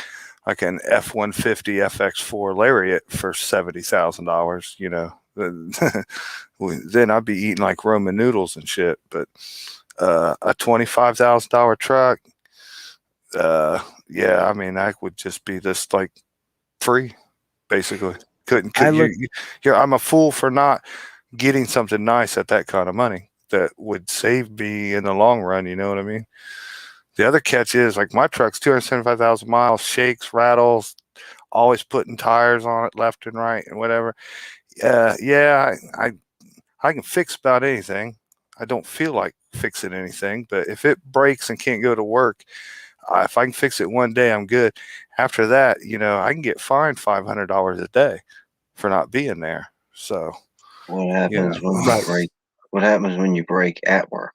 like an F-150 FX4 Lariat for $70,000, then I'd be eating like Roman noodles and shit. But a $25,000 truck, yeah, I mean, that would just be just like free, basically. I'm a fool for not getting something nice at that kind of money that would save me in the long run. You know what I mean? The other catch is like my truck's 275,000 miles, shakes, rattles, always putting tires on it left and right and whatever. Yeah, I can fix about anything. I don't feel like fixing anything, but if it breaks and can't go to work, if I can fix it one day, I'm good. After that, I can get fined $500 a day for not being there. So, What happens when you Right. break? What happens when you break at work?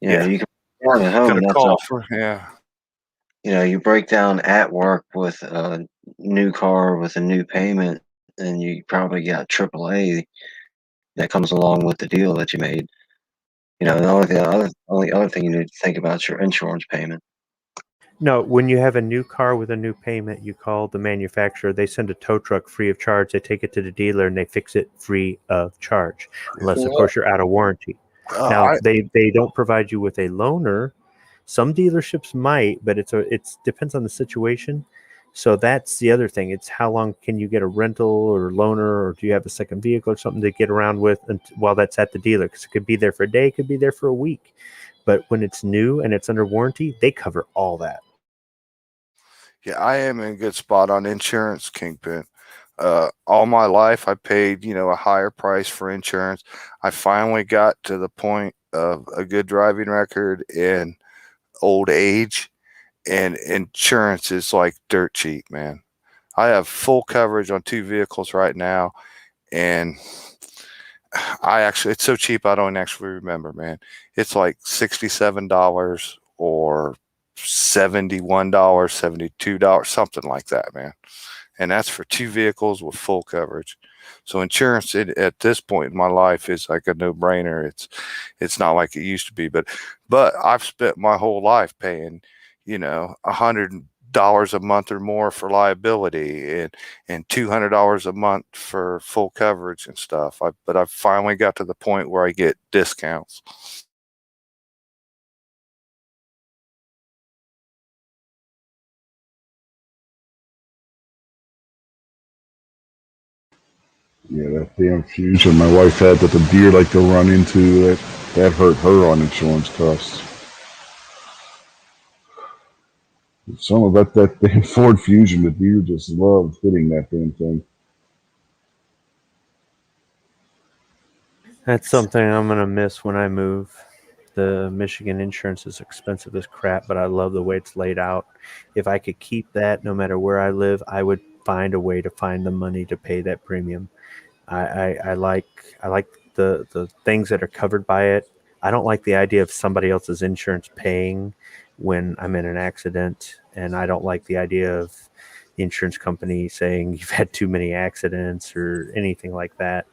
Yeah. You can break down at Got home. a That's call all. for, yeah. You break down at work with a new car with a new payment, and you probably got AAA that comes along with the deal that you made. The only other thing you need to think about is your insurance payment. No, when you have a new car with a new payment, you call the manufacturer. They send a tow truck free of charge. They take it to the dealer and they fix it free of charge, unless of course you're out of warranty. Now I they don't provide you with a loaner. Some dealerships might, but it's depends on the situation. So that's the other thing. It's how long can you get a rental or loaner, or do you have a second vehicle or something to get around with while that's at the dealer? Because it could be there for a day, it could be there for a week. But when it's new and it's under warranty, they cover all that. Yeah, I am in a good spot on insurance, Kingpin. All my life, I paid, a higher price for insurance. I finally got to the point of a good driving record in old age, and insurance is like dirt cheap, man. I have full coverage on 2 vehicles right now, and it's so cheap I don't actually remember, man. It's like $67 or $71, $72, something like that, man. And that's for 2 vehicles with full coverage. So insurance at this point in my life is like a no-brainer. It's not like it used to be, but I've spent my whole life paying, $100 a month or more for liability, and $200 a month for full coverage and stuff. But I've finally got to the point where I get discounts. Yeah, that damn fusion my wife had that the deer like to run into, that hurt her on insurance costs. Some about that damn Ford Fusion, the deer just loved hitting that damn thing. That's something I'm gonna miss when I move. The Michigan insurance is expensive as crap, but I love the way it's laid out. If I could keep that no matter where I live, I would find a way to find the money to pay that premium. I like the things that are covered by it. I don't like the idea of somebody else's insurance paying when I'm in an accident, and I don't like the idea of the insurance company saying you've had too many accidents or anything like that.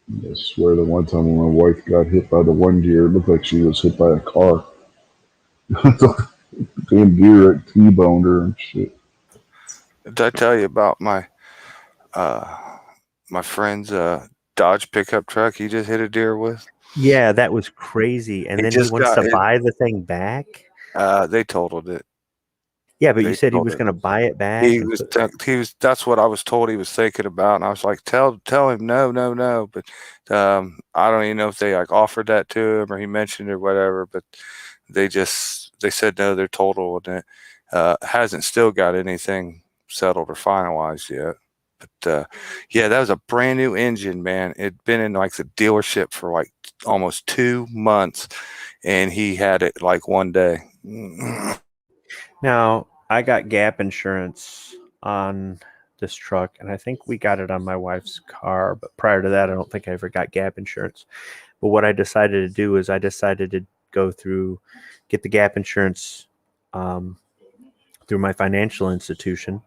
I swear the one time when my wife got hit by the one deer, it looked like she was hit by a car. The damn deer like T-boned her and shit. Did I tell you about my my friend's Dodge pickup truck he just hit a deer with? Yeah, that was crazy. And He then he just wants got to it. buy the thing back. They totaled it. Yeah, but you They said he told was it. going to buy it back. He and was put- he was that's what I was told he was thinking about, and I was like, tell him no. But I don't even know if they like offered that to him or he mentioned it or whatever. But they said no, they're total, and it hasn't still got anything settled or finalized yet. But yeah, that was a brand new engine, man. It'd been in like the dealership for like almost 2 months, and he had it like one day. Now, I got gap insurance on this truck, and I think we got it on my wife's car. But prior to that, I don't think I ever got gap insurance. But what I decided to do is I decided to go through, get the gap insurance through my financial institution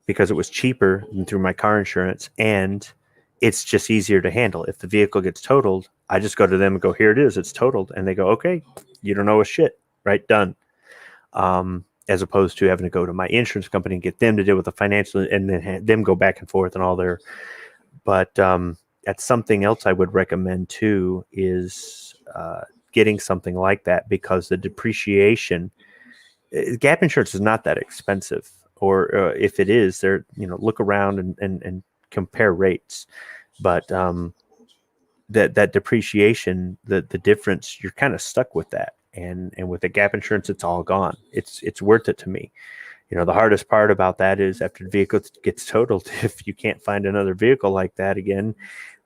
because it was cheaper than through my car insurance, and it's just easier to handle. If the vehicle gets totaled, I just go to them and go, here it is, it's totaled. And they go, okay, you don't know a shit, right? Done. As opposed to having to go to my insurance company and get them to deal with the financial and then them go back and forth and all their. But that's something else I would recommend too is getting something like that because the depreciation, gap insurance is not that expensive. Or if it is, there, look around and compare rates. But that depreciation, the difference, you're kind of stuck with that. And with the gap insurance, it's all gone. It's worth it to me. The hardest part about that is after the vehicle gets totaled, if you can't find another vehicle like that again,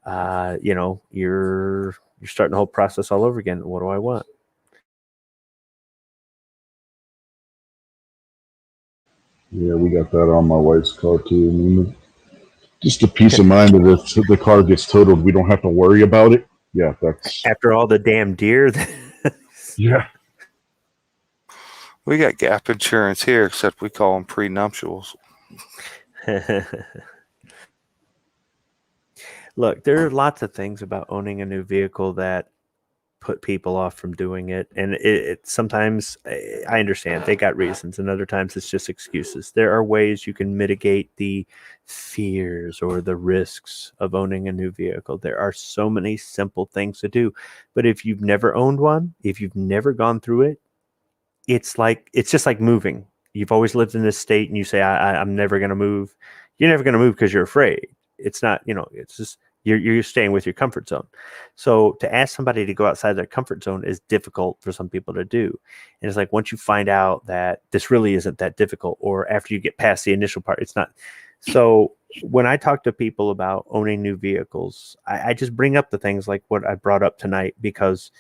you're starting the whole process all over again. What do I want? Yeah, we got that on my wife's car too. I mean, just a peace of mind that if the car gets totaled, we don't have to worry about it. Yeah, that's After all the damn deer. yeah. We got gap insurance here, except we call them prenuptials. Look, there are lots of things about owning a new vehicle that put people off from doing it. And it sometimes I understand they got reasons, and other times it's just excuses. There are ways you can mitigate the fears or the risks of owning a new vehicle. There are so many simple things to do. But if you've never owned one, if you've never gone through it, it's just like moving. You've always lived in this state and you say, I'm never going to move. You're never going to move because you're afraid. It's not, it's just you're staying with your comfort zone. So to ask somebody to go outside their comfort zone is difficult for some people to do. And it's like once you find out that this really isn't that difficult, or after you get past the initial part, it's not. So when I talk to people about owning new vehicles, I just bring up the things like what I brought up tonight because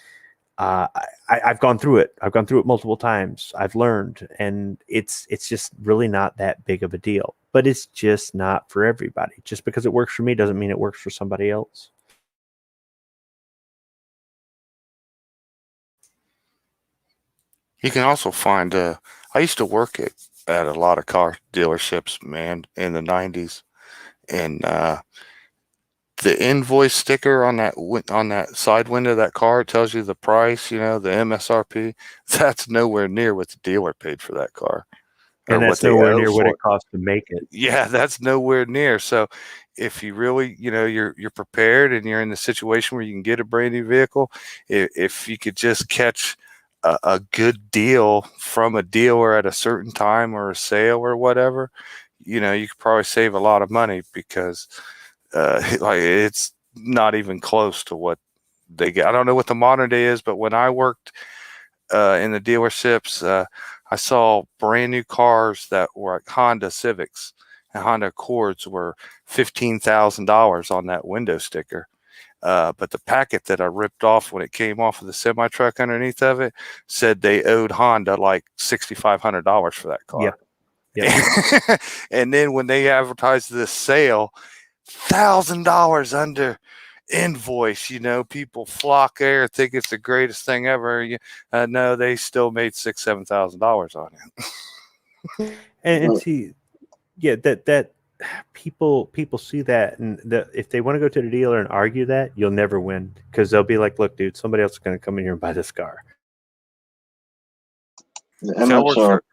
I've gone through it. I've gone through it multiple times. I've learned, and it's just really not that big of a deal. But it's just not for everybody. Just because it works for me doesn't mean it works for somebody else. You can also find. I used to work at a lot of car dealerships, man, in the '90s, and the invoice sticker on that side window of that car tells you the price, the MSRP. That's nowhere near what the dealer paid for that car, or And what that's they nowhere owe near what for it costs to make it. Yeah, that's nowhere near. So if you really, you're prepared and you're in the situation where you can get a brand new vehicle, if you could just catch a good deal from a dealer at a certain time or a sale or whatever, you could probably save a lot of money because like it's not even close to what they get. I don't know what the modern day is, but when I worked in the dealerships, I saw brand new cars that were like Honda Civics and Honda Accords were $15,000 on that window sticker. But the packet that I ripped off when it came off of the semi truck underneath of it said they owed Honda like $6,500 for that car. Yep. And then when they advertised this sale, $1,000 under invoice, people flock there, think it's the greatest thing ever. No, they still made $6,000-$7,000 on it. And see, yeah, that people see that, and if they want to go to the dealer and argue that, you'll never win, because they'll be like, look, dude, somebody else is going to come in here and buy this car. The That works for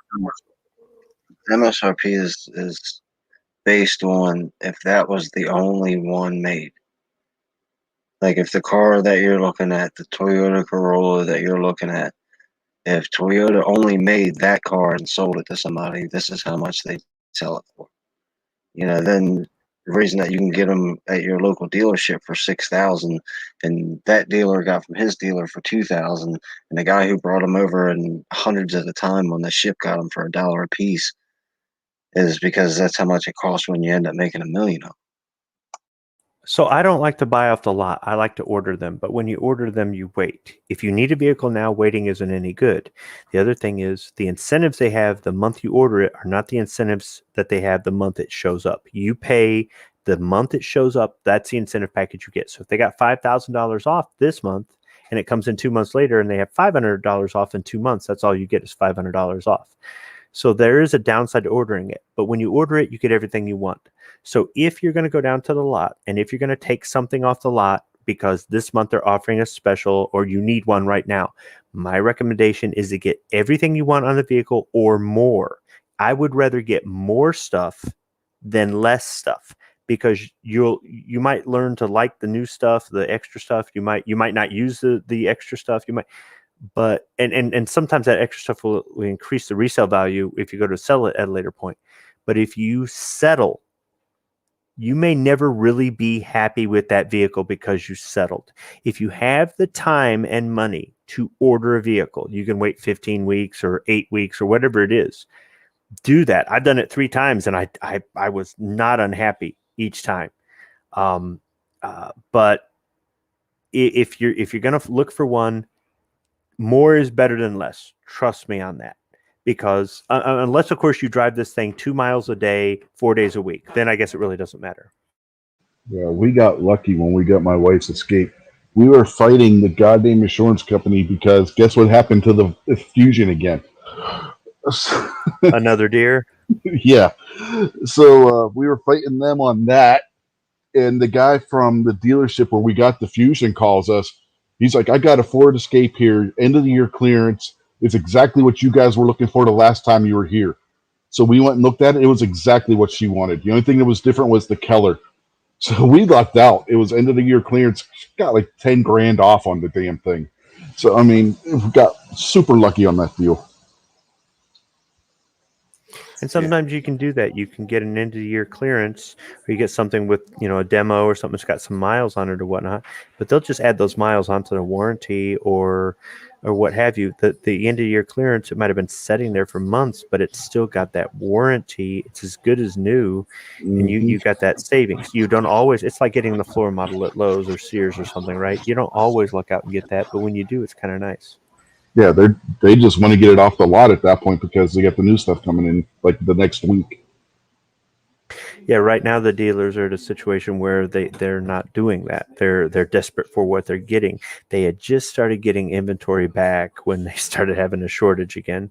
MSRP is based on if that was the only one made. Like if the car that you're looking at, the Toyota Corolla that you're looking at, if Toyota only made that car and sold it to somebody, this is how much they sell it for. Then the reason that you can get them at your local dealership for $6,000, and that dealer got from his dealer for $2,000, and the guy who brought them over and hundreds at a time on the ship got them for $1 a piece, is because that's how much it costs when you end up making $1 million of them. So I don't like to buy off the lot. I like to order them. But when you order them, you wait. If you need a vehicle now, waiting isn't any good. The other thing is the incentives they have the month you order it are not the incentives that they have the month it shows up. You pay the month it shows up. That's the incentive package you get. So if they got $5,000 off this month and it comes in 2 months later and they have $500 off in 2 months, that's all you get is $500 off. So there is a downside to ordering it. But when you order it, you get everything you want. So if you're going to go down to the lot and if you're going to take something off the lot because this month they're offering a special or you need one right now, my recommendation is to get everything you want on the vehicle or more. I would rather get more stuff than less stuff, because you might learn to like the new stuff, the extra stuff. You might not use the extra stuff. You might. But and sometimes that extra stuff will increase the resale value if you go to sell it at a later point. But if you settle, you may never really be happy with that vehicle because you settled. If you have the time and money to order a vehicle, you can wait 15 weeks or 8 weeks or whatever it is. Do that. I've done it 3 times and I was not unhappy each time. But if you're going to look for one, more is better than less. Trust me on that. Because unless, of course, you drive this thing 2 miles a day, 4 days a week, then I guess it really doesn't matter. Yeah, we got lucky when we got my wife's Escape. We were fighting the goddamn insurance company because guess what happened to the Fusion again? Another deer? Yeah. So we were fighting them on that. And the guy from the dealership where we got the Fusion calls us. He's like, I got a Ford Escape here, end of the year clearance. It's exactly what you guys were looking for the last time you were here. So we went and looked at it. It was exactly what she wanted. The only thing that was different was the color. So we lucked out. It was end of the year clearance. Got like 10 grand off on the damn thing. So, I mean, we got super lucky on that deal. And sometimes you can do that. You can get an end of the year clearance, or you get something with, a demo or something that's got some miles on it or whatnot. But they'll just add those miles onto the warranty or what have you. The end of year clearance, it might have been sitting there for months, but it's still got that warranty. It's as good as new, and you got that savings. You don't always. It's like getting the floor model at Lowe's or Sears or something, right? You don't always look out and get that, but when you do, it's kind of nice. Yeah, they just want to get it off the lot at that point because they got the new stuff coming in like the next week. Yeah, right now the dealers are in a situation where they're not doing that. They're desperate for what they're getting. They had just started getting inventory back when they started having a shortage again.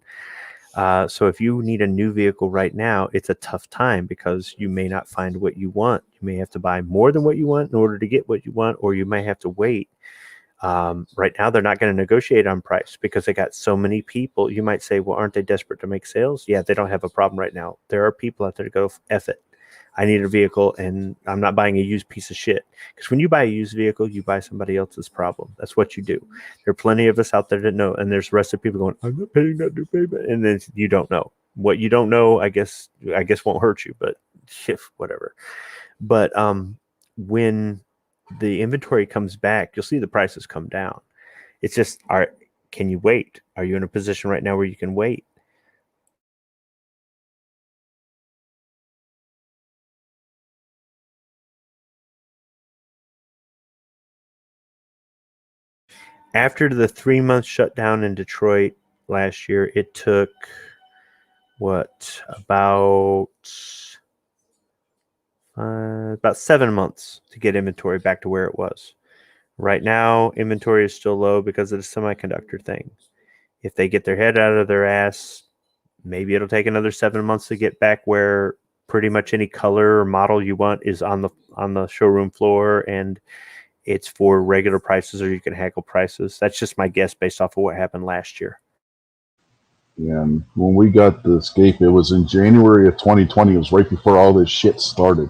So if you need a new vehicle right now, it's a tough time because you may not find what you want. You may have to buy more than what you want in order to get what you want, or you may have to wait. Right now, they're not going to negotiate on price because they got so many people. You might say, well, aren't they desperate to make sales? Yeah, they don't have a problem right now. There are people out there to go, F it. I need a vehicle and I'm not buying a used piece of shit. Because when you buy a used vehicle, you buy somebody else's problem. That's what you do. There are plenty of us out there that know. And there's the rest of people going, I'm not paying that new payment. And then you don't know. What you don't know, I guess won't hurt you, but whatever. But when the inventory comes back, you'll see the prices come down. It's just, can you wait? Are you in a position right now where you can wait? After the 3-month shutdown in Detroit last year, it took about 7 months to get inventory back to where it was. Right now, inventory is still low because of the semiconductor thing. If they get their head out of their ass, maybe it'll take another 7 months to get back where pretty much any color or model you want is on the showroom floor, and it's for regular prices, or you can haggle prices. That's just my guess based off of what happened last year. And when we got the Escape, it was in January of 2020. It was right before all this shit started.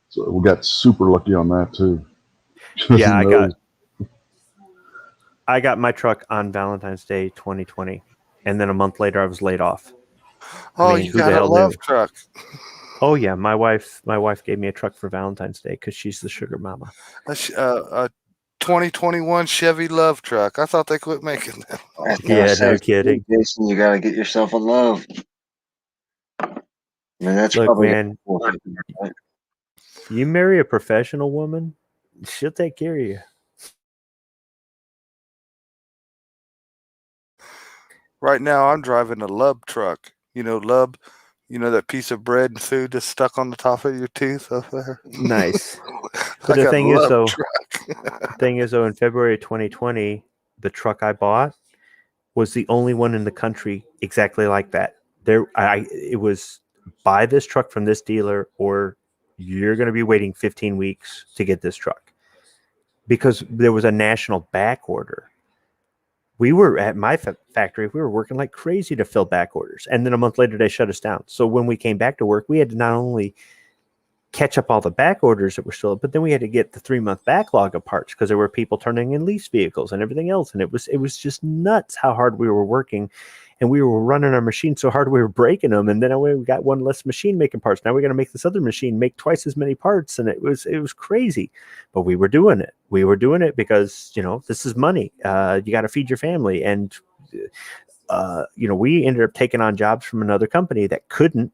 So we got super lucky on that too. Yeah, I got my truck on Valentine's Day 2020, and then a month later I was laid off. Oh, I mean, you who the got a hell love knew? truck. Oh yeah, my wife gave me a truck for Valentine's Day because she's the sugar mama. A 2021 Chevy love truck. I thought they quit making them. I was gonna Yeah, say, no kidding. Jason, you gotta get yourself a love. I mean, that's Look, probably man, right? you marry a professional woman, she'll take care of you. Right now, I'm driving a Lub truck. You know, Lub, that piece of bread and food that's stuck on the top of your tooth up there? Nice. I But the got a thing is, Lub though, truck. in February 2020, the truck I bought was the only one in the country exactly like that. It was buy this truck from this dealer, or you're going to be waiting 15 weeks to get this truck, because there was a national back order. We were at my factory, we were working like crazy to fill back orders, and then a month later they shut us down. So when we came back to work, we had to not only catch up all the back orders that were still up, but then we had to get the 3-month backlog of parts because there were people turning in lease vehicles and everything else. And it was just nuts how hard we were working, and we were running our machine so hard we were breaking them. And then we got one less machine making parts. Now we got to make this other machine make twice as many parts, and it was crazy. But we were doing it. We were doing it because this is money. You got to feed your family, and we ended up taking on jobs from another company that couldn't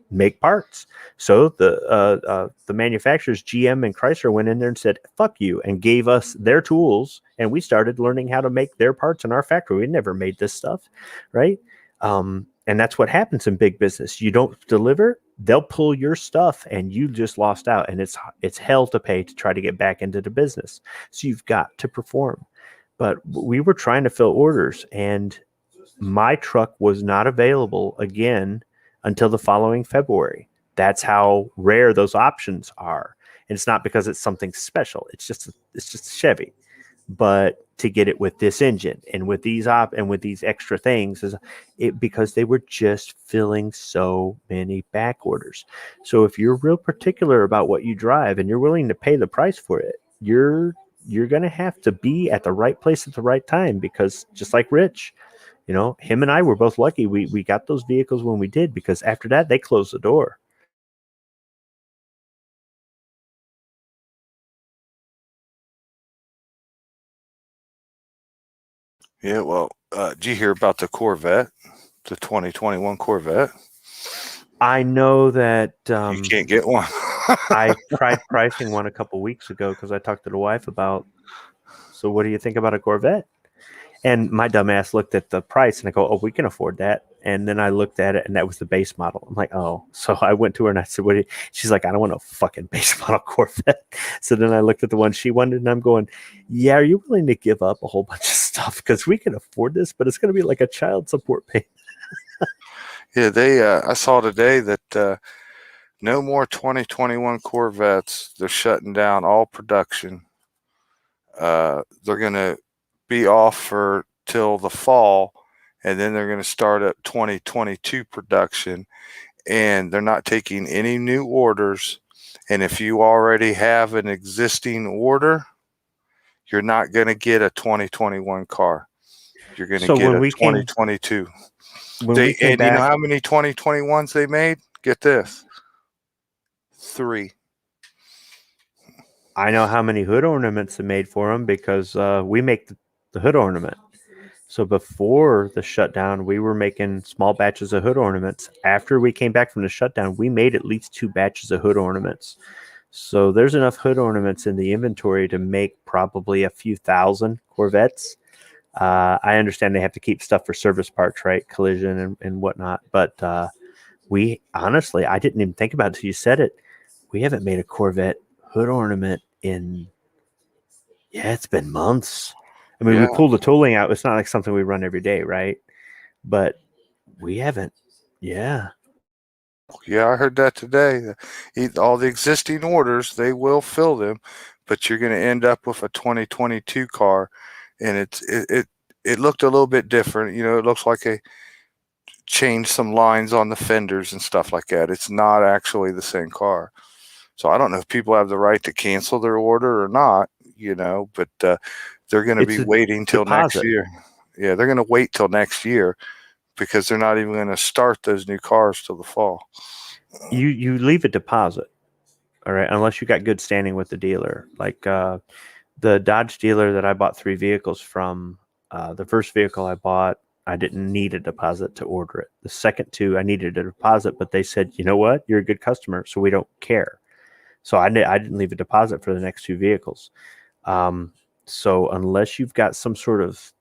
make parts. So the manufacturers, GM and Chrysler, went in there and said, fuck you, and gave us their tools, and we started learning how to make their parts in our factory. We never made this stuff, right? And that's what happens in big business. You don't deliver, they'll pull your stuff, and you just lost out, and it's hell to pay to try to get back into the business. So you've got to perform. But we were trying to fill orders, and my truck was not available again until the following February. That's how rare those options are. And it's not because it's something special. It's just a Chevy. But to get it with this engine and with these extra things because they were just filling so many back orders. So if you're real particular about what you drive and you're willing to pay the price for it, you're going to have to be at the right place at the right time, because just like Rich, him and I were both lucky. We got those vehicles when we did, because after that, they closed the door. Yeah, well, did you hear about the Corvette, the 2021 Corvette? I know that you can't get one. I tried pricing one a couple weeks ago because I talked to the wife about, so what do you think about a Corvette? And my dumbass looked at the price and I go, oh, we can afford that. And then I looked at it and that was the base model. I'm like, oh. So I went to her and I said, what? She's like, I don't want a fucking base model Corvette. So then I looked at the one she wanted and I'm going, yeah, are you willing to give up a whole bunch of stuff? Because we can afford this, but it's going to be like a child support payment. Yeah, I saw today that no more 2021 Corvettes. They're shutting down all production. They're going to be off till the fall, and then they're going to start up 2022 production, and they're not taking any new orders. And if you already have an existing order, you're not going to get a 2021 car. You're going to get a 2022. You know how many 2021s they made? Get this. 3. I know how many hood ornaments they made for them because we make the hood ornament. So before the shutdown, we were making small batches of hood ornaments. After we came back from the shutdown, we made at least 2 batches of hood ornaments. So there's enough hood ornaments in the inventory to make probably a few thousand Corvettes. I understand they have to keep stuff for service parts, right? Collision and whatnot. But we honestly, I didn't even think about it until you said it. We haven't made a Corvette hood ornament in, it's been months. I mean, we Yeah. pulled the tooling out. It's not like something we run every day, right? But we haven't. Yeah. Yeah, I heard that today. All the existing orders, they will fill them, but you're going to end up with a 2022 car, and it looked a little bit different. It looks like they changed some lines on the fenders and stuff like that. It's not actually the same car. So I don't know if people have the right to cancel their order or not, but they're going to It's be a waiting till next deposit. year. Yeah, they're going to wait till next year because they're not even going to start those new cars till the fall. You leave a deposit, all right, unless you got good standing with the dealer. Like the Dodge dealer that I bought 3 vehicles from, the first vehicle I bought, I didn't need a deposit to order it. The second 2, I needed a deposit, but they said, you know what, you're a good customer, so we don't care. So I didn't leave a deposit for the next 2 vehicles. So unless you've got some sort of,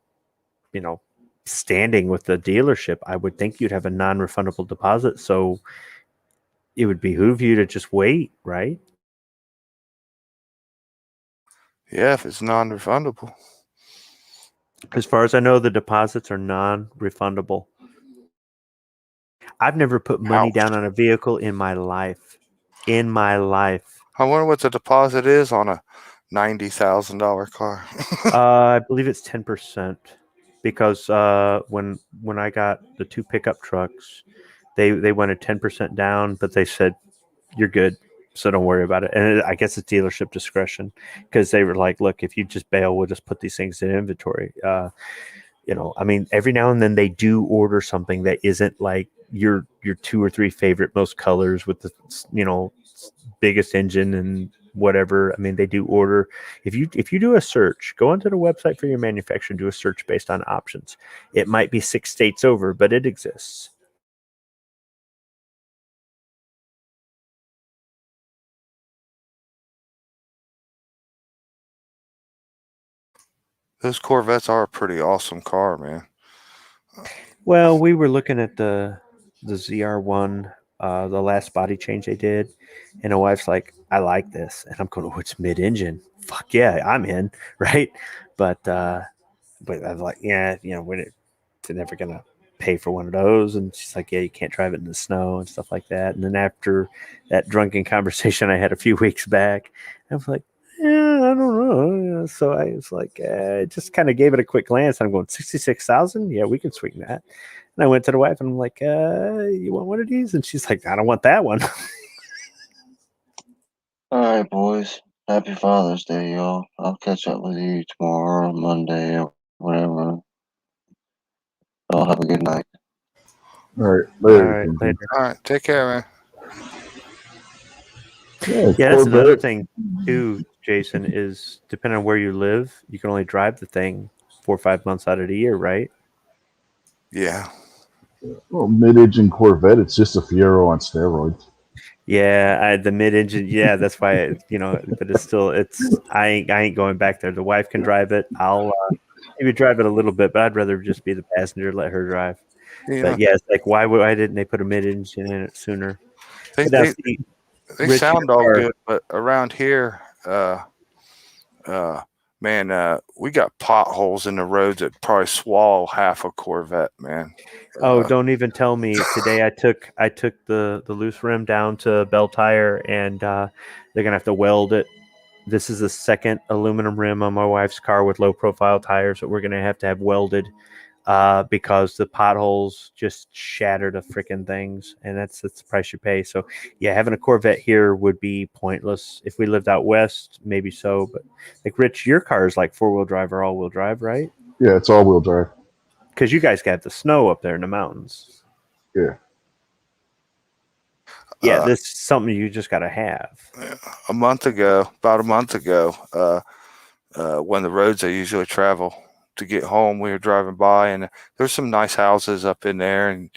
standing with the dealership, I would think you'd have a non-refundable deposit. So it would behoove you to just wait, right? Yeah, if it's non-refundable. As far as I know, the deposits are non-refundable. I've never put money down on a vehicle in my life. In my life. I wonder what the deposit is on a $90,000 car. I believe it's 10%. Because when I got the 2 pickup trucks, they wanted 10% down, but they said, you're good, so don't worry about it. And I guess it's dealership discretion, because they were like, look, if you just bail, we'll just put these things in inventory. I mean, every now and then they do order something that isn't like your 2 or 3 favorite most colors with the biggest engine and whatever. I mean, they do order. If you do a search, go onto the website for your manufacturer, do a search based on options. It might be 6 states over, but it exists. Those Corvettes are a pretty awesome car, man. Well, we were looking at the ZR1, the last body change they did, and my wife's like, I like this. And I'm going, oh, it's mid-engine. Fuck yeah, I'm in, right? But I'm like, yeah, they're never going to pay for one of those. And she's like, yeah, you can't drive it in the snow and stuff like that. And then after that drunken conversation I had a few weeks back, I was like, yeah, I don't know. So I was like, just kind of gave it a quick glance. I'm going, 66,000? Yeah, we can swing that. And I went to the wife and I'm like, you want one of these? And she's like, I don't want that one. All right, boys. Happy Father's Day, y'all. I'll catch up with you tomorrow or Monday or whatever. Y'all have a good night. All right, All right, later. later. All right, take care, man. Yeah, that's another Corvette. thing too, Jason, is depending on where you live, you can only drive the thing 4 or 5 months out of the year, right? Yeah. Well, mid-engine Corvette. It's just a Fiero on steroids. Yeah, the mid-engine. Yeah, that's why but I ain't going back there. The wife can drive it. I'll maybe drive it a little bit, but I'd rather just be the passenger, let her drive. But yeah, it's like why didn't they put a mid-engine in it sooner? They, But now, they, see, they Rich, sound your all car- good, but around here, man, we got potholes in the roads that probably swallow half a Corvette, man. Oh, don't even tell me. Today I took the loose rim down to Bell Tire, and they're gonna have to weld it. This is the second aluminum rim on my wife's car with low profile tires that we're gonna have welded because the potholes just shatter the freaking things, and that's the price you pay. So yeah, having a Corvette here would be pointless. If we lived out west, maybe so. But like Rich, your car is like 4-wheel drive or all-wheel drive, right? Yeah, it's all-wheel drive. Because you guys got the snow up there in the mountains. Yeah. Yeah, this is something you just got to have. About a month ago, when the roads I usually travel to get home, we were driving by, and there's some nice houses up in there, and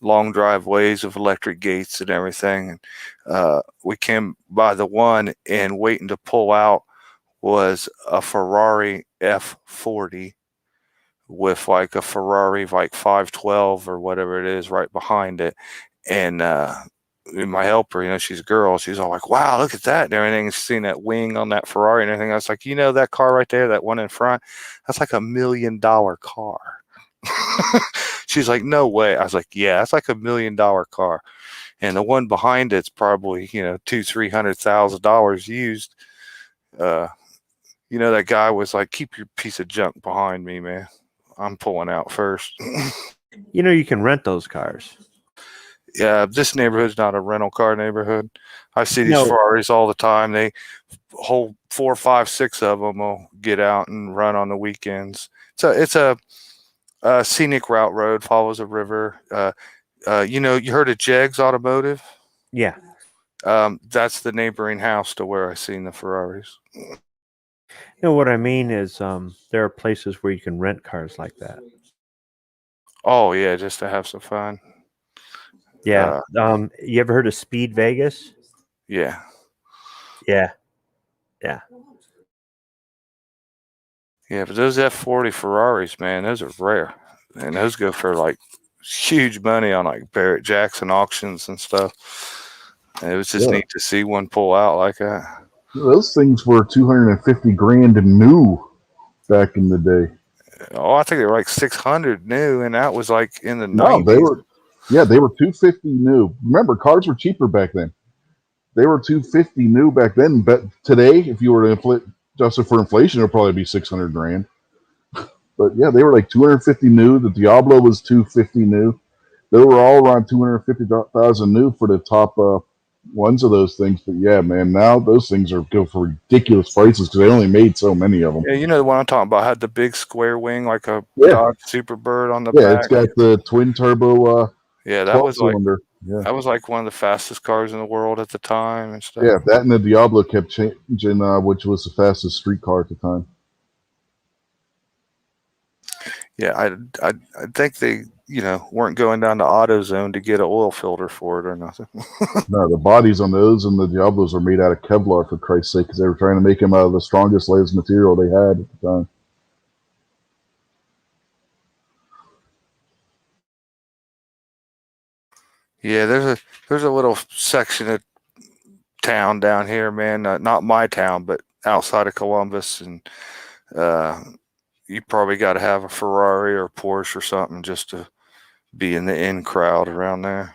long driveways of electric gates and everything. And we came by the one, and waiting to pull out was a Ferrari F40 with like a Ferrari like 512 or whatever it is right behind it. And my helper, she's a girl, she's all like, wow, look at that and everything. She's seen that wing on that Ferrari and everything. I was like, that car right there, that one in front, that's like $1 million car. She's like, no way. I was like, yeah, that's like $1 million car. And the one behind it's probably, $200,000-$300,000 used. That guy was like, keep your piece of junk behind me, man. I'm pulling out first. You can rent those cars. Yeah, this neighborhood's not a rental car neighborhood. I see these No. Ferraris all the time. They whole 4, 5, 6 of them will get out and run on the weekends. So it's a scenic route road, follows a river. You heard of Jegs Automotive? Yeah. That's the neighboring house to where I seen the Ferraris. What I mean is there are places where you can rent cars like that. Oh, yeah, just to have some fun. Yeah. You ever heard of Speed Vegas? Yeah. Yeah. Yeah, but those F40 Ferraris, man, those are rare. And those go for like huge money on like Barrett Jackson auctions and stuff. And it was just neat to see one pull out like that. Those things were $250,000 new back in the day. Oh, I think they were like 600 new, and that was like in the 90s. No, they were $250 new. Remember, cars were cheaper back then. They were $250 new back then. But today, if you were to adjust it for inflation, it'll probably be $600,000. But yeah, they were like $250 new. The Diablo was $250 new. They were all around $250,000 new for the top ones of those things. But yeah, man, now those things go for ridiculous prices because they only made so many of them. Yeah, the one I'm talking about had the big square wing like a Dodge Superbird on the back. Yeah, it's got the twin turbo. That was cylinder. That was like one of the fastest cars in the world at the time and stuff. Yeah, that and the Diablo kept changing, which was the fastest street car at the time. Yeah, I think they weren't going down to AutoZone to get an oil filter for it or nothing. No, the bodies on those and the Diablos are made out of Kevlar, for Christ's sake, because they were trying to make them out of the strongest, latest material they had at the time. Yeah, there's a little section of town down here, man. Not my town, but outside of Columbus, and you probably got to have a Ferrari or a Porsche or something just to be in the in crowd around there.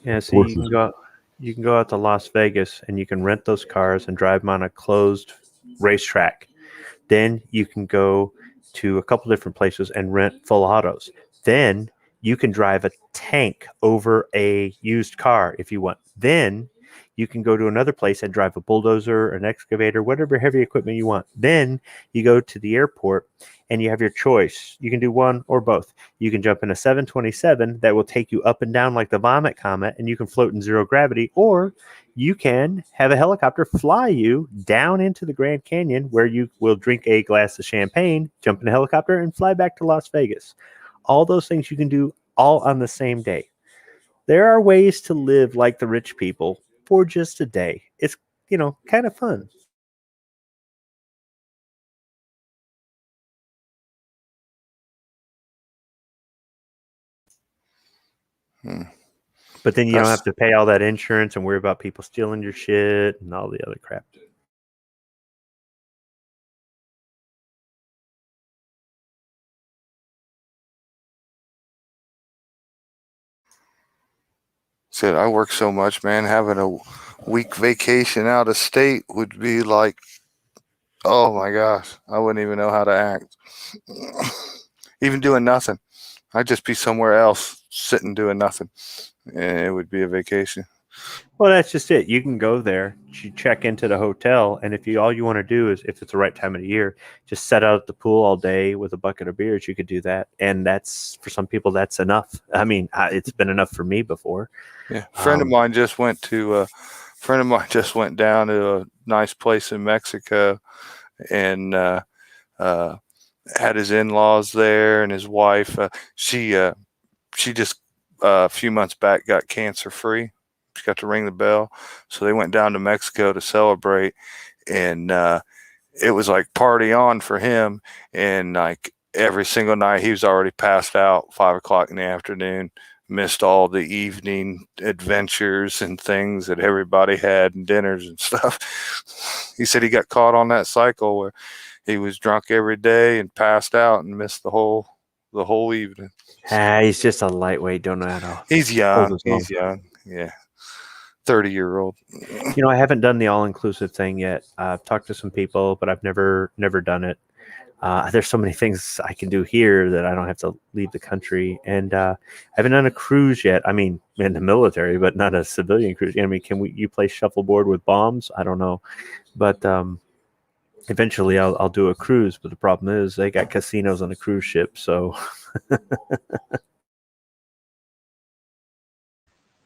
Yeah, so you can go out to Las Vegas and you can rent those cars and drive them on a closed racetrack. Then you can go to a couple different places and rent full autos. Then you can drive a tank over a used car if you want. Then you can go to another place and drive a bulldozer, an excavator, whatever heavy equipment you want. Then you go to the airport and you have your choice. You can do one or both. You can jump in a 727 that will take you up and down like the Vomit Comet and you can float in zero gravity, or you can have a helicopter fly you down into the Grand Canyon where you will drink a glass of champagne, jump in a helicopter, and fly back to Las Vegas. All those things you can do all on the same day. There are ways to live like the rich people for just a day. It's, kind of fun. But then you don't have to pay all that insurance and worry about people stealing your shit and all the other crap. Said I work so much, man. Having a week vacation out of state would be like, oh my gosh, I wouldn't even know how to act. Even doing nothing, I'd just be somewhere else, sitting doing nothing, and it would be a vacation. Well, that's just it. You can go there, you check into the hotel, and if all you want to do is, if it's the right time of the year, just set out at the pool all day with a bucket of beers. You could do that, and that's, for some people, that's enough. I mean, it's been enough for me before. Yeah, a friend of mine just went down to a nice place in Mexico, and had his in-laws there, and his wife. She she just a few months back got cancer free. She got to ring the bell, so they went down to Mexico to celebrate, and it was like party on for him. And like every single night, he was already passed out 5 o'clock in the afternoon. Missed all the evening adventures and things that everybody had and dinners and stuff. He said he got caught on that cycle where he was drunk every day and passed out and missed the whole evening. He's just a lightweight. Don't know how to. He's young. his own. He's young. Yeah. 30-year-old. You know, I haven't done the all-inclusive thing yet. I've talked to some people, but I've never done it. There's so many things I can do here that I don't have to leave the country. And I haven't done a cruise yet. I mean, in the military, but not a civilian cruise. I mean, you play shuffleboard with bombs? I don't know. But eventually I'll do a cruise. But the problem is they got casinos on a cruise ship. So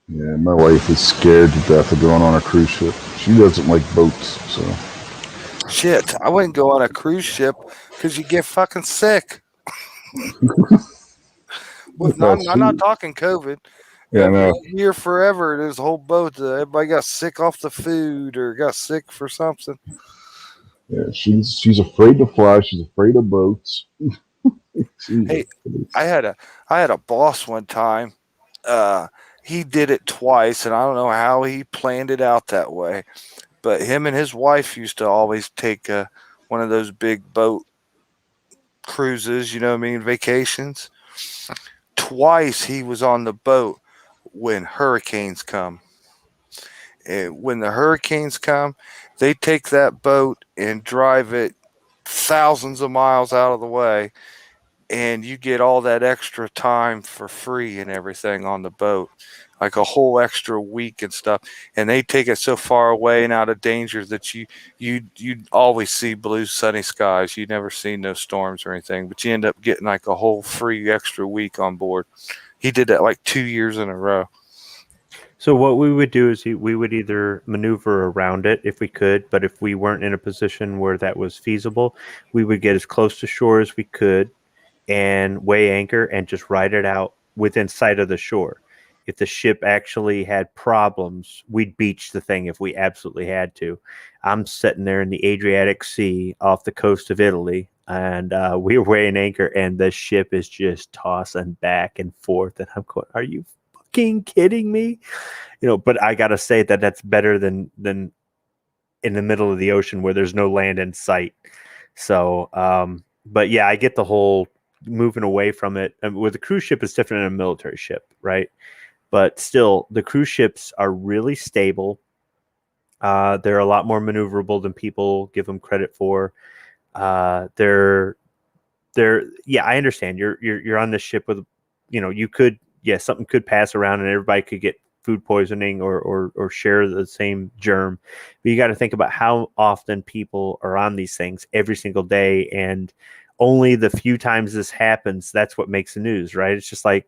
Yeah, my wife is scared to death of going on a cruise ship. She doesn't like boats, so. Shit, I wouldn't go on a cruise ship because you get fucking sick. I'm not talking COVID. Yeah, I know. Here forever, there's a whole boat. Everybody got sick off the food or got sick for something. Yeah, she's afraid to fly. She's afraid of boats. Hey, I had a boss one time. He did it twice, and I don't know how he planned it out that way. But him and his wife used to always take one of those big boat cruises, you know what I mean, vacations. Twice he was on the boat when hurricanes come. And when the hurricanes come, they take that boat and drive it thousands of miles out of the way, and you get all that extra time for free and everything on the boat, like a whole extra week and stuff. And they take it so far away and out of danger that you'd always see blue sunny skies. You never see no storms or anything, but you end up getting like a whole free extra week on board. He did that like 2 years in a row. So what we would do is we would either maneuver around it if we could, but if we weren't in a position where that was feasible, we would get as close to shore as we could and weigh anchor and just ride it out within sight of the shore. If the ship actually had problems, we'd beach the thing if we absolutely had to. I'm sitting there in the Adriatic Sea off the coast of Italy, and we're weighing anchor, and the ship is just tossing back and forth, and I'm going, are you fucking kidding me? You know, but I got to say that's better than in the middle of the ocean where there's no land in sight. So, but yeah, I get the whole moving away from it. And with a cruise ship, it's different than a military ship, right? But still, the cruise ships are really stable. They're a lot more maneuverable than people give them credit for. They're yeah, I understand. You're on this ship with, you know, something could pass around and everybody could get food poisoning or share the same germ. But you got to think about how often people are on these things every single day, and only the few times this happens, that's what makes the news, right? It's just like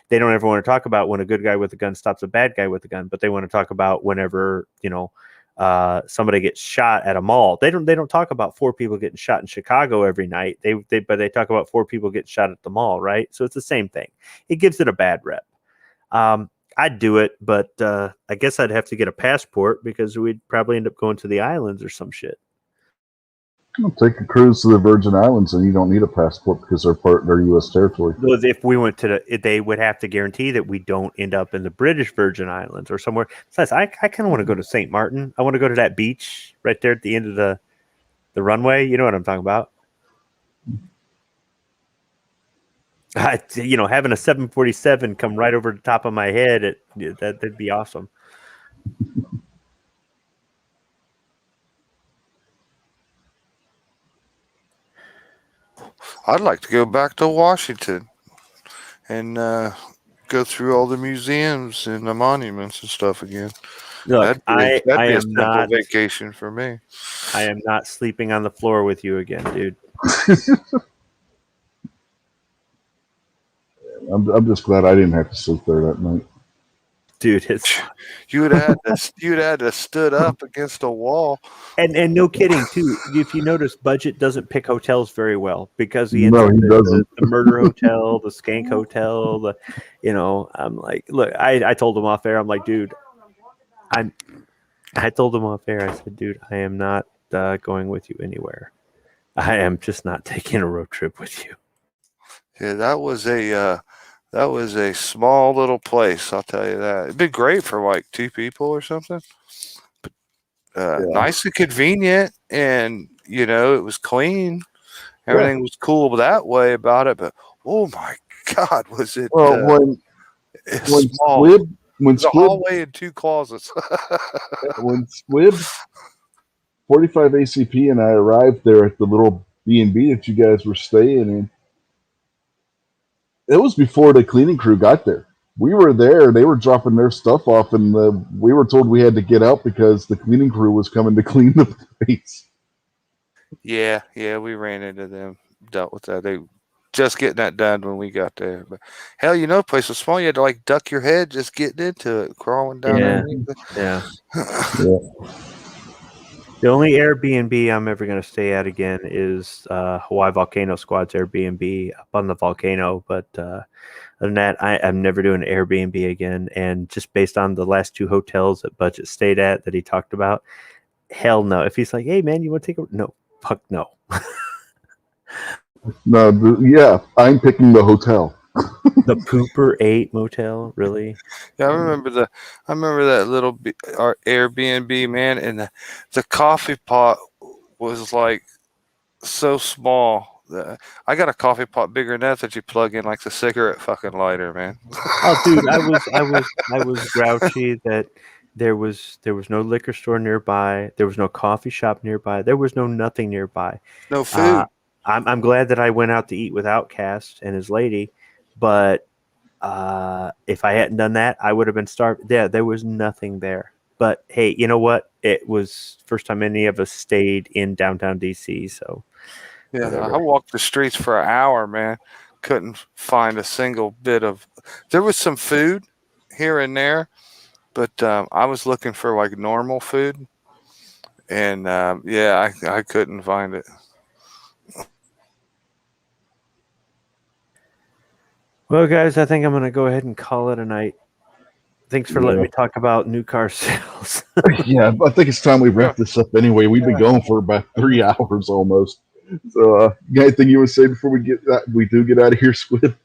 they don't ever want to talk about when a good guy with a gun stops a bad guy with a gun, but they want to talk about whenever, you know, somebody gets shot at a mall. They don't talk about 4 people getting shot in Chicago every night. But they talk about 4 people getting shot at the mall, right? So it's the same thing. It gives it a bad rep. I'd do it, but I guess I'd have to get a passport because we'd probably end up going to the islands or some shit. I'll take a cruise to the Virgin Islands, and you don't need a passport because they're U.S. territory. Because if we went they would have to guarantee that we don't end up in the British Virgin Islands or somewhere. Besides, I kind of want to go to St. Martin. I want to go to that beach right there at the end of the runway. You know what I'm talking about? You know, having a 747 come right over the top of my head, that'd be awesome. I'd like to go back to Washington and go through all the museums and the monuments and stuff again. Look, that'd be a simple not vacation for me. I am not sleeping on the floor with you again, dude. I'm just glad I didn't have to sleep there that night. dude, it's You'd had to stood up against a wall. and no kidding too. If you notice, Budget doesn't pick hotels very well because he ends No, up he at doesn't. the murder hotel, the skank hotel. I'm like, look, I told him off air. I'm like, dude, I told him off air. I said, dude, I am not going with you anywhere. I am just not taking a road trip with you. Yeah, that was a small little place. I'll tell you that. It'd be great for like 2 people or something. Yeah. Nice and convenient, and it was clean. Yeah. Everything was cool that way about it. But oh my God, was it Well, when small? Squib when It's a Squib hallway and 2 closets. when Squib 45 ACP and I arrived there at the little B&B that you guys were staying in, it was before the cleaning crew got there. We were there, they were dropping their stuff off, and we were told we had to get out because the cleaning crew was coming to clean the place. Yeah, we ran into them, dealt with that. They just getting that done when we got there. But hell, the place was small. You had to like duck your head just getting into it, crawling down underneath it. Yeah. Yeah. The only Airbnb I'm ever going to stay at again is Hawaii Volcano Squad's Airbnb up on the volcano. But other than that, I'm never doing Airbnb again. And just based on the last 2 hotels that Budget stayed at that he talked about, hell no. If he's like, hey, man, you want to take a... No, fuck no. No, I'm picking the hotel. The Pooper 8 motel, really? Yeah, I remember that little our Airbnb, man, and the coffee pot was like so small. I got a coffee pot bigger than that you plug in like the cigarette fucking lighter, man. Oh, dude, I was grouchy that there was no liquor store nearby. There was no coffee shop nearby. There was no nothing nearby. No food. I'm glad that I went out to eat with Outcast and his lady, but if I hadn't done that, I would have been starved. Yeah, there was nothing there. But hey, you know what? It was first time any of us stayed in downtown DC, so yeah, whatever. I walked the streets for an hour, man. Couldn't find a single bit of. There was some food here and there, but I was looking for like normal food, and I couldn't find it. Well, guys, I think I'm going to go ahead and call it a night. Thanks for letting me talk about new car sales. Yeah, I think it's time we wrap this up anyway. We've been going for about 3 hours almost. So, you got anything you want to say before we get out of here, Squid?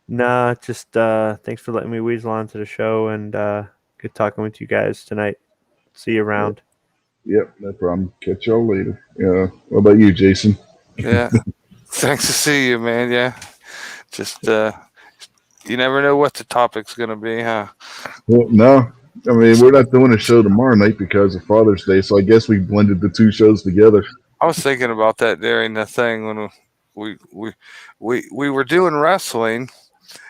Nah, just thanks for letting me weasel onto the show, and good talking with you guys tonight. See you around. Yep, no problem. Catch y'all later. What about you, Jason? Yeah, thanks to see you, man. Yeah, just you never know what the topic's gonna be, huh? Well, no, I mean we're not doing a show tomorrow night because of Father's Day, so I guess we blended the 2 shows together. I was thinking about that during the thing when we were doing wrestling,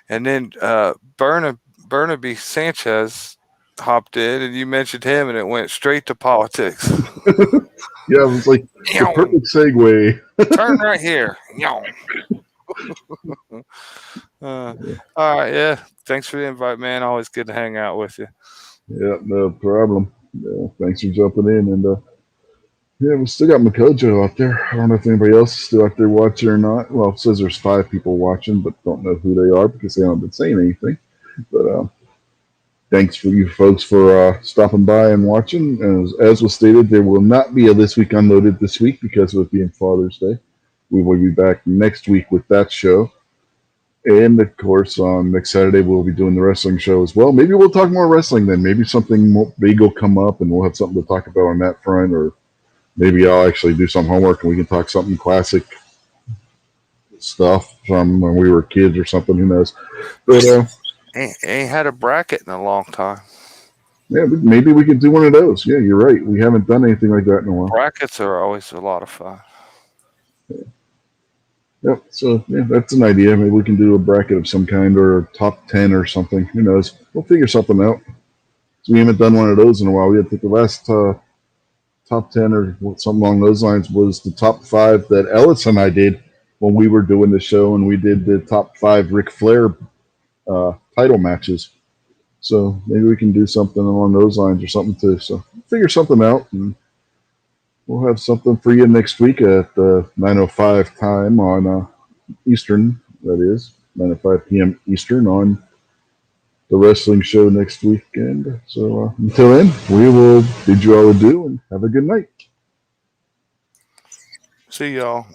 and then Burnaby Sanchez hopped in, and you mentioned him, and it went straight to politics. Yeah, it was like the perfect segue. Turn right here. All right, yeah. Thanks for the invite, man. Always good to hang out with you. Yeah, no problem. Yeah, thanks for jumping in, and we still got Makojo out there. I don't know if anybody else is still out there watching or not. Well, it says there's 5 people watching, but don't know who they are because they haven't been saying anything. But thanks for you folks for stopping by and watching. As was stated, there will not be a This Week Unloaded this week because of it being Father's Day. We will be back next week with that show. And, of course, on next Saturday, we'll be doing the wrestling show as well. Maybe we'll talk more wrestling then. Maybe something more big will come up and we'll have something to talk about on that front. Or maybe I'll actually do some homework and we can talk something classic stuff from when we were kids or something. Who knows? But ain't had a bracket in a long time. Yeah, maybe we could do one of those. Yeah, you're right. We haven't done anything like that in a while. Brackets are always a lot of fun. Yep. So yeah, that's an idea. Maybe we can do a bracket of some kind or a top 10 or something. Who knows? We'll figure something out. So we haven't done one of those in a while. We had to the last top 10 or something along those lines was the top 5 that Ellis and I did when we were doing the show, and we did the top 5 Ric Flair title matches. So maybe we can do something along those lines or something too. So figure something out, and we'll have something for you next week at 9:05 time on Eastern. That is 9:05 p.m. Eastern on the wrestling show next weekend. So until then, we will bid you all adieu and have a good night. See y'all.